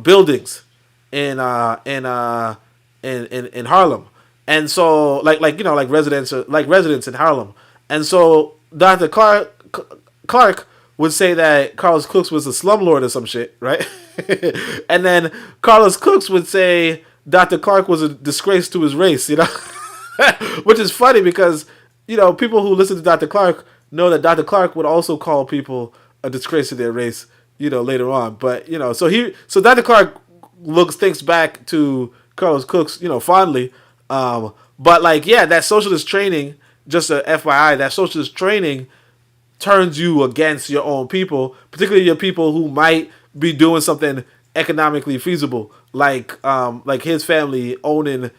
[SPEAKER 8] buildings in Harlem, and so like residents in Harlem, and so Dr. Clark would say that Carlos Cooks was a slumlord or some shit, right? And then Carlos Cooks would say Dr. Clark was a disgrace to his race, which is funny because, people who listen to Dr. Clark know that Dr. Clark would also call people a disgrace to their race, later on. But, so Dr. Clark thinks back to Carlos Cooks, fondly. But like, yeah, that socialist training, just a FYI, that socialist training turns you against your own people, particularly your people who might be doing something economically feasible, like his family owning,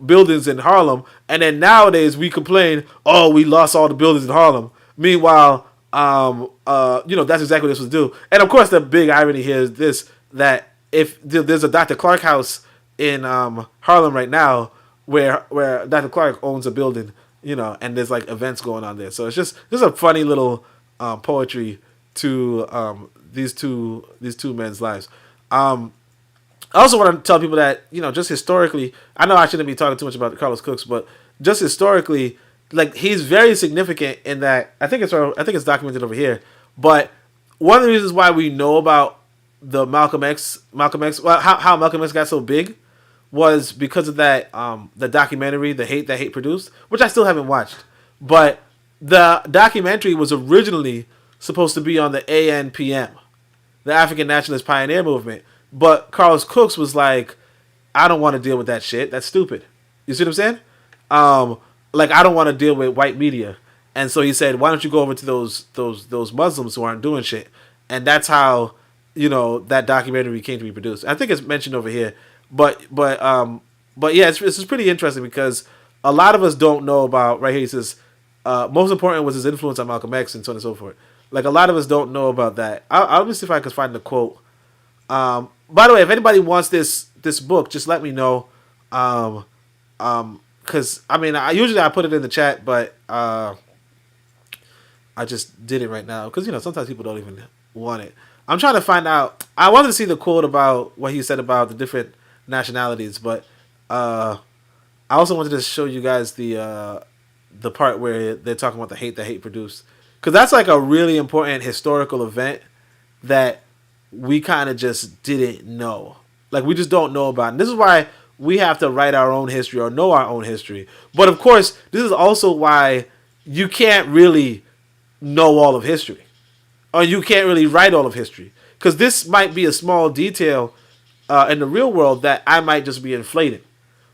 [SPEAKER 8] buildings in Harlem. And then nowadays we complain, oh, we lost all the buildings in Harlem. Meanwhile, that's exactly what this was do. And of course, the big irony here is this, that if there's a Dr. Clark house in Harlem right now, where Dr. Clark owns a building and there's like events going on there. So it's just a funny little poetry to these two men's lives. I also want to tell people that, just historically, I know I shouldn't be talking too much about Carlos Cooks, but just historically, like, he's very significant in that, I think it's documented over here, but one of the reasons why we know about the Malcolm X, well, how Malcolm X got so big was because of that, the documentary, The Hate That Hate Produced, which I still haven't watched, but the documentary was originally supposed to be on the ANPM, the African Nationalist Pioneer Movement, but Carlos Cooks was like, I don't want to deal with that shit. That's stupid. You see what I'm saying? Like, I don't want to deal with white media. And so he said, why don't you go over to those Muslims who aren't doing shit? And that's how, that documentary came to be produced. I think it's mentioned over here. But yeah, it's pretty interesting because a lot of us don't know about, right here he says, most important was his influence on Malcolm X and so on and so forth. Like, a lot of us don't know about that. I'll see if I can find the quote. By the way, if anybody wants this book, just let me know. Because I mean, I usually put it in the chat, but I just did it right now because sometimes people don't even want it. I'm trying to find out. I wanted to see the quote about what he said about the different nationalities, but I also wanted to show you guys the part where they're talking about the hate that hate produced, because that's like a really important historical event that we kind of just didn't know. Like, we just don't know about. And this is why we have to write our own history or know our own history. But of course, this is also why you can't really know all of history, or you can't really write all of history, because this might be a small detail in the real world that I might just be inflating,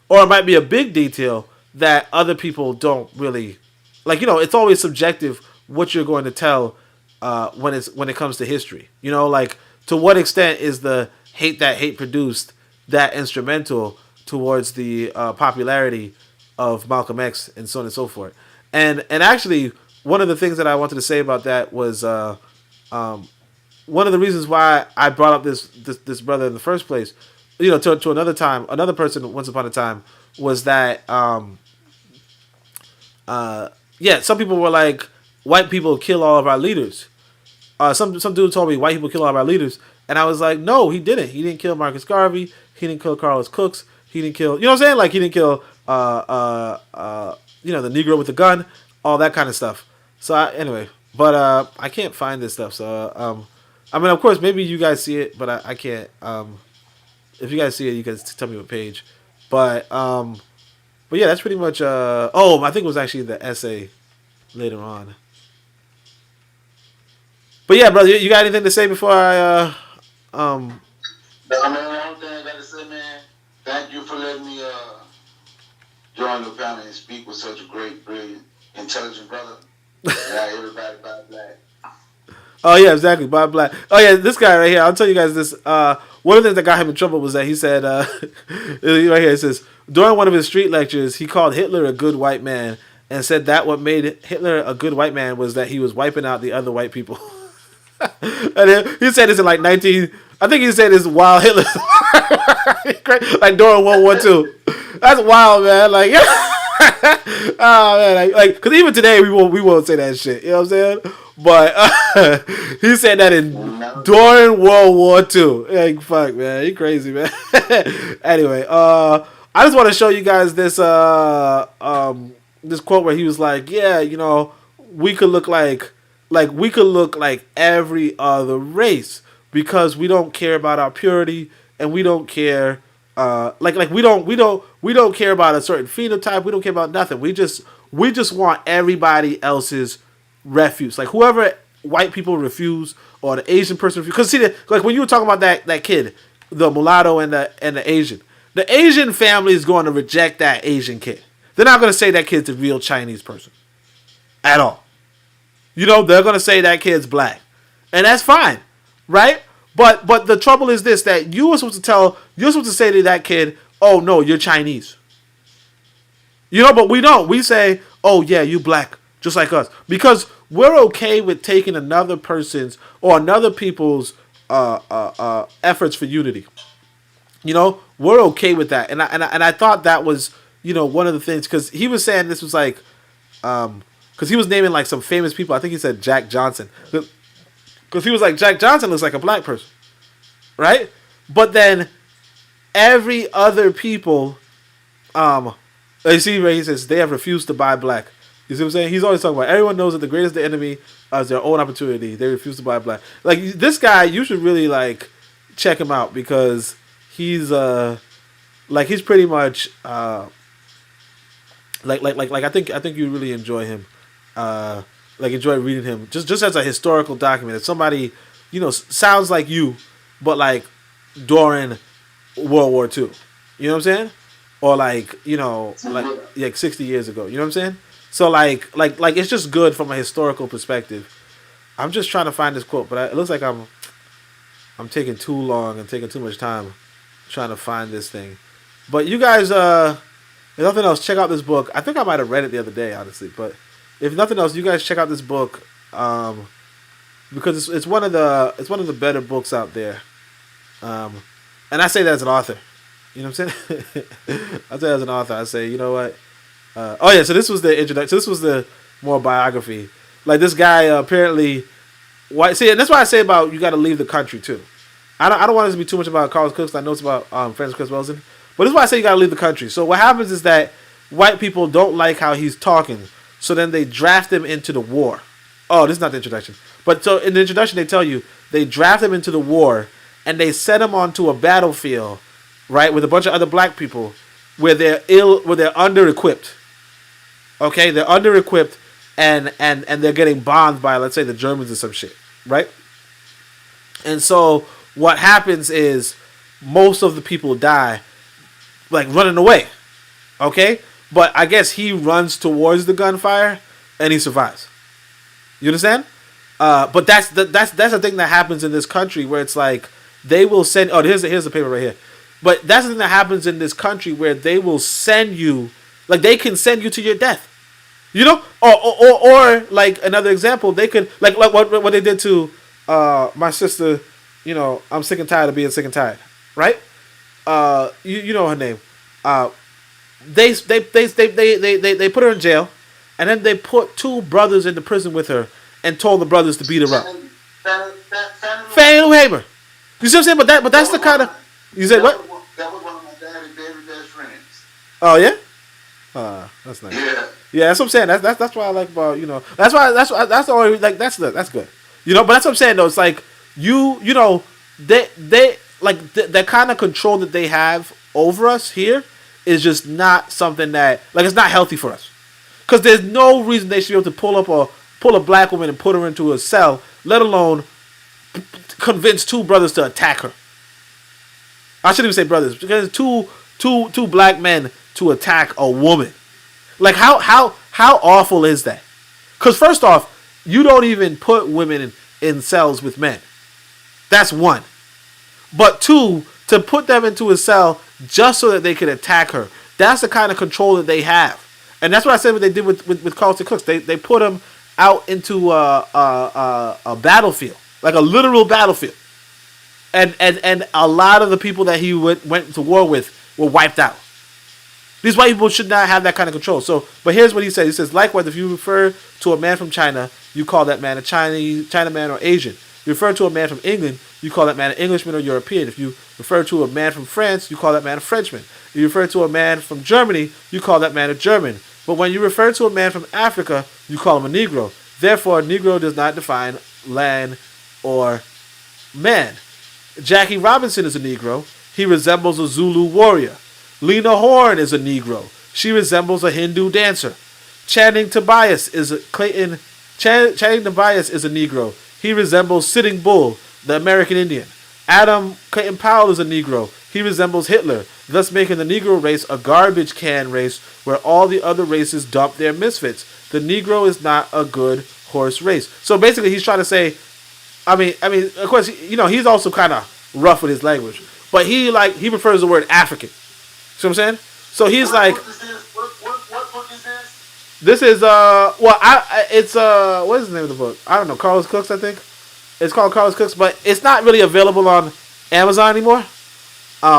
[SPEAKER 8] or it might be a big detail that other people don't really like. It's always subjective what you're going to tell when it comes to history. Like, to what extent is the hate that hate produced that instrumental towards the popularity of Malcolm X and so on and so forth. And actually, one of the things that I wanted to say about that was one of the reasons why I brought up this brother in the first place, to another person once upon a time, was that some people were like, white people kill all of our leaders. Some dude told me white people kill all of our leaders, and I was like, no, he didn't. He didn't kill Marcus Garvey. He didn't kill Carlos Cooks. He didn't kill, what I'm saying? Like, he didn't kill, the Negro with the gun, all that kind of stuff. So anyway, but I can't find this stuff. So I mean, of course, maybe you guys see it, but I can't. If you guys see it, you guys tell me what page. But yeah, that's pretty much. I think it was actually the essay later on. But yeah, brother, you got anything to say before I
[SPEAKER 9] No, man, the only thing I got to say, man, thank you for letting me join the panel and speak with such a great, brilliant, intelligent brother. Yeah, everybody by black.
[SPEAKER 8] Oh yeah, exactly, Bob Black. Oh yeah, this guy right here. I'll tell you guys this. One of the things that got him in trouble was that he said, right here it says, during one of his street lectures, he called Hitler a good white man and said that what made Hitler a good white man was that he was wiping out the other white people. And then he said this in like 19. I think he said this while Hitler, like during World War II. That's wild, man. Like, oh man, like, because even today we won't say that shit. You know what I'm saying? But he said that during World War II. Like, fuck, man, he crazy, man. Anyway, I just want to show you guys this this quote where he was like, yeah, we could look like every other race because we don't care about our purity and we don't care we don't care about a certain phenotype. We don't care about nothing. We just want everybody else's refuse. Like, whoever white people refuse or the Asian person refuse. Because see, like when you were talking about that kid, the mulatto and the Asian family is going to reject that Asian kid. They're not going to say that kid's a real Chinese person at all. They're going to say that kid's black. And that's fine, right? But the trouble is this, that you're supposed to say to that kid, oh, no, you're Chinese. But we don't. We say, oh, yeah, you black, just like us. Because we're okay with taking another person's or another people's efforts for unity. We're okay with that. And I thought that was, one of the things, because he was saying this was like, because he was naming like some famous people. I think he said Jack Johnson, because he was like, Jack Johnson looks like a black person, right? But then every other people, you see where he says they have refused to buy black. You see what I'm saying? He's always talking about everyone knows that the greatest enemy is their own opportunity. They refuse to buy black. Like this guy, you should really like check him out because he's he's pretty much like I think you really enjoy him. Enjoy reading him just as a historical document. If somebody, sounds like you, but like during World War II. You know what I'm saying? Or like 60 years ago. You know what I'm saying? So like it's just good from a historical perspective. I'm just trying to find this quote, but it looks like I'm taking too long and taking too much time trying to find this thing. But you guys, if nothing else, check out this book. I think I might have read it the other day, honestly. But if nothing else, you guys check out this book because it's one of the better books out there. And I say that as an author. You know what I'm saying? I say that as an author. I say, you know what? So this was the introduction. So this was the more biography. Like this guy apparently white. See, and that's why I say about you got to leave the country too. I don't want this to be too much about Carlos Cooks. I know it's about Frances Cress Welsing, but this is why I say you got to leave the country. So what happens is that white people don't like how he's talking, so then they draft him into the war. Oh, this is not the introduction. But so in the introduction they tell you they draft him into the war and they set him onto a battlefield, right, with a bunch of other black people where they're under-equipped. Okay, they're under-equipped and they're getting bombed by, let's say, the Germans or some shit, right? And so what happens is most of the people die, like running away, okay? But I guess he runs towards the gunfire and he survives. You understand? But that's the thing that happens in this country where it's like they will send. Oh, here's the paper right here. But that's the thing that happens in this country where they will send you, like they can send you to your death. You know, or like another example, they could like what they did to my sister. You know, I'm sick and tired of being sick and tired, right? You know her name. They put her in jail, and then they put two brothers into prison with her and told the brothers to beat her up. Fannie Lou Hamer. You see what I'm saying? But that's the kind of you said what?
[SPEAKER 9] That was one of my daddy's very best friends.
[SPEAKER 8] Oh yeah. That's nice. Yeah, that's what I'm saying. That's why I like about that's the only like that's good. You know, but that's what I'm saying though. It's like you know they like the kind of control that they have over us here is just not something that like it's not healthy for us. Because there's no reason they should be able to pull a black woman and put her into a cell, let alone convince two brothers to attack her. I shouldn't even say brothers because two black men to attack a woman. Like how awful is that? Because first off, you don't even put women in cells with men. That's one. But two, to put them into a cell just so that they can attack her. That's the kind of control that they have. And that's what I said what they did with Carlton Cooks. They put him out into a battlefield. Like a literal battlefield. And a lot of the people that he went to war with were wiped out. These white people should not have that kind of control. So, but here's what he says. He says, likewise, if you refer to a man from China, you call that man a Chinaman or Asian. If you refer to a man from England, you call that man an Englishman or European. If you refer to a man from France, you call that man a Frenchman. If you refer to a man from Germany, you call that man a German. But when you refer to a man from Africa, you call him a Negro. Therefore, Negro does not define land or man. Jackie Robinson is a Negro. He resembles a Zulu warrior. Lena Horne is a Negro. She resembles a Hindu dancer. Channing Tobias is a Negro. He resembles Sitting Bull, the American Indian. Adam Clayton Powell is a Negro. He resembles Hitler, thus making the Negro race a garbage can race where all the other races dump their misfits. The Negro is not a good horse race. So basically he's trying to say, I mean, of course, he's also kind of rough with his language, but he prefers the word African. See what I'm saying? So he's like,
[SPEAKER 9] what book is this?
[SPEAKER 8] This is it's what is the name of the book? I don't know. Carlos Cooks, I think. It's called Carlos Cooks, but it's not really available on Amazon anymore.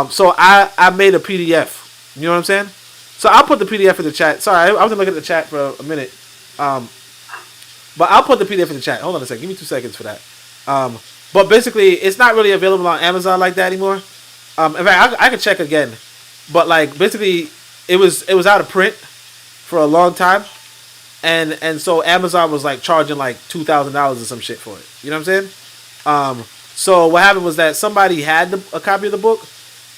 [SPEAKER 8] So I made a PDF. You know what I'm saying? So I'll put the PDF in the chat. Sorry, I wasn't looking at the chat for a minute. But I'll put the PDF in the chat. Hold on a second. Give me 2 seconds for that. But basically, it's not really available on Amazon like that anymore. In fact, I could check again. But like basically, it was out of print for a long time, and so Amazon was like charging like $2,000 or some shit for it. You know what I'm saying? So what happened was that somebody had a copy of the book,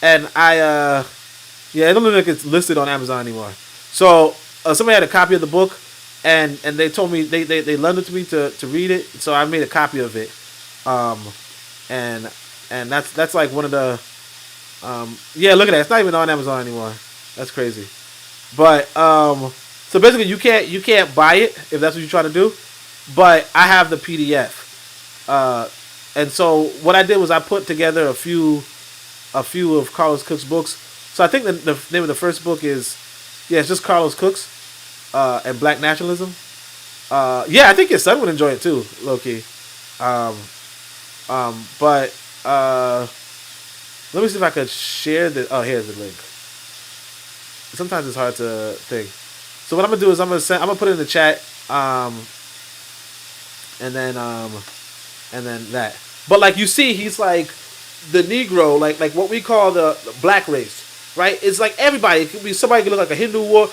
[SPEAKER 8] and it don't look like it's listed on Amazon anymore. So somebody had a copy of the book, and they told me they lent it to me to read it. So I made a copy of it, and that's like one of the look at that. It's not even on Amazon anymore. That's crazy. But so basically you can't buy it if that's what you're trying to do. But I have the PDF. And so what I did was I put together a few of Carlos Cook's books. So I think the name of the first book is it's just Carlos Cook's and Black Nationalism. I think your son would enjoy it too, low key. But let me see if I could share the. Oh, here's the link. Sometimes it's hard to think. So what I'm gonna do is I'm gonna put it in the chat. And then that. But like you see, he's like the Negro, like what we call the black race, right? It's like everybody. It could be somebody could look like a Hindu.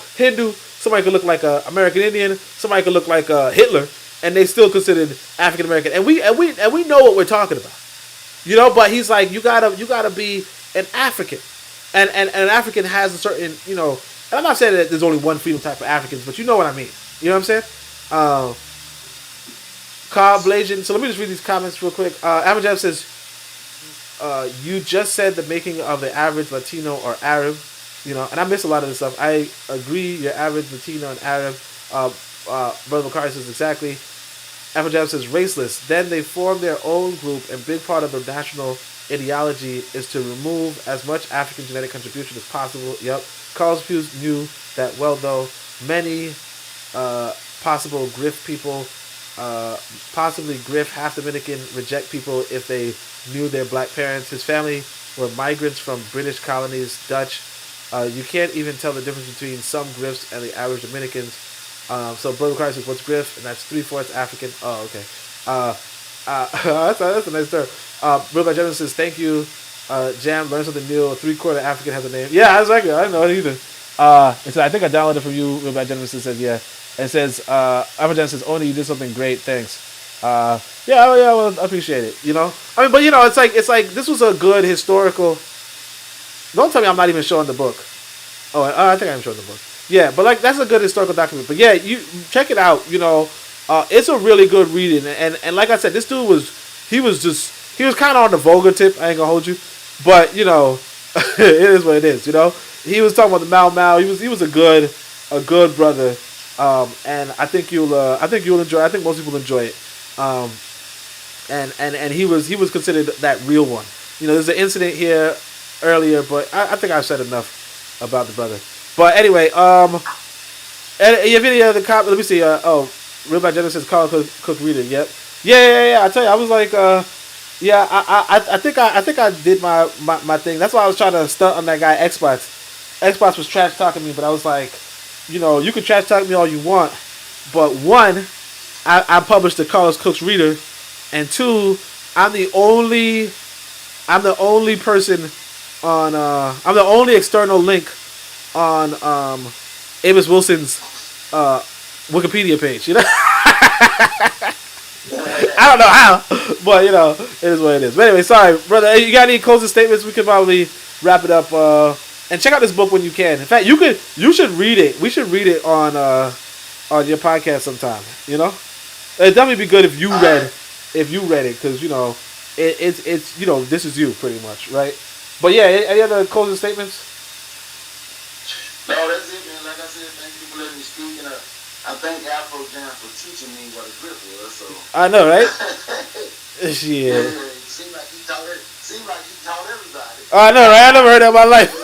[SPEAKER 8] Somebody could look like a American Indian. Somebody could look like a Hitler, and they still considered African American. And we know what we're talking about, you know. But he's like, you gotta be an African, and an African has a certain, you know. And I'm not saying that there's only one phenotype of Africans, but you know what I mean. You know what I'm saying? Carl Blasian. So let me just read these comments real quick. Amajab says, you just said the making of the average Latino or Arab, you know, and I miss a lot of this stuff. I agree, your average Latino and Arab. Brother Macari says exactly. Amajab says raceless. Then they form their own group, and big part of the national ideology is to remove as much African genetic contribution as possible. Yep. Carlos Hughes knew that well, though. Many possible grift people, possibly grift half Dominican, reject people if they knew their black parents. His family were migrants from British colonies, Dutch. You can't even tell the difference between some grifts and the average Dominicans. So Brother Christ says, what's grift? And that's 3/4 African. Oh, okay. That's a nice term. Brother Jensen says, thank you. Jam, learn something new. A 3/4 African has a name. Yeah, exactly. I didn't know it either. And so I think I downloaded it from you. Brother Jensen says, yeah. And it says, Amazon says, Oni, you did something great. Thanks. Well, I appreciate it. You know, I mean, but you know, it's like this was a good historical. Don't tell me I'm not even showing the book. Oh, I think I'm showing the book. Yeah, but like that's a good historical document. But yeah, you check it out. You know, it's a really good reading. And like I said, this dude was kind of on the vulgar tip. I ain't gonna hold you, but you know, it is what it is. You know, he was talking about the Mau. He was a good brother. And I think you'll enjoy. I think most people enjoy it. And he was considered that real one. You know, there's an incident here earlier, but I think I've said enough about the brother. But anyway, and you have any other let me see. Real by Jenna says Carl Cook reader. Yep. Yeah. I tell you, I was like, I think I did my thing. That's why I was trying to stunt on that guy Xbox. Xbox was trash talking me, but I was like, you know, you can trash talk me all you want, but one, I published the Carlos Cook's reader, and two, I'm the only person on I'm the only external link on Amos Wilson's Wikipedia page. You know, I don't know how, but you know, it is what it is. But anyway, sorry, brother. You got any closing statements? We could probably wrap it up. And check out this book when you can. In fact, you should read it. We should read it on your podcast sometime. You know, it'd definitely be good if you read it, because you know it's you know, this is you pretty much, right? But yeah, any other closing statements?
[SPEAKER 9] No, that's it, man. Like I said, thank you for letting me speak, and I thank Afro Jam for teaching me what a grip was. So
[SPEAKER 8] I know, right?
[SPEAKER 9] Yeah. Seemed like he taught everybody.
[SPEAKER 8] I know, right? I never heard that in my life.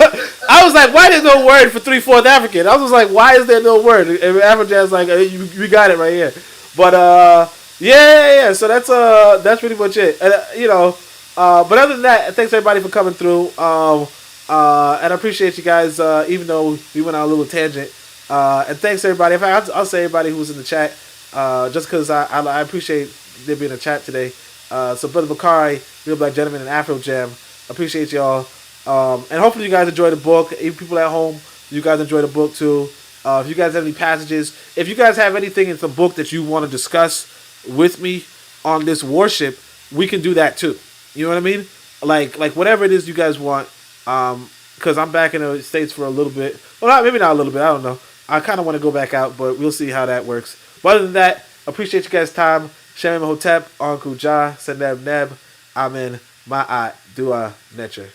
[SPEAKER 8] I was like, why there's no word for 3/4 African? I was like, why is there no word? And Afro Jam's like, we got it right here. But yeah. So that's pretty much it. And you know, but other than that, thanks everybody for coming through. And I appreciate you guys. Even though we went on a little tangent, And thanks everybody. In fact, I'll say everybody who was in the chat, just because I appreciate there being a chat today. So Brother Bakari, Real Black Gentleman, and Afro Jam, appreciate y'all. And hopefully you guys enjoy the book. Even people at home, you guys enjoy the book too. If you guys have any passages, if you guys have anything in the book that you want to discuss with me on this warship, we can do that too. You know what I mean? Like whatever it is you guys want. Because I'm back in the States for a little bit. Well, maybe not a little bit. I don't know. I kind of want to go back out, but we'll see how that works. But other than that, appreciate you guys' time. Shem Hotep, Anku Ja, Seneb Neb, Amen, Ma'at, Dua, Necher.